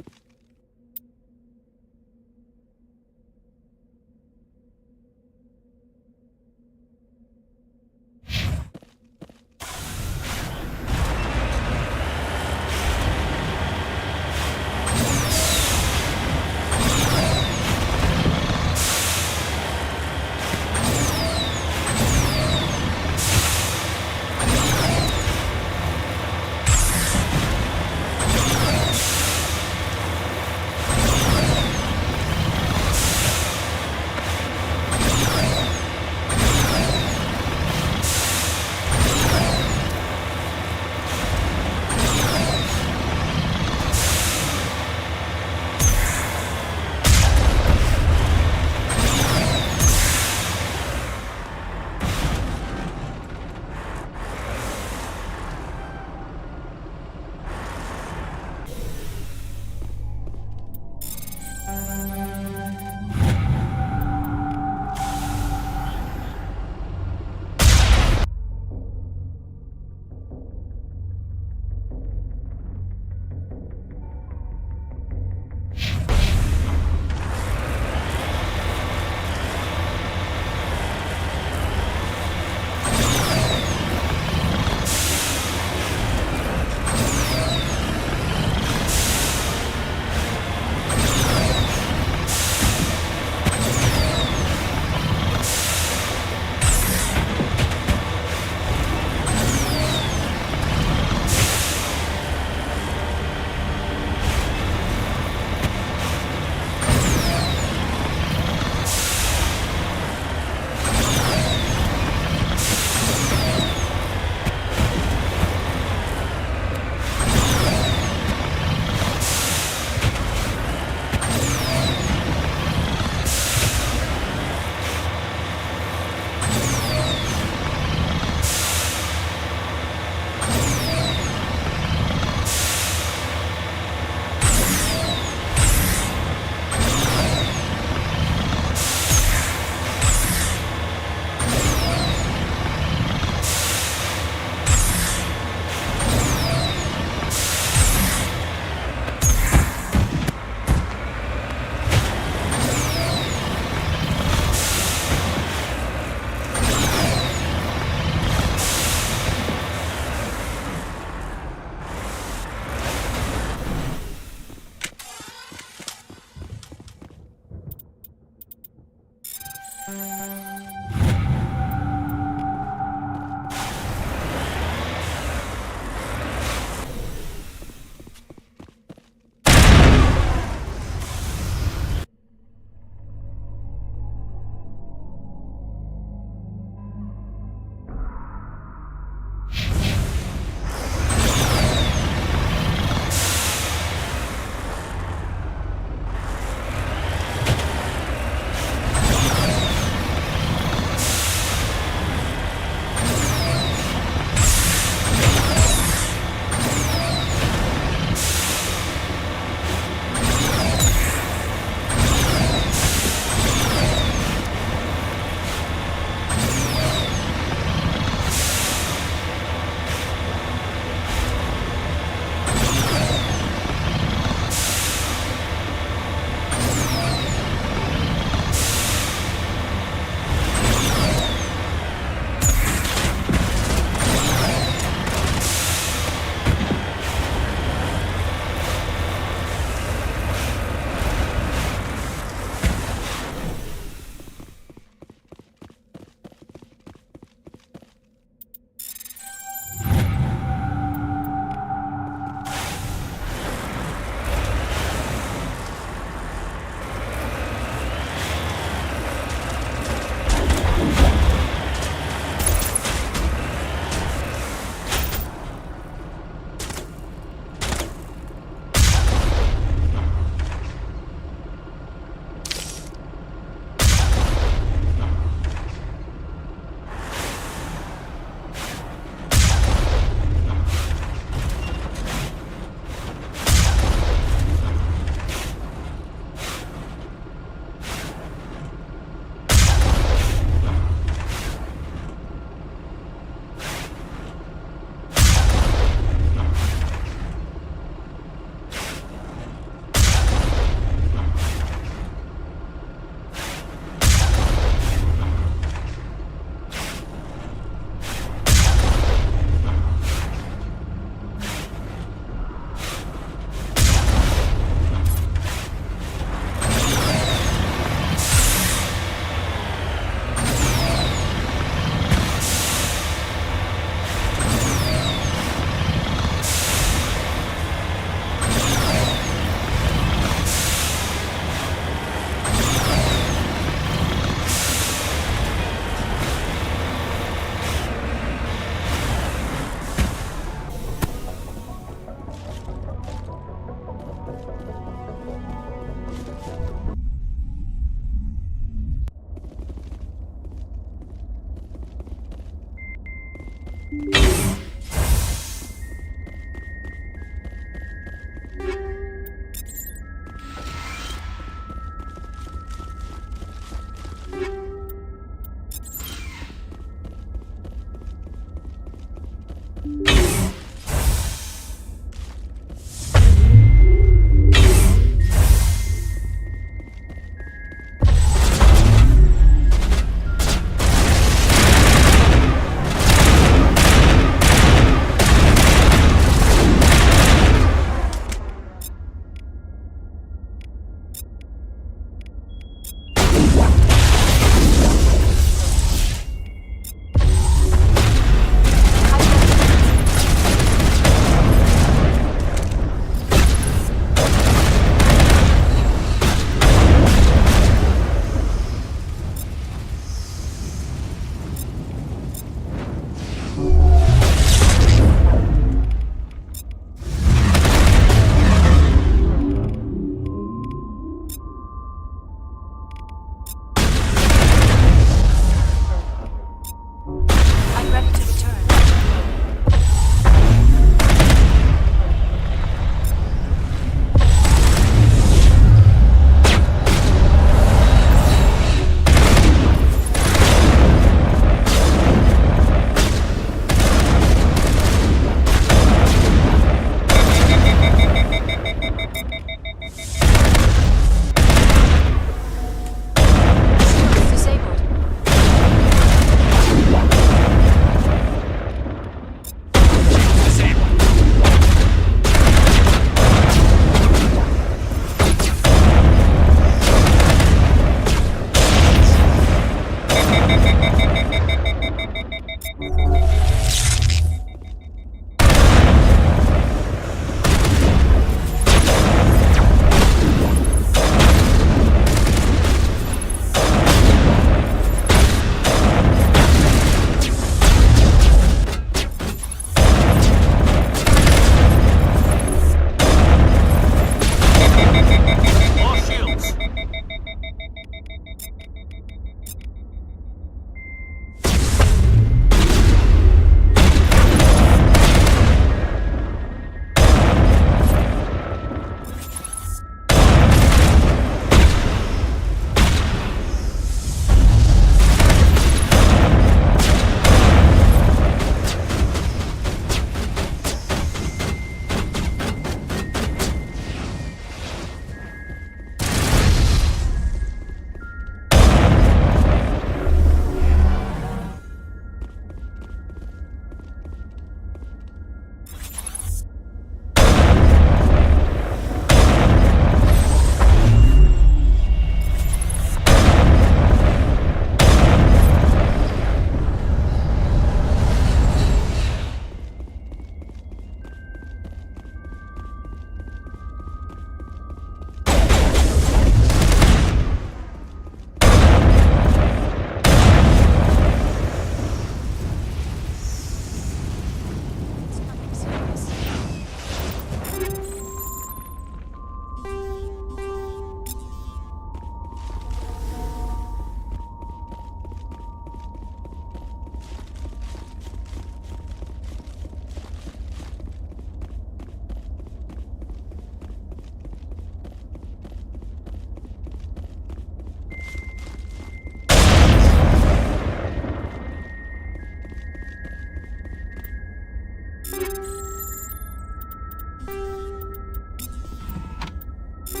Stay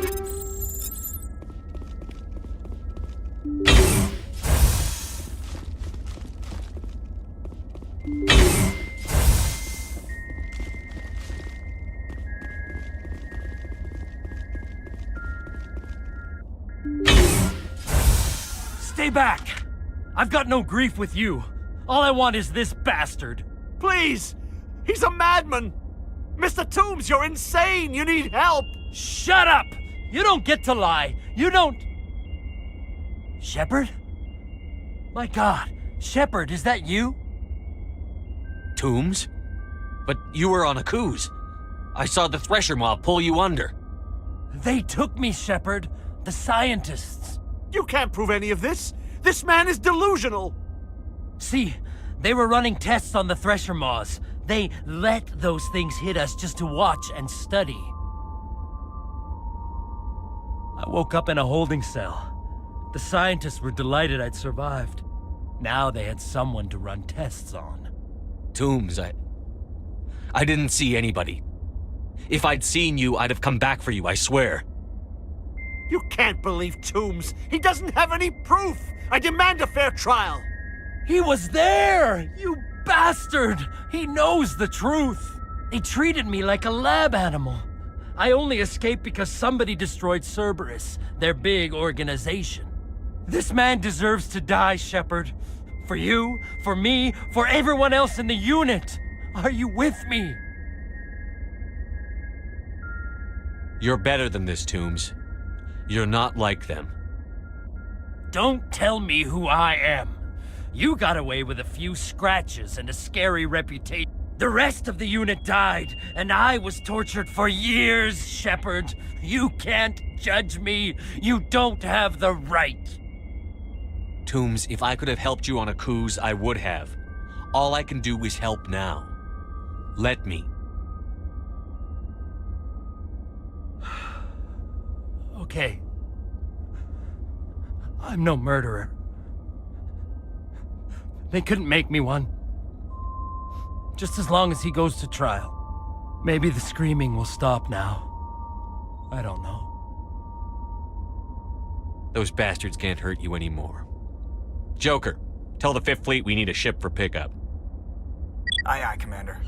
back! I've got no grief with you. All I want is this bastard.
Please! He's a madman! Mr. Toombs, you're insane! You need help!
Shut up! You don't get to lie. You don't... Shepard? My God, Shepard, is that you?
Toombs? But you were on a cruise. I saw the Thresher Mob pull you under.
They took me, Shepard. The scientists.
You can't prove any of this! This man is delusional!
See, they were running tests on the Thresher Maws. They let those things hit us just to watch and study. I woke up in a holding cell. The scientists were delighted I'd survived. Now they had someone to run tests on.
Toombs, I didn't see anybody. If I'd seen you, I'd have come back for you, I swear.
You can't believe Toombs! He doesn't have any proof! I demand a fair trial!
He was there! You bastard! He knows the truth! They treated me like a lab animal. I only escaped because somebody destroyed Cerberus, their big organization. This man deserves to die, Shepard. For you, for me, for everyone else in the unit. Are you with me?
You're better than this, Toombs. You're not like them.
Don't tell me who I am. You got away with a few scratches and a scary reputation. The rest of the unit died, and I was tortured for years, Shepard. You can't judge me. You don't have the right.
Toombs, if I could have helped you on a cruise, I would have. All I can do is help now. Let me.
Okay. I'm no murderer. They couldn't make me one. Just as long as he goes to trial. Maybe the screaming will stop now. I don't know.
Those bastards can't hurt you anymore. Joker, tell the Fifth Fleet we need a ship for pickup.
Aye, aye, Commander.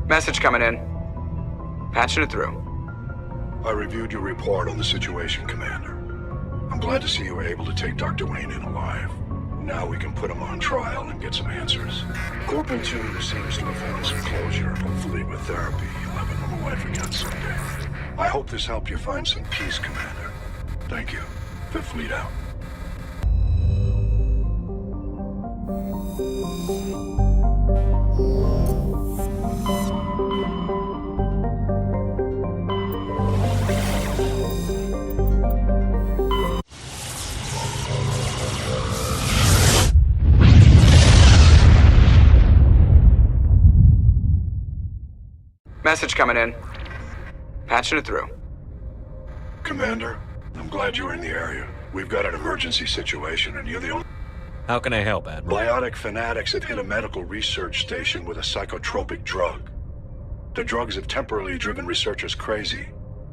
Message coming in. Patching it through.
I reviewed your report on the situation, Commander. I'm glad to see you were able to take Dr. Wayne in alive. Now we can put him on trial and get some answers. Corporal 2 seems to have found some closure. Hopefully with therapy, you'll have a normal life again someday. I hope this helped you find some peace, Commander. Thank you. Fifth Fleet out.
Message coming in. Patching it through.
Commander, I'm glad you're in the area. We've got an emergency situation and you're the only...
How can I help, Admiral?
Biotic fanatics have hit a medical research station with a psychotropic drug. The drugs have temporarily driven researchers crazy,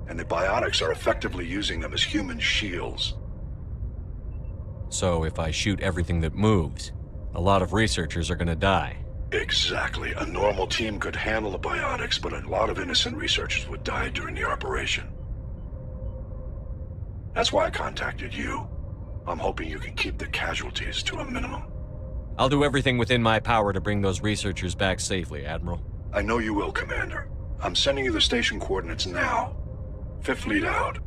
and the biotics are effectively using them as human shields.
So if I shoot everything that moves, a lot of researchers are gonna die.
Exactly. A normal team could handle the biotics, but a lot of innocent researchers would die during the operation. That's why I contacted you. I'm hoping you can keep the casualties to a minimum.
I'll do everything within my power to bring those researchers back safely, Admiral.
I know you will, Commander. I'm sending you the station coordinates now. Fifth Fleet out.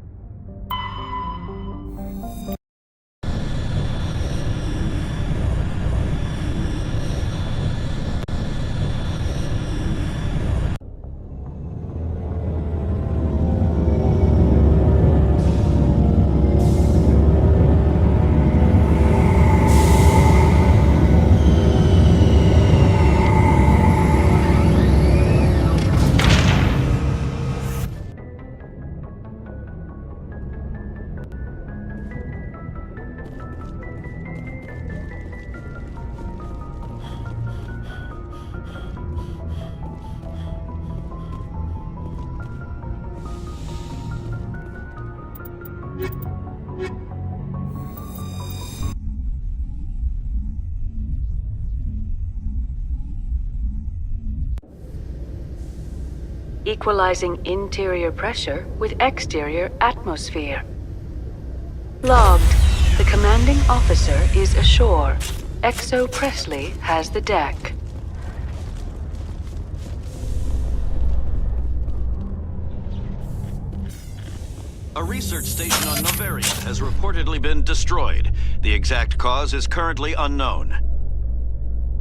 Equalizing interior pressure with exterior atmosphere. Logged. The commanding officer is ashore. Exo Presley has the deck.
A research station on Noveria has reportedly been destroyed. The exact cause is currently unknown.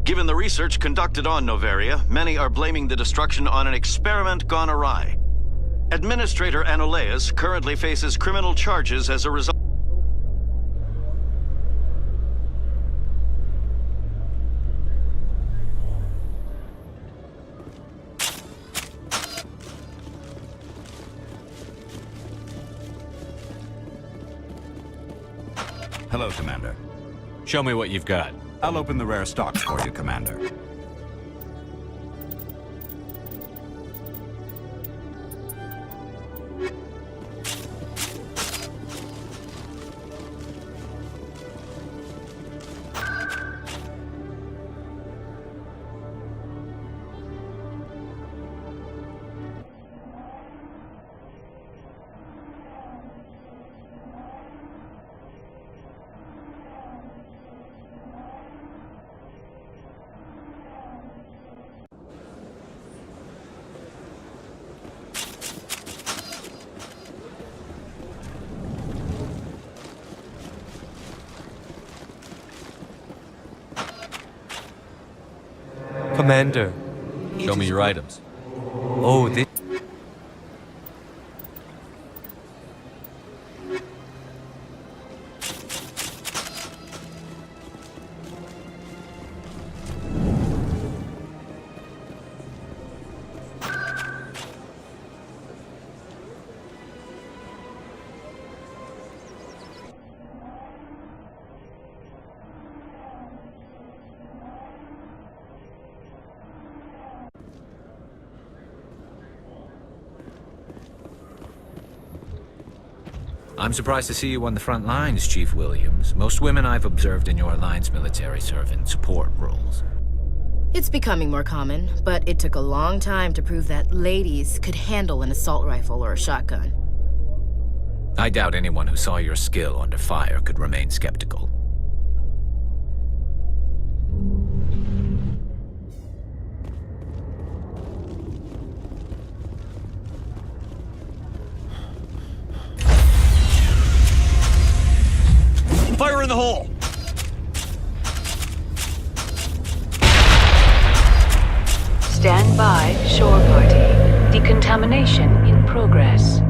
Given the research conducted on Noveria, many are blaming the destruction on an experiment gone awry. Administrator Anoleus currently faces criminal charges as a result.
Hello, Commander.
Show me what you've got.
I'll open the rare stocks for you, Commander.
Commander. Show me your items. Oh, this...
I'm surprised to see you on the front lines, Chief Williams. Most women I've observed in your Alliance military serve in support roles.
It's becoming more common, but it took a long time to prove that ladies could handle an assault rifle or a shotgun.
I doubt anyone who saw your skill under fire could remain skeptical.
Fire in the hole!
Stand by, shore party. Decontamination in progress.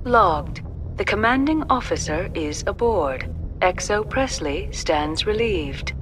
Logged. The commanding officer is aboard. Exo Presley stands relieved.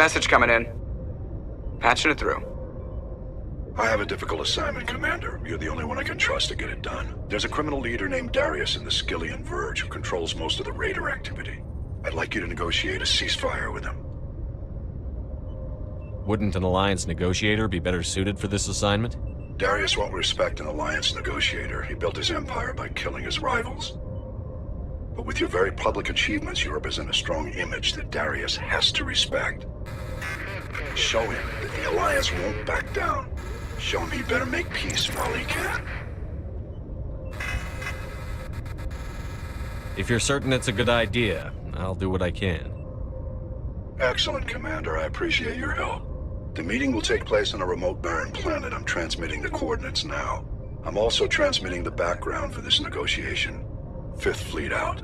Message coming in. Patching it through.
I have a difficult assignment, Commander. You're the only one I can trust to get it done. There's a criminal leader named Darius in the Skillian Verge who controls most of the Raider activity. I'd like you to negotiate a ceasefire with him.
Wouldn't an Alliance negotiator be better suited for this assignment?
Darius won't respect an Alliance negotiator. He built his empire by killing his rivals. But with your very public achievements, you represent a strong image that Darius has to respect. Show him that the Alliance won't back down. Show him he better make peace while he can.
If you're certain it's a good idea, I'll do what I can.
Excellent, Commander. I appreciate your help. The meeting will take place on a remote barren planet. I'm transmitting the coordinates now. I'm also transmitting the background for this negotiation. Fifth Fleet out.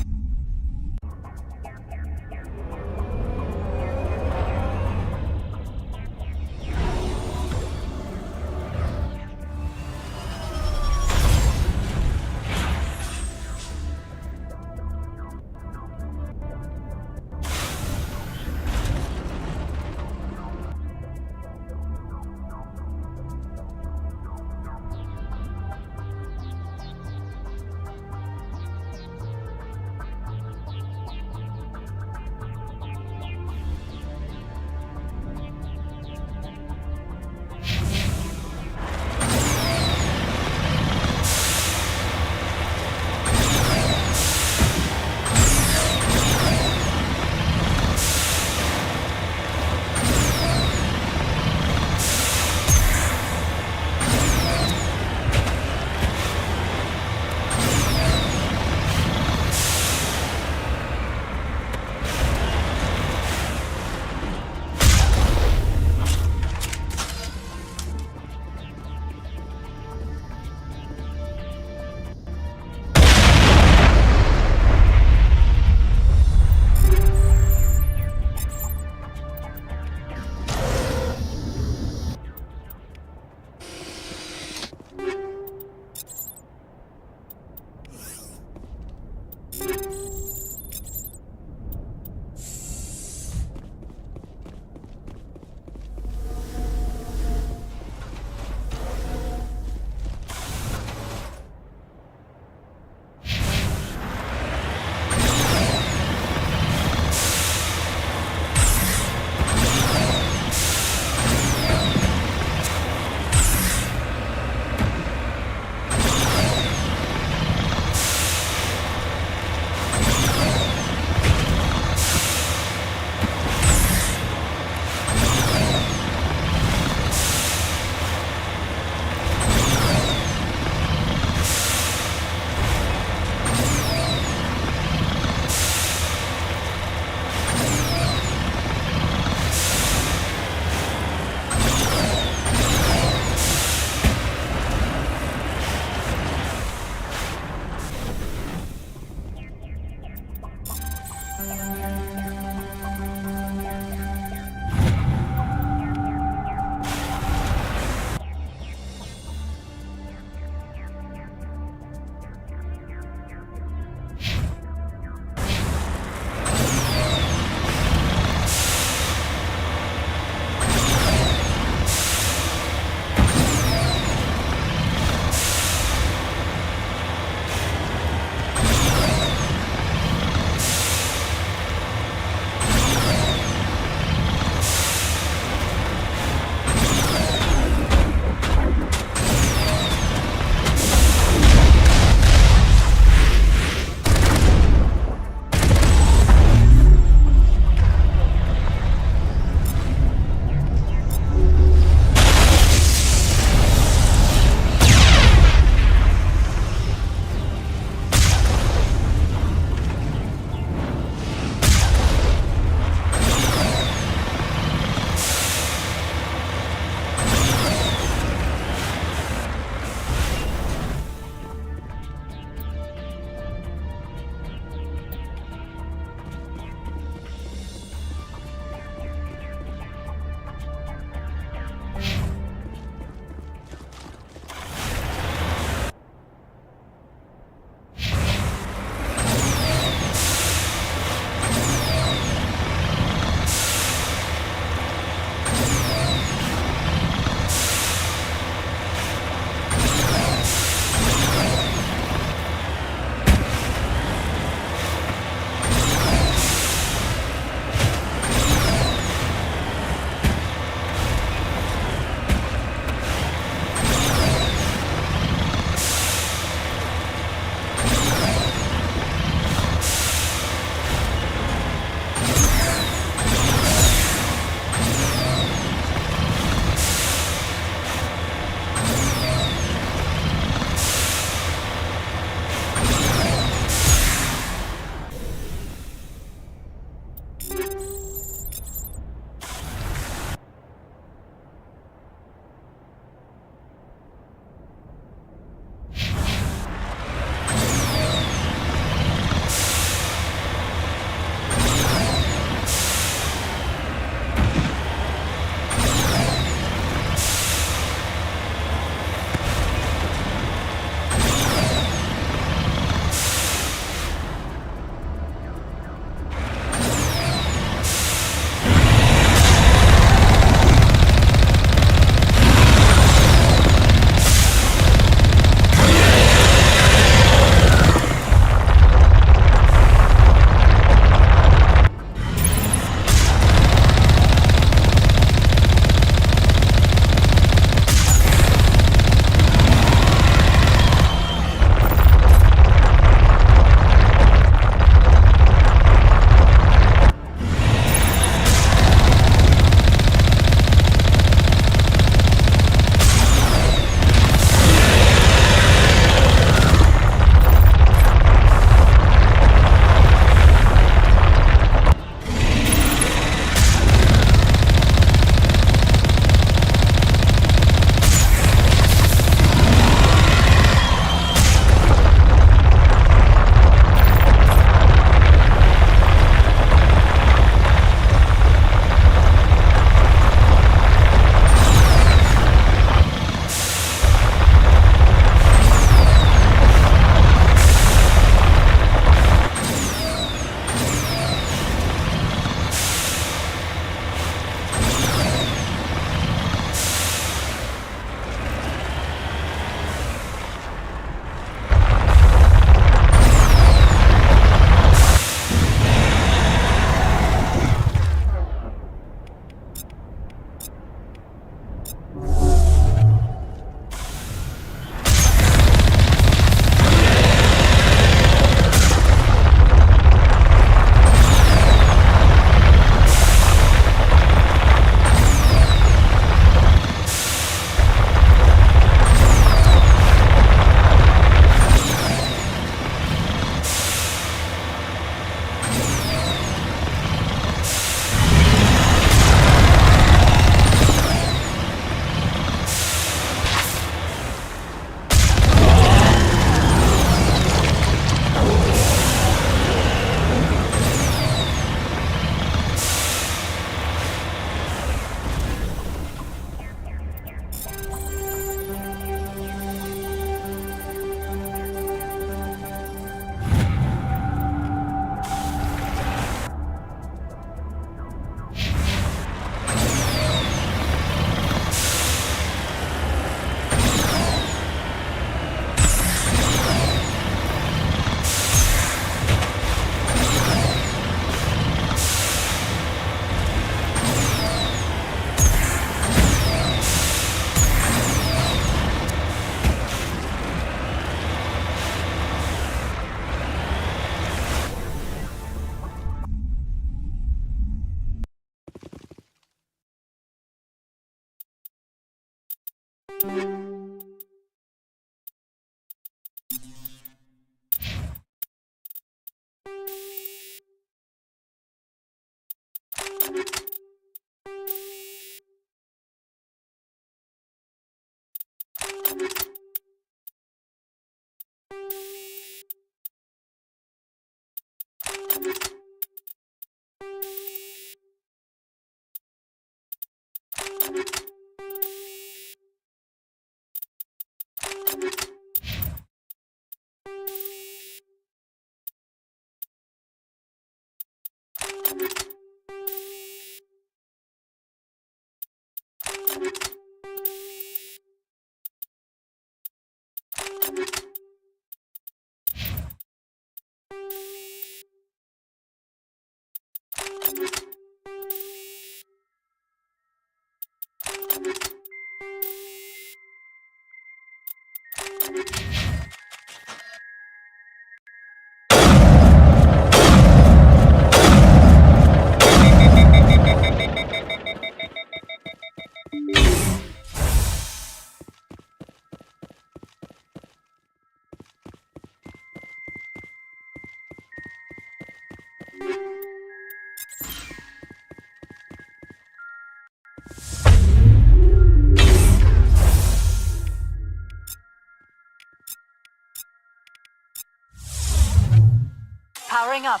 Powering up.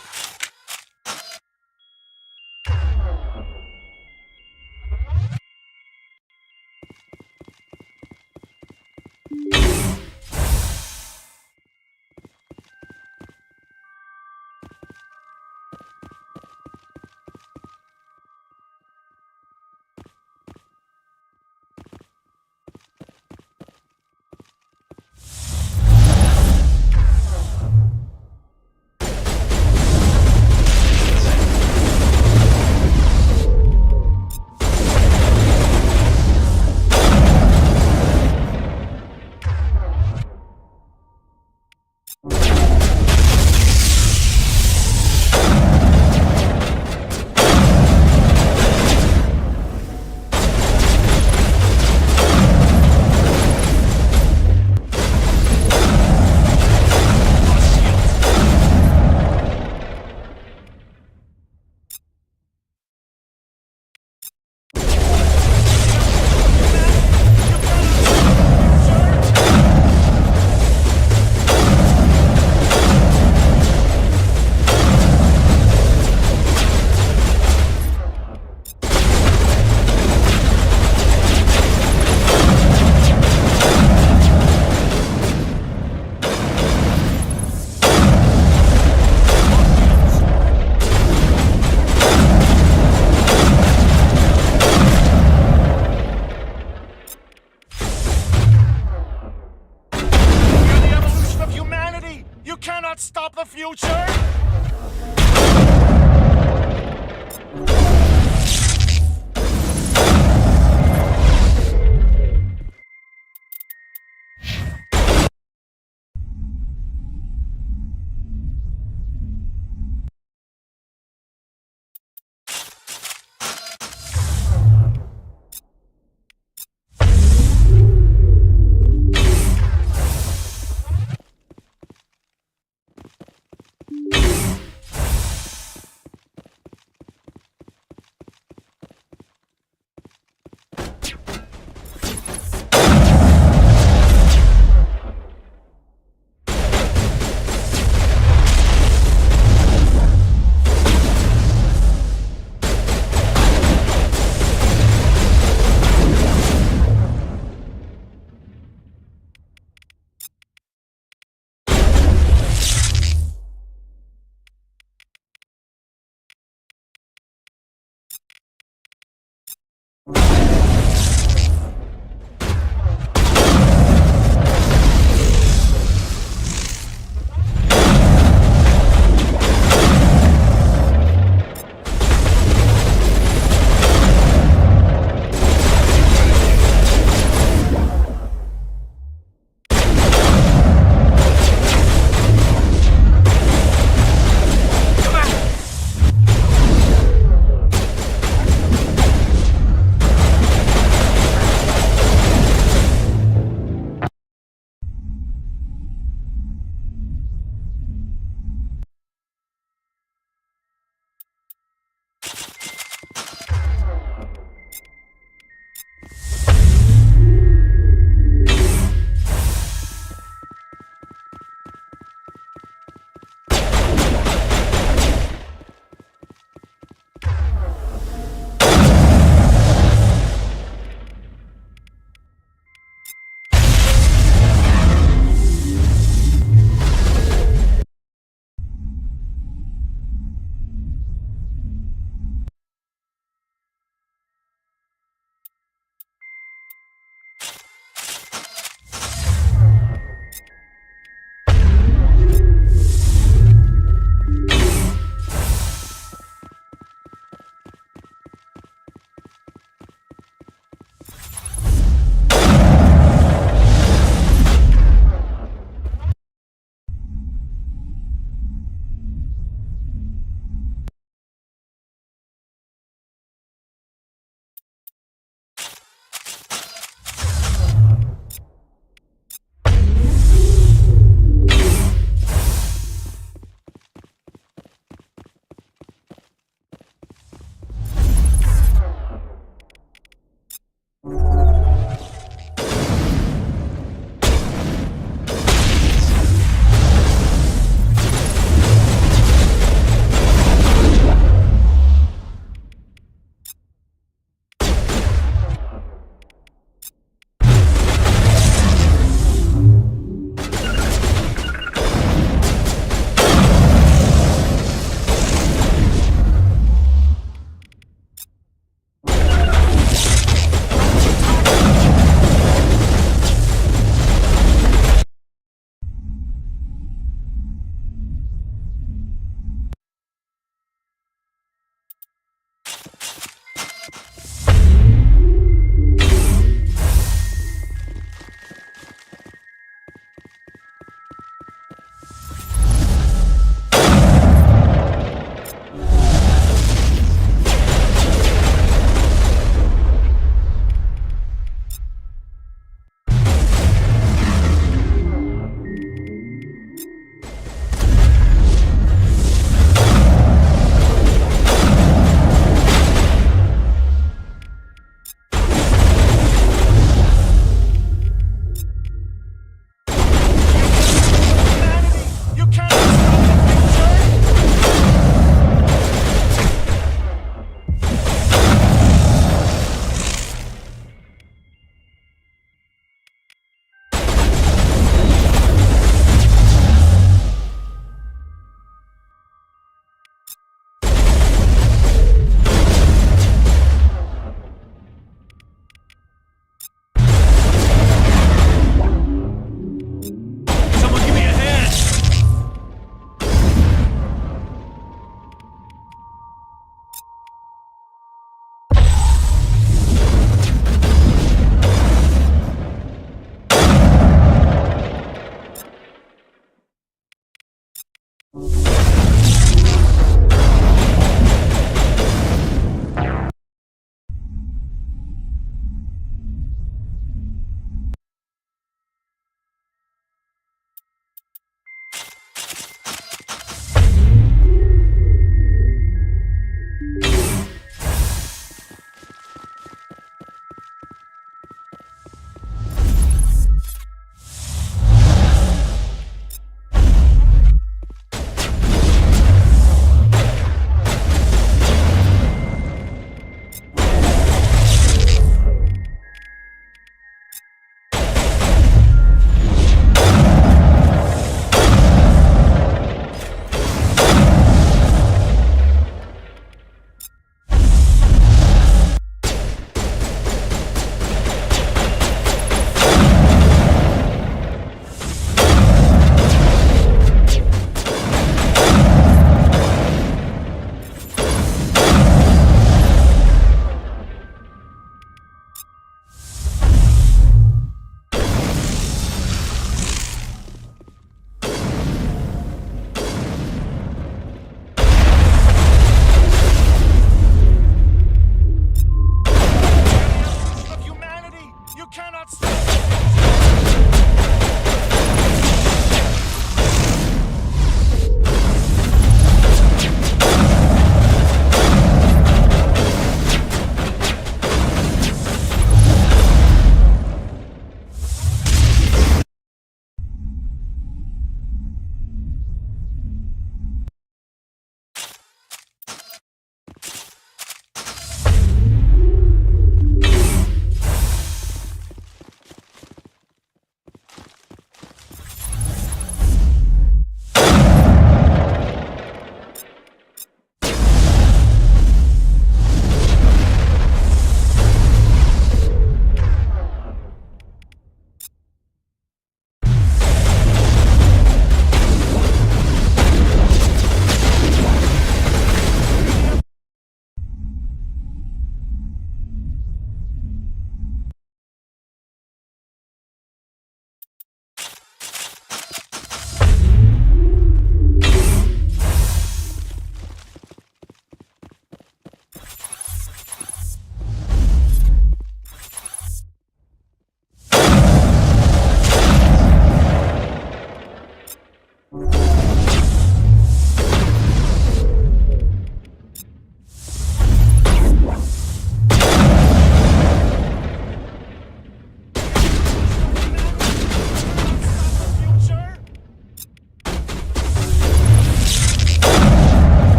Stop the future?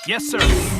Yes, sir.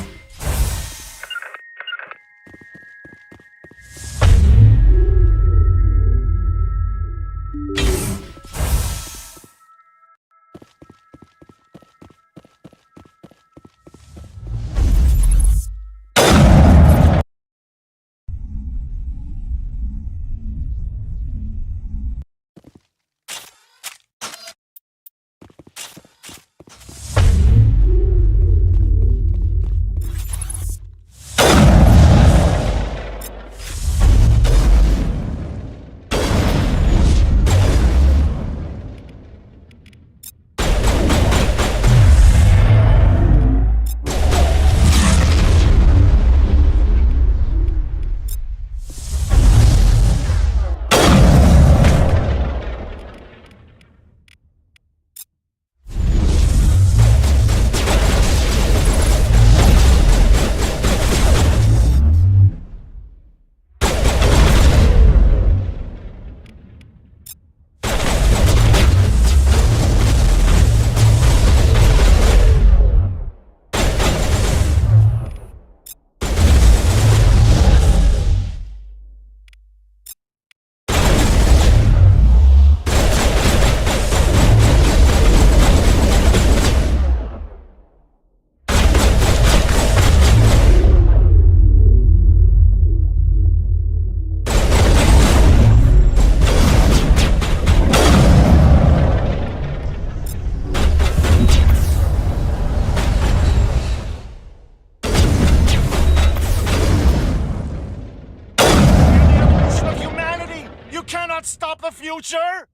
Stop the future?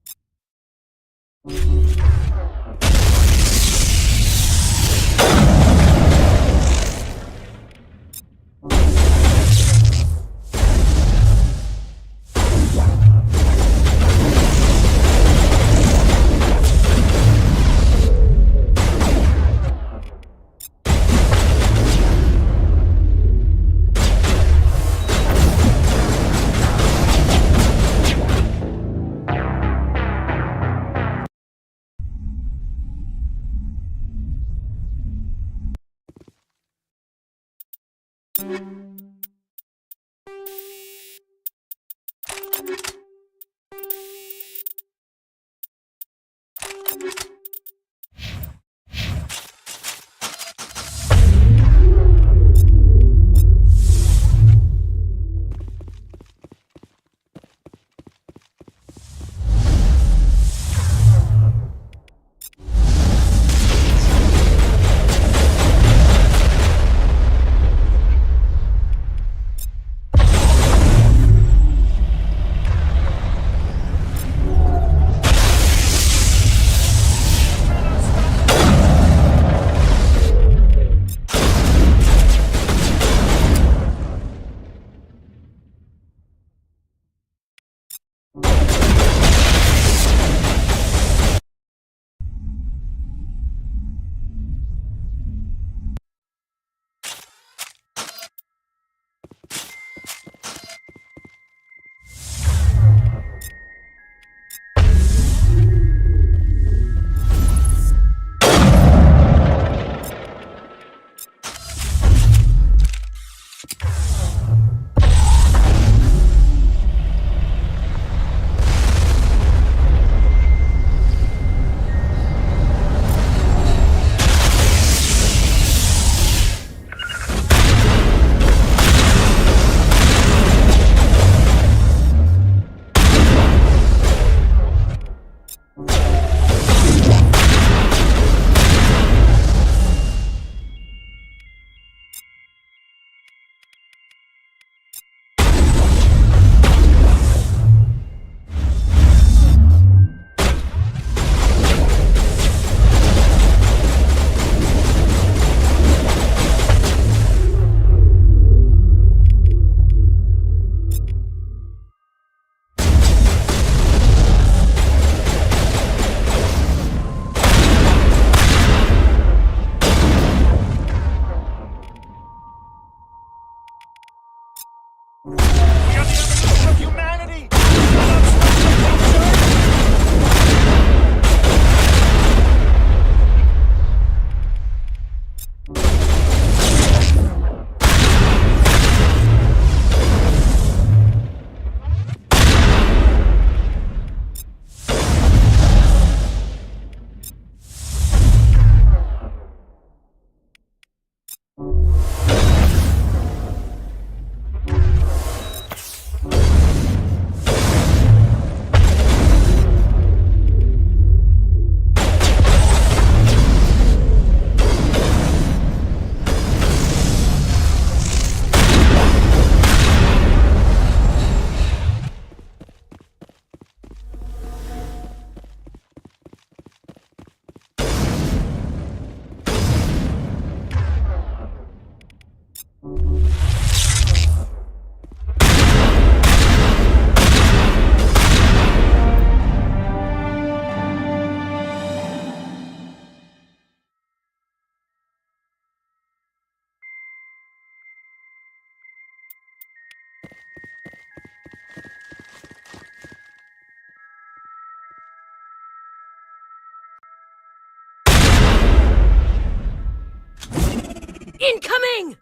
Incoming!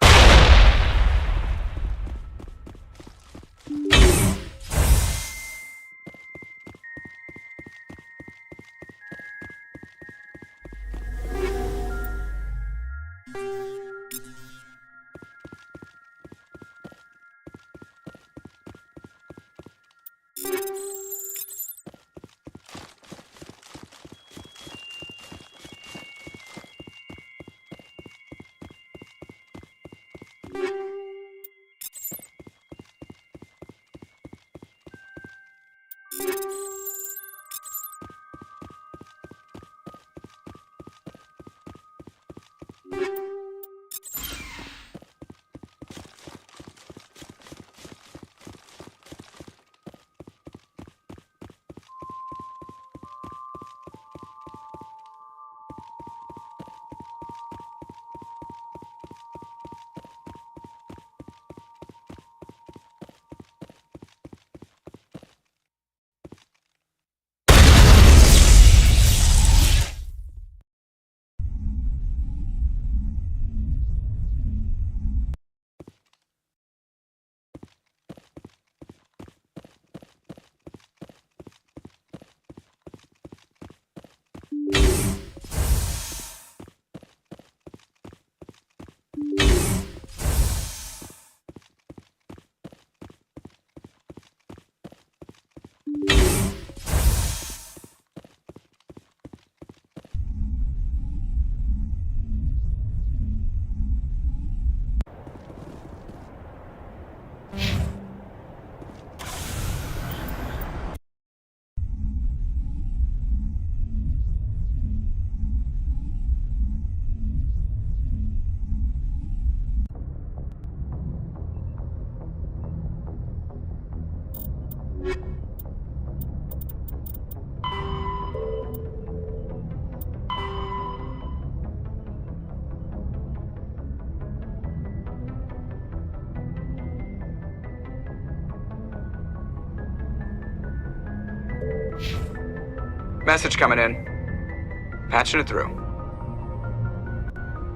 Message coming in. Patching it through.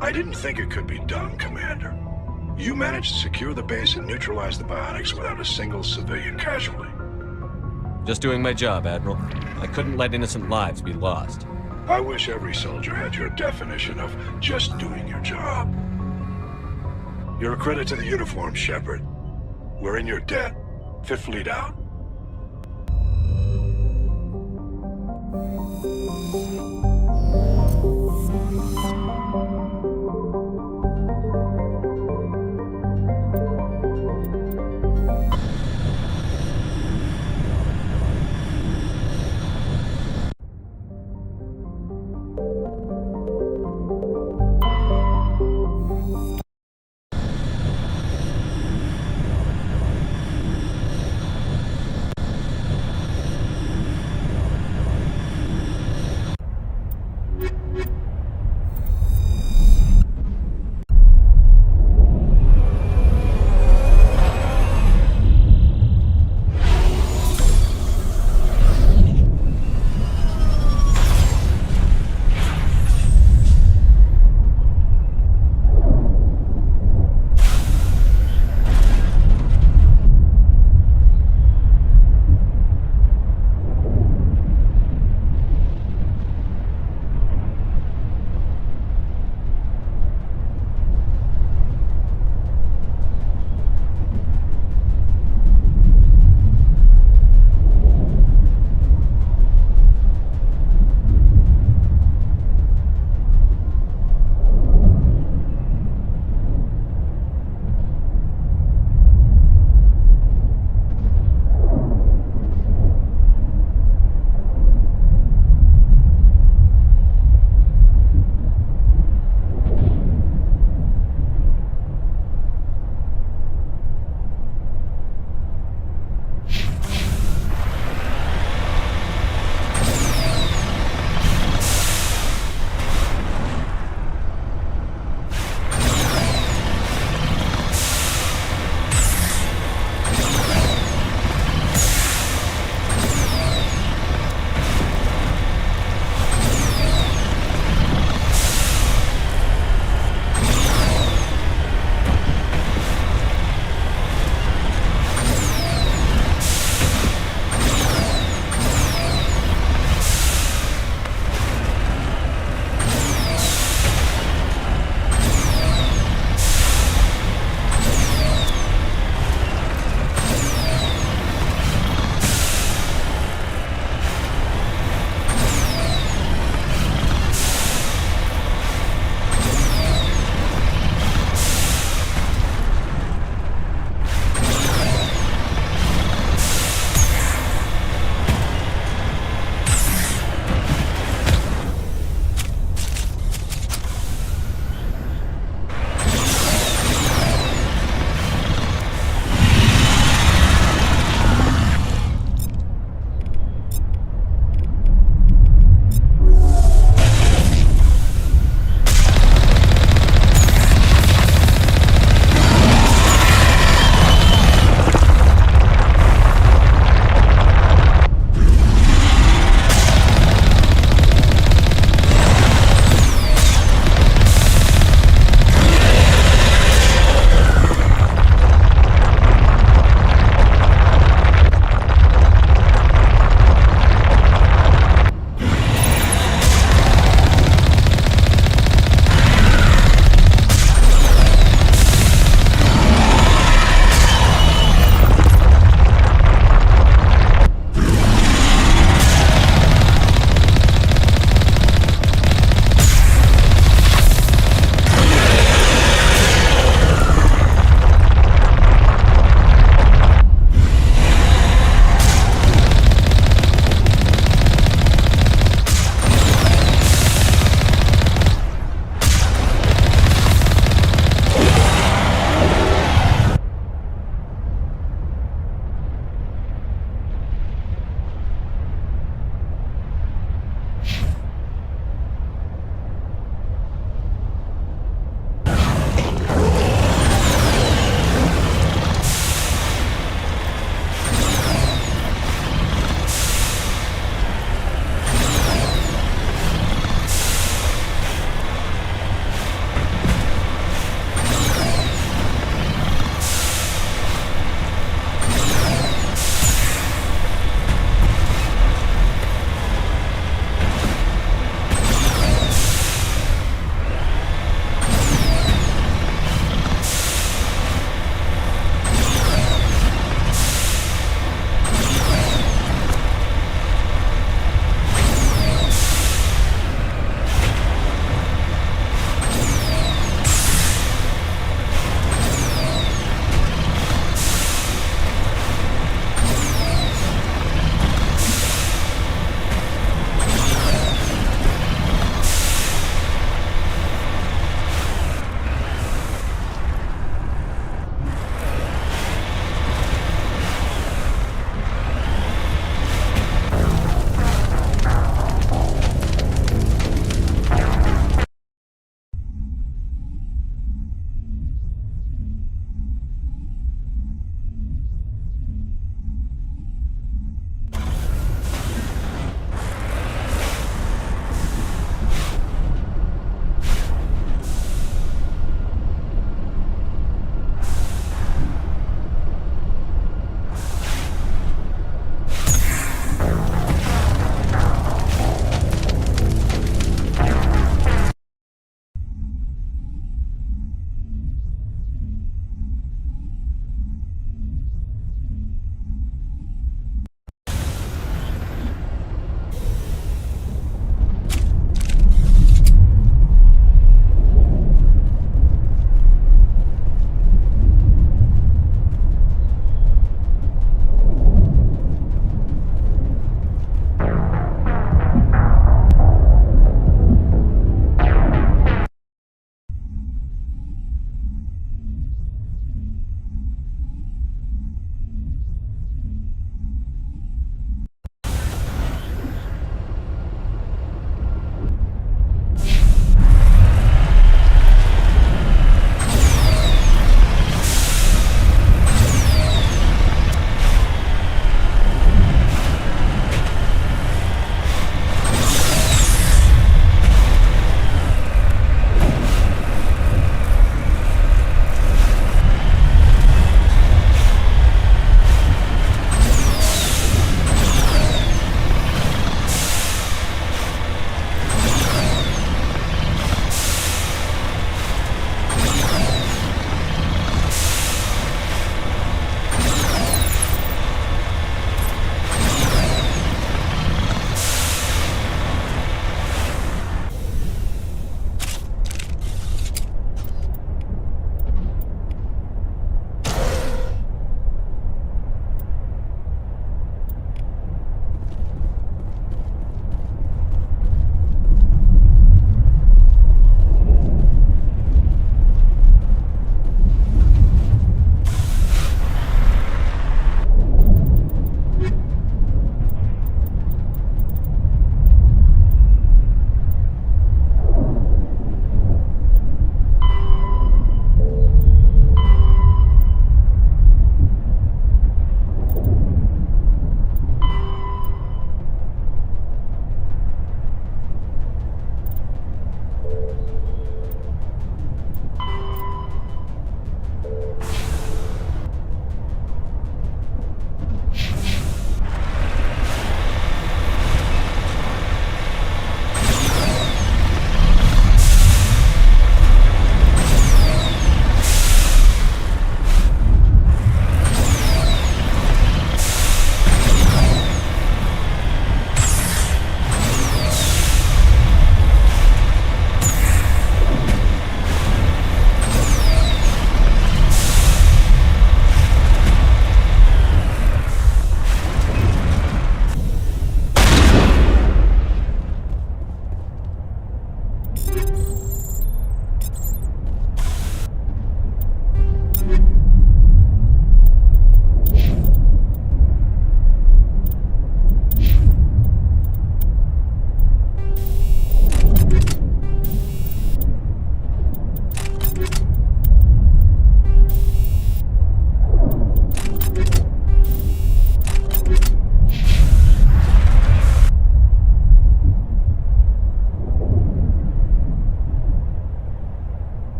I didn't think it could be done, Commander. You managed to secure the base and neutralize the biotics without a single civilian casualty.
Just doing my job, Admiral. I couldn't let innocent lives be lost.
I wish every soldier had your definition of just doing your job. You're a credit to the uniform, Shepard. We're in your debt. Fifth Fleet out.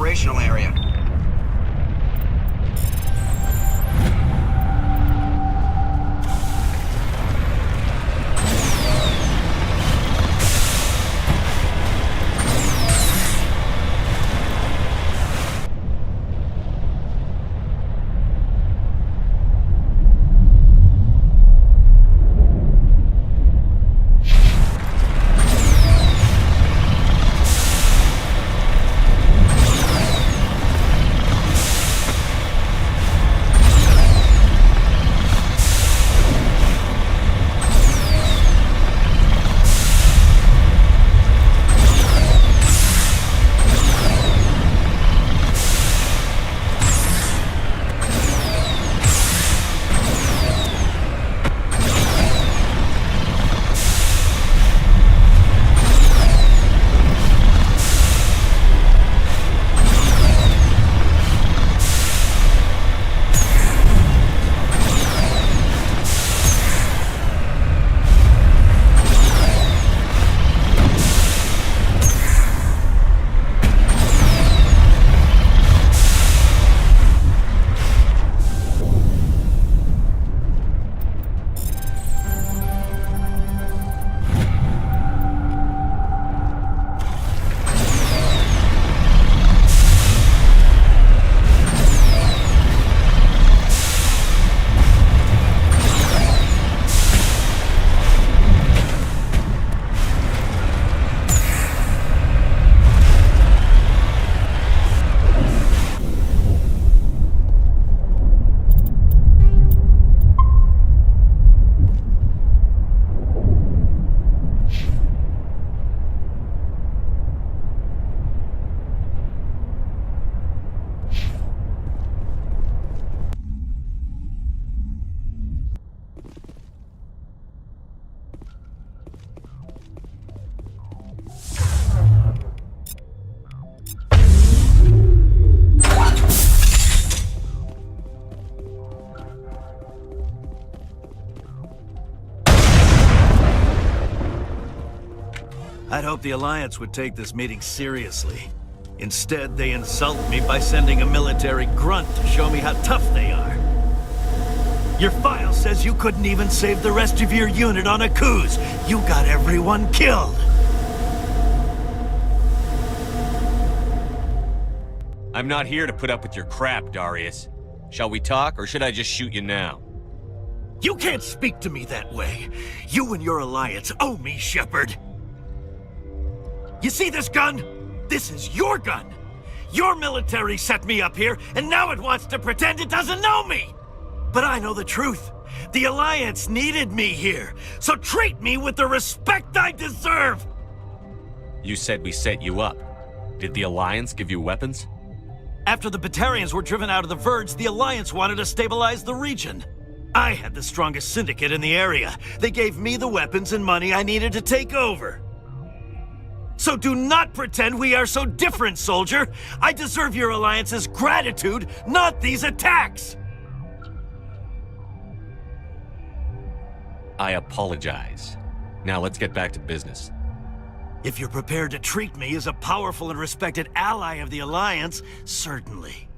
operational area.
I'd hoped the Alliance would take this meeting seriously. Instead, they insult me by sending a military grunt to show me how tough they are. Your file says you couldn't even save the rest of your unit on a cruise. You got everyone killed.
I'm not here to put up with your crap, Darius. Shall we talk, or should I just shoot you now?
You can't speak to me that way. You and your Alliance owe me, Shepard. You see this gun? This is your gun. Your military set me up here, and now it wants to pretend it doesn't know me. But I know the truth. The Alliance needed me here, so treat me with the respect I deserve!
You said we set you up. Did the Alliance give you weapons?
After the Batarians were driven out of the Verge, the Alliance wanted to stabilize the region. I had the strongest syndicate in the area. They gave me the weapons and money I needed to take over. So do not pretend we are so different, soldier. I deserve your Alliance's gratitude, not these attacks!
I apologize. Now let's get back to business.
If you're prepared to treat me as a powerful and respected ally of the Alliance, certainly.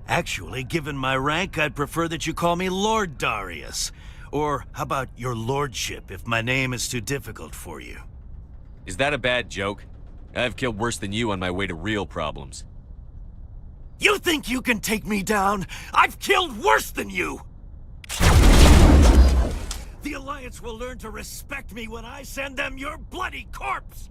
Actually, given my rank, I'd prefer that you call me Lord Darius. Or how about your lordship, if my name is too difficult for you?
Is that a bad joke? I've killed worse than you on my way to real problems.
You think you can take me down? I've killed worse than you! The Alliance will learn to respect me when I send them your bloody corpse!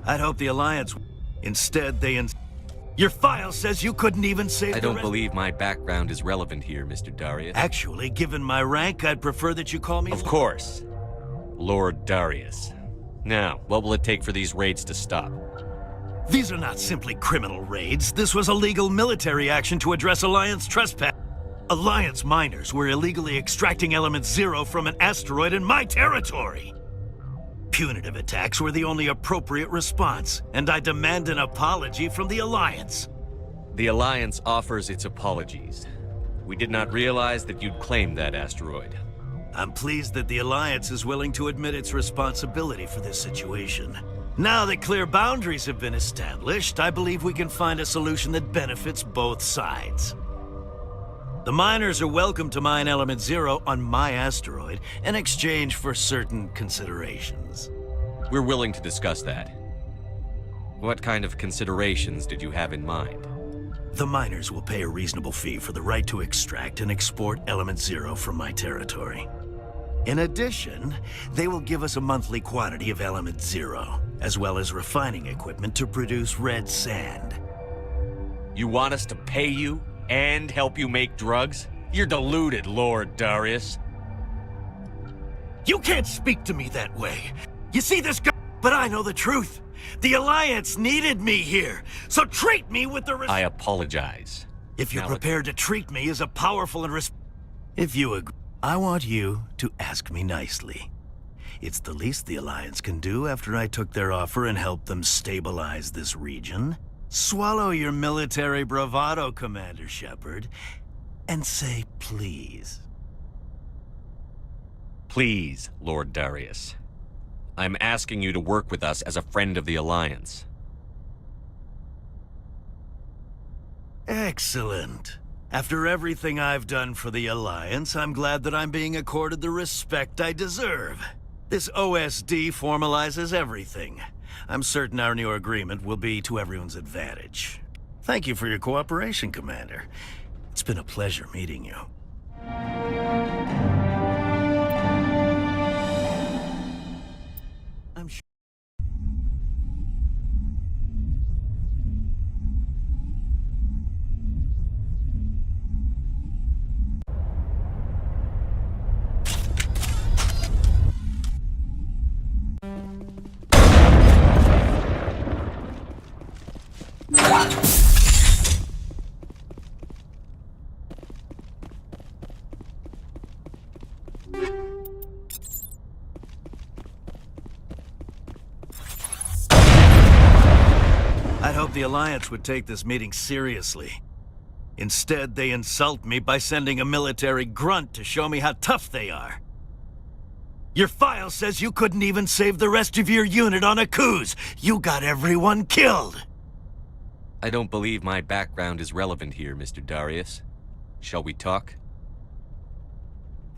I'd hope the Alliance... Instead, Your file says you couldn't even save
I
the
don't
rest-
believe my background is relevant here, Mr. Darius.
Actually, given my rank, I'd prefer that you call me...
Of course. Lord Darius. Now, what will it take for these raids to stop?
These are not simply criminal raids. This was a legal military action to address Alliance trespass. Alliance miners were illegally extracting Element Zero from an asteroid in my territory. Punitive attacks were the only appropriate response, and I demand an apology from the Alliance.
The Alliance offers its apologies. We did not realize that you'd claimed that asteroid.
I'm pleased that the Alliance is willing to admit its responsibility for this situation. Now that clear boundaries have been established, I believe we can find a solution that benefits both sides. The miners are welcome to mine Element Zero on my asteroid in exchange for certain considerations.
We're willing to discuss that. What kind of considerations did you have in mind?
The miners will pay a reasonable fee for the right to extract and export Element Zero from my territory. In addition, they will give us a monthly quantity of Element Zero, as well as refining equipment to produce red sand.
You want us to pay you and help you make drugs? You're deluded, Lord Darius.
You can't speak to me that way. You see this guy? But I know the truth. The Alliance needed me here, so treat me with the
I apologize.
If you're prepared to treat me as a powerful and If you agree, I want you to ask me nicely. It's the least the Alliance can do after I took their offer and helped them stabilize this region. Swallow your military bravado, Commander Shepard, and say please.
Please, Lord Darius. I'm asking you to work with us as a friend of the Alliance.
Excellent. After everything I've done for the Alliance, I'm glad that I'm being accorded the respect I deserve. This OSD formalizes everything. I'm certain our new agreement will be to everyone's advantage. Thank you for your cooperation, Commander. It's been a pleasure meeting you. I'm sure. I'd hope the Alliance would take this meeting seriously. Instead, they insult me by sending a military grunt to show me how tough they are. Your file says you couldn't even save the rest of your unit on a cruise. You got everyone killed.
I don't believe my background is relevant here, Mr. Darius. Shall we talk?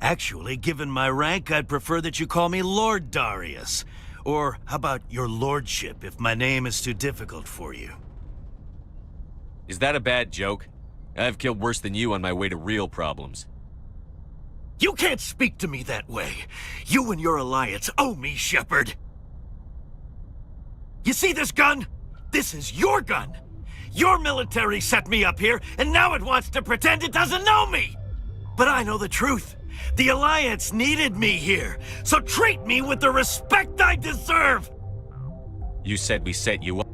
Actually, given my rank, I'd prefer that you call me Lord Darius. Or how about your lordship, if my name is too difficult for you?
Is that a bad joke? I've killed worse than you on my way to real problems.
You can't speak to me that way. You and your Alliance owe me, Shepard. You see this gun? This is your gun. Your military set me up here, and now it wants to pretend it doesn't know me. But I know the truth. The Alliance needed me here, so treat me with the respect I deserve!
You said we set you up.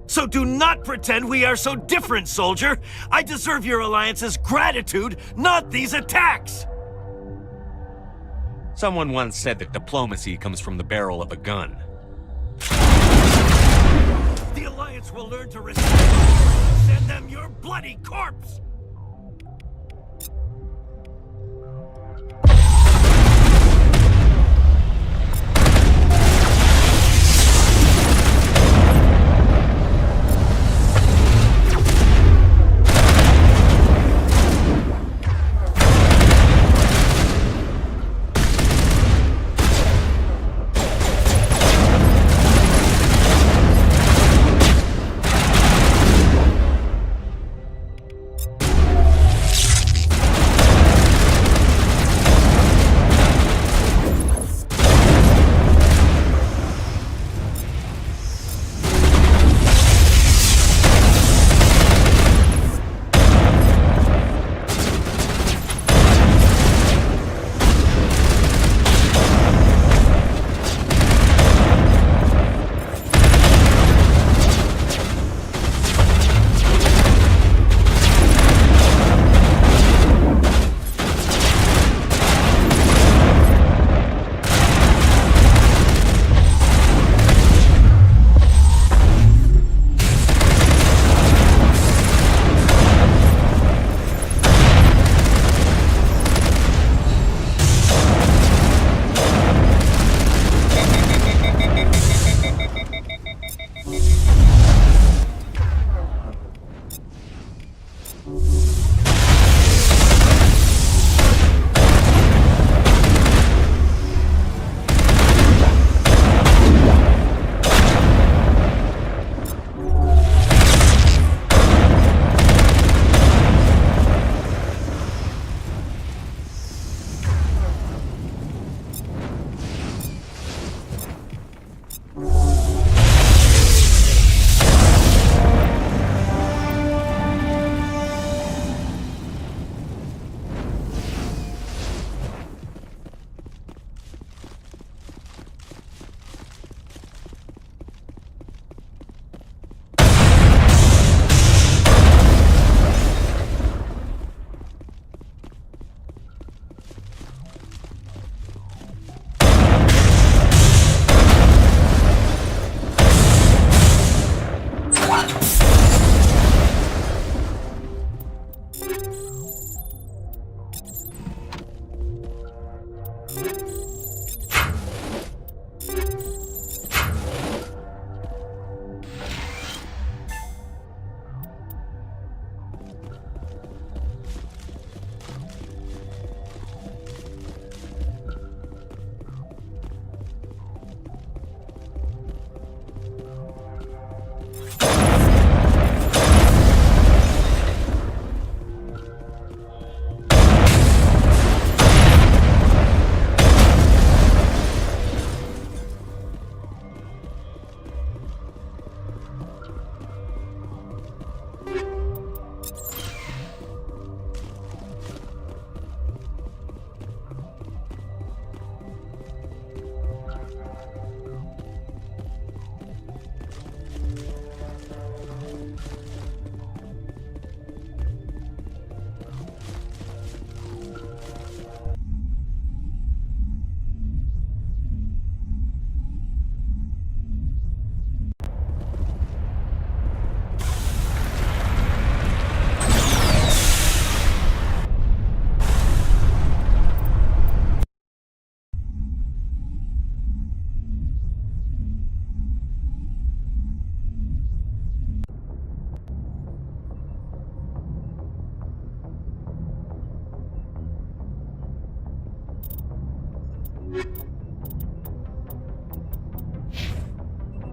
So do not pretend we are so different, soldier! I deserve your Alliance's gratitude, not these attacks!
Someone once said that diplomacy comes from the barrel of a gun.
The Alliance will learn to respect you. Send them your bloody corpse!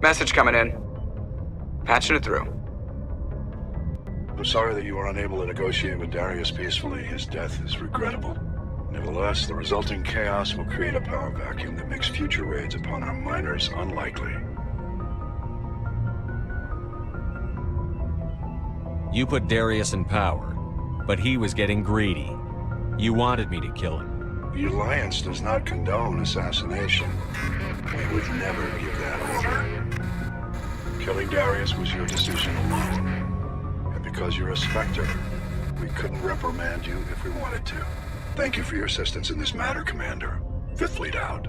Message coming in. Patching it through.
I'm sorry that you were unable to negotiate with Darius peacefully. His death is regrettable. Nevertheless, the resulting chaos will create a power vacuum that makes future raids upon our miners unlikely.
You put Darius in power, but he was getting greedy. You wanted me to kill him.
The Alliance does not condone assassination. We would never give that order. Killing Darius was your decision alone. And because you're a Spectre, we couldn't reprimand you if we wanted to. Thank you for your assistance in this matter, Commander. Fifth Fleet out.